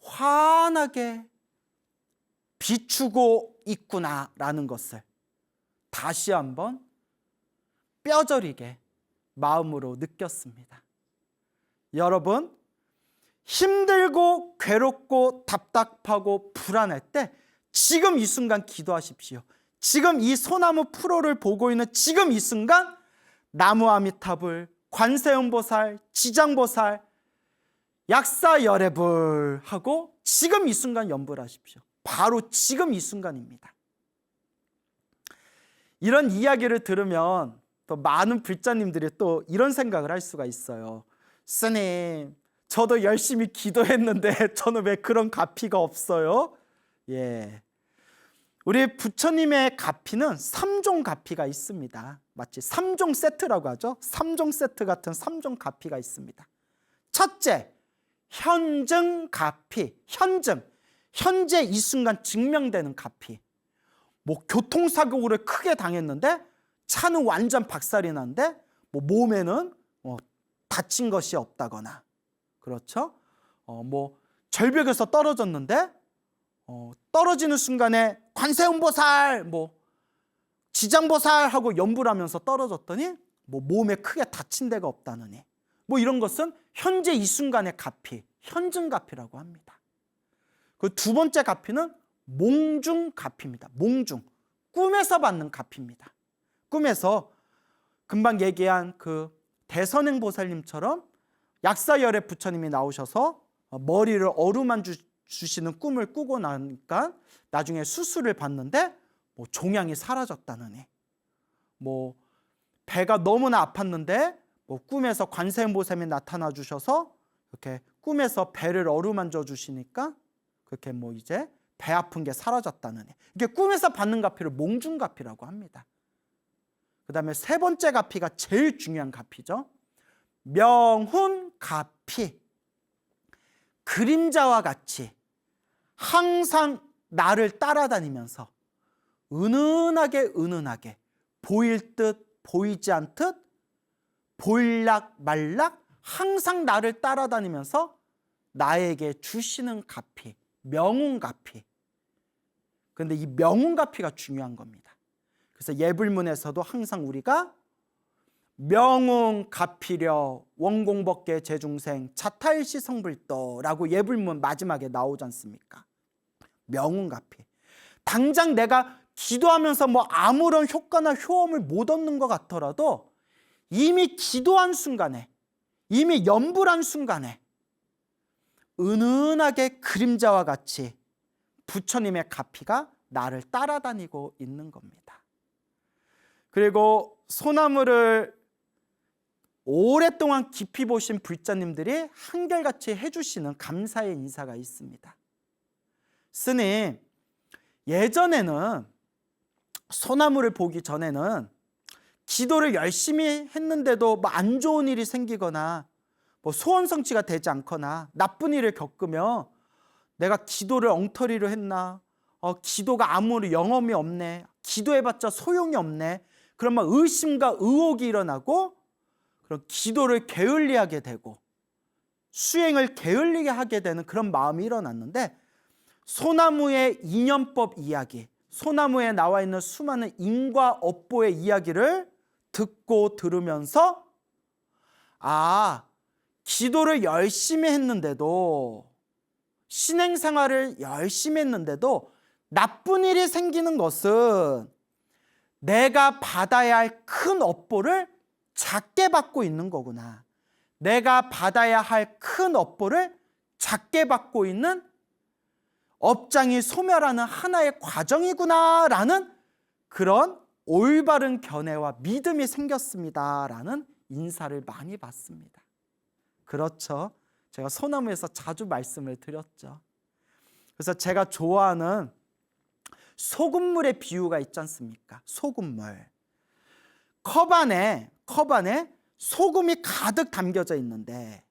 환하게 비추고 있구나라는 것을 다시 한번 뼈저리게 마음으로 느꼈습니다. 여러분, 힘들고 괴롭고 답답하고 불안할 때 지금 이 순간 기도하십시오. 지금 이 소나무 프로를 보고 있는 지금 이 순간 나무 아미타불, 관세음보살, 지장보살, 약사열애불 하고 지금 이 순간 연불 하십시오. 바로 지금 이 순간입니다. 이런 이야기를 들으면 또 많은 불자님들이 또 이런 생각을 할 수가 있어요. 스님, 저도 열심히 기도했는데 저는 왜 그런 가피가 없어요? 예, 우리 부처님의 가피는 3종 가피가 있습니다. 마치 3종 세트라고 하죠. 3종 세트 같은 3종 가피가 있습니다. 첫째, 현증 가피. 현재 이 순간 증명되는 가피. 뭐 교통사고를 크게 당했는데 차는 완전 박살이 났는데 뭐 몸에는 다친 것이 없다거나, 그렇죠? 뭐 절벽에서 떨어졌는데 떨어지는 순간에 관세음보살, 뭐 지장보살 하고 연불하면서 떨어졌더니 뭐 몸에 크게 다친 데가 없다느니, 뭐 이런 것은 현재 이 순간의 가피, 현증가피라고 합니다. 그 두 번째 가피는 몽중가피입니다. 몽중, 꿈에서 받는 가피입니다. 꿈에서 금방 얘기한 그 대선행보살님처럼 약사열애 부처님이 나오셔서 머리를 어루만 주시는 꿈을 꾸고 나니까 나중에 수술을 받는데 뭐 종양이 사라졌다느니, 뭐 배가 너무나 아팠는데 뭐 꿈에서 관세음보살님이 나타나 주셔서 이렇게 꿈에서 배를 어루만져 주시니까 그렇게 뭐 이제 배 아픈 게 사라졌다느니, 이게 꿈에서 받는 가피를 몽중가피라고 합니다. 그 다음에 세 번째 가피가 제일 중요한 가피죠. 명훈가피. 그림자와 같이 항상 나를 따라다니면서 은은하게 보일 듯 보이지 않듯 보일락 말락 항상 나를 따라다니면서 나에게 주시는 가피, 명훈가피. 그런데 이 명훈가피가 중요한 겁니다. 그래서 예불문에서도 항상 우리가 명훈가피려 원공법계 제중생 자타일시 성불도라고 예불문 마지막에 나오지 않습니까? 명훈가피. 당장 내가 기도하면서 뭐 아무런 효과나 효험을 못 얻는 것 같더라도 이미 기도한 순간에, 이미 연불한 순간에 은은하게 그림자와 같이 부처님의 가피가 나를 따라다니고 있는 겁니다. 그리고 소나무를 오랫동안 깊이 보신 불자님들이 한결같이 해주시는 감사의 인사가 있습니다. 스님, 예전에는 소나무를 보기 전에는 기도를 열심히 했는데도 뭐 안 좋은 일이 생기거나 뭐 소원 성취가 되지 않거나 나쁜 일을 겪으면 내가 기도를 엉터리로 했나, 기도가 아무리 영험이 없네, 기도해봤자 소용이 없네, 그러면 의심과 의혹이 일어나고 그런 기도를 게을리하게 되고 수행을 게을리게 하게 되는 그런 마음이 일어났는데, 소나무의 인연법 이야기, 소나무에 나와 있는 수많은 인과 업보의 이야기를 듣고 들으면서 기도를 열심히 했는데도, 신행생활을 열심히 했는데도 나쁜 일이 생기는 것은 내가 받아야 할 큰 업보를 작게 받고 있는 거구나. 내가 받아야 할 큰 업보를 작게 받고 있는 업장이 소멸하는 하나의 과정이구나라는 그런 올바른 견해와 믿음이 생겼습니다라는 인사를 많이 받습니다. 그렇죠. 제가 소나무에서 자주 말씀을 드렸죠. 그래서 제가 좋아하는 소금물의 비유가 있지 않습니까? 소금물. 컵 안에 소금이 가득 담겨져 있는데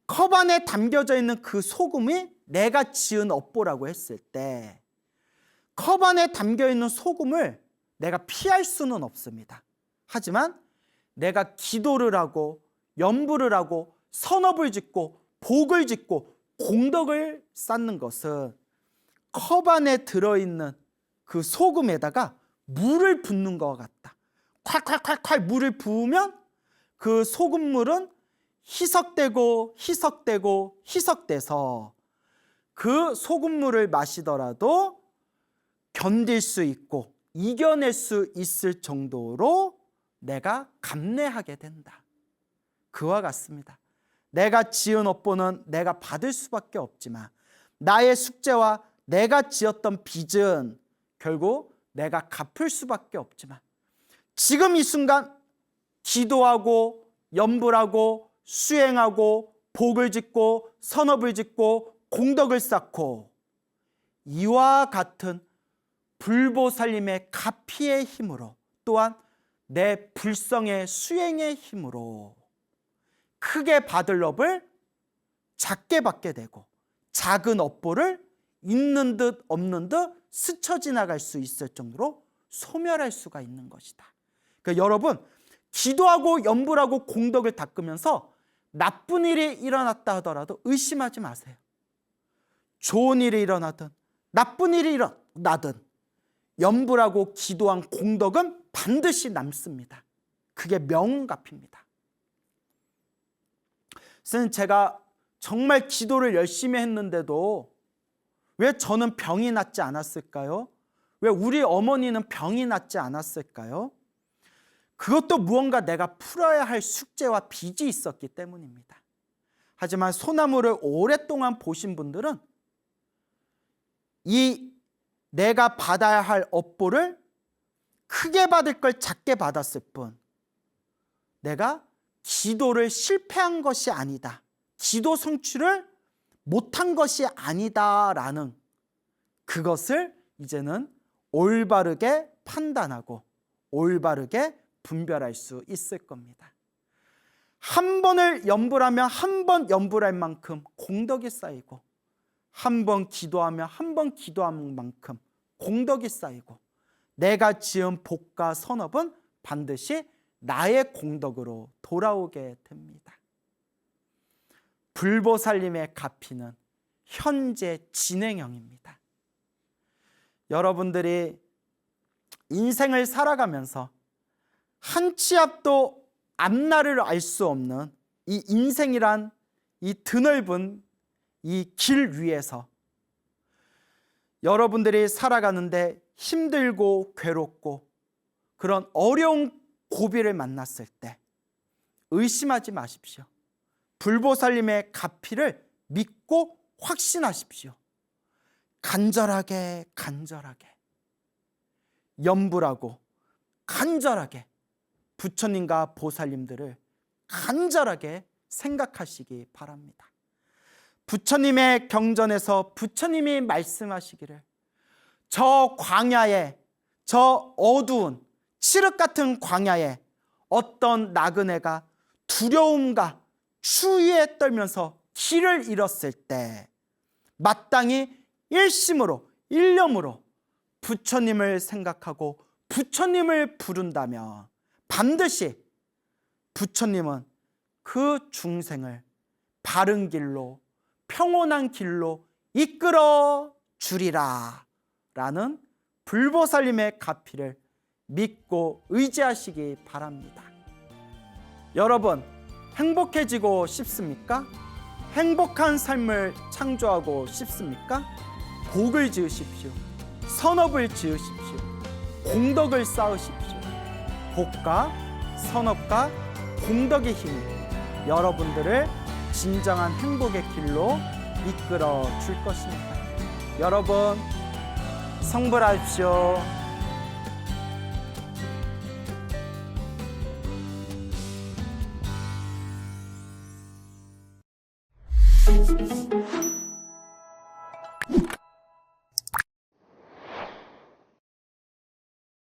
컵 안에 담겨져 있는 그 소금이 내가 지은 업보라고 했을 때 컵 안에 담겨 있는 소금을 내가 피할 수는 없습니다. 하지만 내가 기도를 하고 염불을 하고 선업을 짓고 복을 짓고 공덕을 쌓는 것은 컵 안에 들어있는 그 소금에다가 물을 붓는 것 같다. 콸콸콸콸 물을 부으면 그 소금물은 희석되고 희석되고 희석돼서 그 소금물을 마시더라도 견딜 수 있고 이겨낼 수 있을 정도로 내가 감내하게 된다. 그와 같습니다. 내가 지은 업보는 내가 받을 수밖에 없지만 나의 숙제와 내가 지었던 빚은 결국 내가 갚을 수밖에 없지만 지금 이 순간 기도하고 염불하고 수행하고 복을 짓고 선업을 짓고 공덕을 쌓고 이와 같은 불보살님의 가피의 힘으로 또한 내 불성의 수행의 힘으로 크게 받을 업을 작게 받게 되고 작은 업보를 있는 듯 없는 듯 스쳐 지나갈 수 있을 정도로 소멸할 수가 있는 것이다. 그러니까 여러분 기도하고 염불하고 공덕을 닦으면서 나쁜 일이 일어났다 하더라도 의심하지 마세요. 좋은 일이 일어나든 나쁜 일이 일어나든 염불하고 기도한 공덕은 반드시 남습니다. 그게 명운값입니다. 선생님 제가 정말 기도를 열심히 했는데도 왜 저는 병이 낫지 않았을까요? 왜 우리 어머니는 병이 낫지 않았을까요? 그것도 무언가 내가 풀어야 할 숙제와 빚이 있었기 때문입니다. 하지만 소나무를 오랫동안 보신 분들은 이 내가 받아야 할 업보를 크게 받을 걸 작게 받았을 뿐 내가 기도를 실패한 것이 아니다. 기도 성취를 못한 것이 아니다라는 그것을 이제는 올바르게 판단하고 올바르게 분별할 수 있을 겁니다. 한 번을 염불하면 한 번 염불할 만큼 공덕이 쌓이고 한 번 기도하면 한 번 기도한 만큼 공덕이 쌓이고 내가 지은 복과 선업은 반드시 나의 공덕으로 돌아오게 됩니다. 불보살님의 가피는 현재 진행형입니다. 여러분들이 인생을 살아가면서 한 치 앞도 앞날을 알 수 없는 이 인생이란 이 드넓은 이 길 위에서 여러분들이 살아가는데 힘들고 괴롭고 그런 어려운 고비를 만났을 때 의심하지 마십시오. 불보살님의 가피를 믿고 확신하십시오. 간절하게 염불하고 간절하게 부처님과 보살님들을 간절하게 생각하시기 바랍니다. 부처님의 경전에서 부처님이 말씀하시기를 저 광야에 저 어두운 칠흑 같은 광야에 어떤 나그네가 두려움과 추위에 떨면서 길을 잃었을 때 마땅히 일심으로 일념으로 부처님을 생각하고 부처님을 부른다면 반드시 부처님은 그 중생을 바른 길로 평온한 길로 이끌어 주리라 라는 불보살님의 가피를 믿고 의지하시기 바랍니다. 여러분 행복해지고 싶습니까? 행복한 삶을 창조하고 싶습니까? 복을 지으십시오. 선업을 지으십시오. 공덕을 쌓으십시오. 복과 선업과 공덕의 힘이 여러분들을 진정한 행복의 길로 이끌어 줄 것입니다. 여러분, 성불하십시오.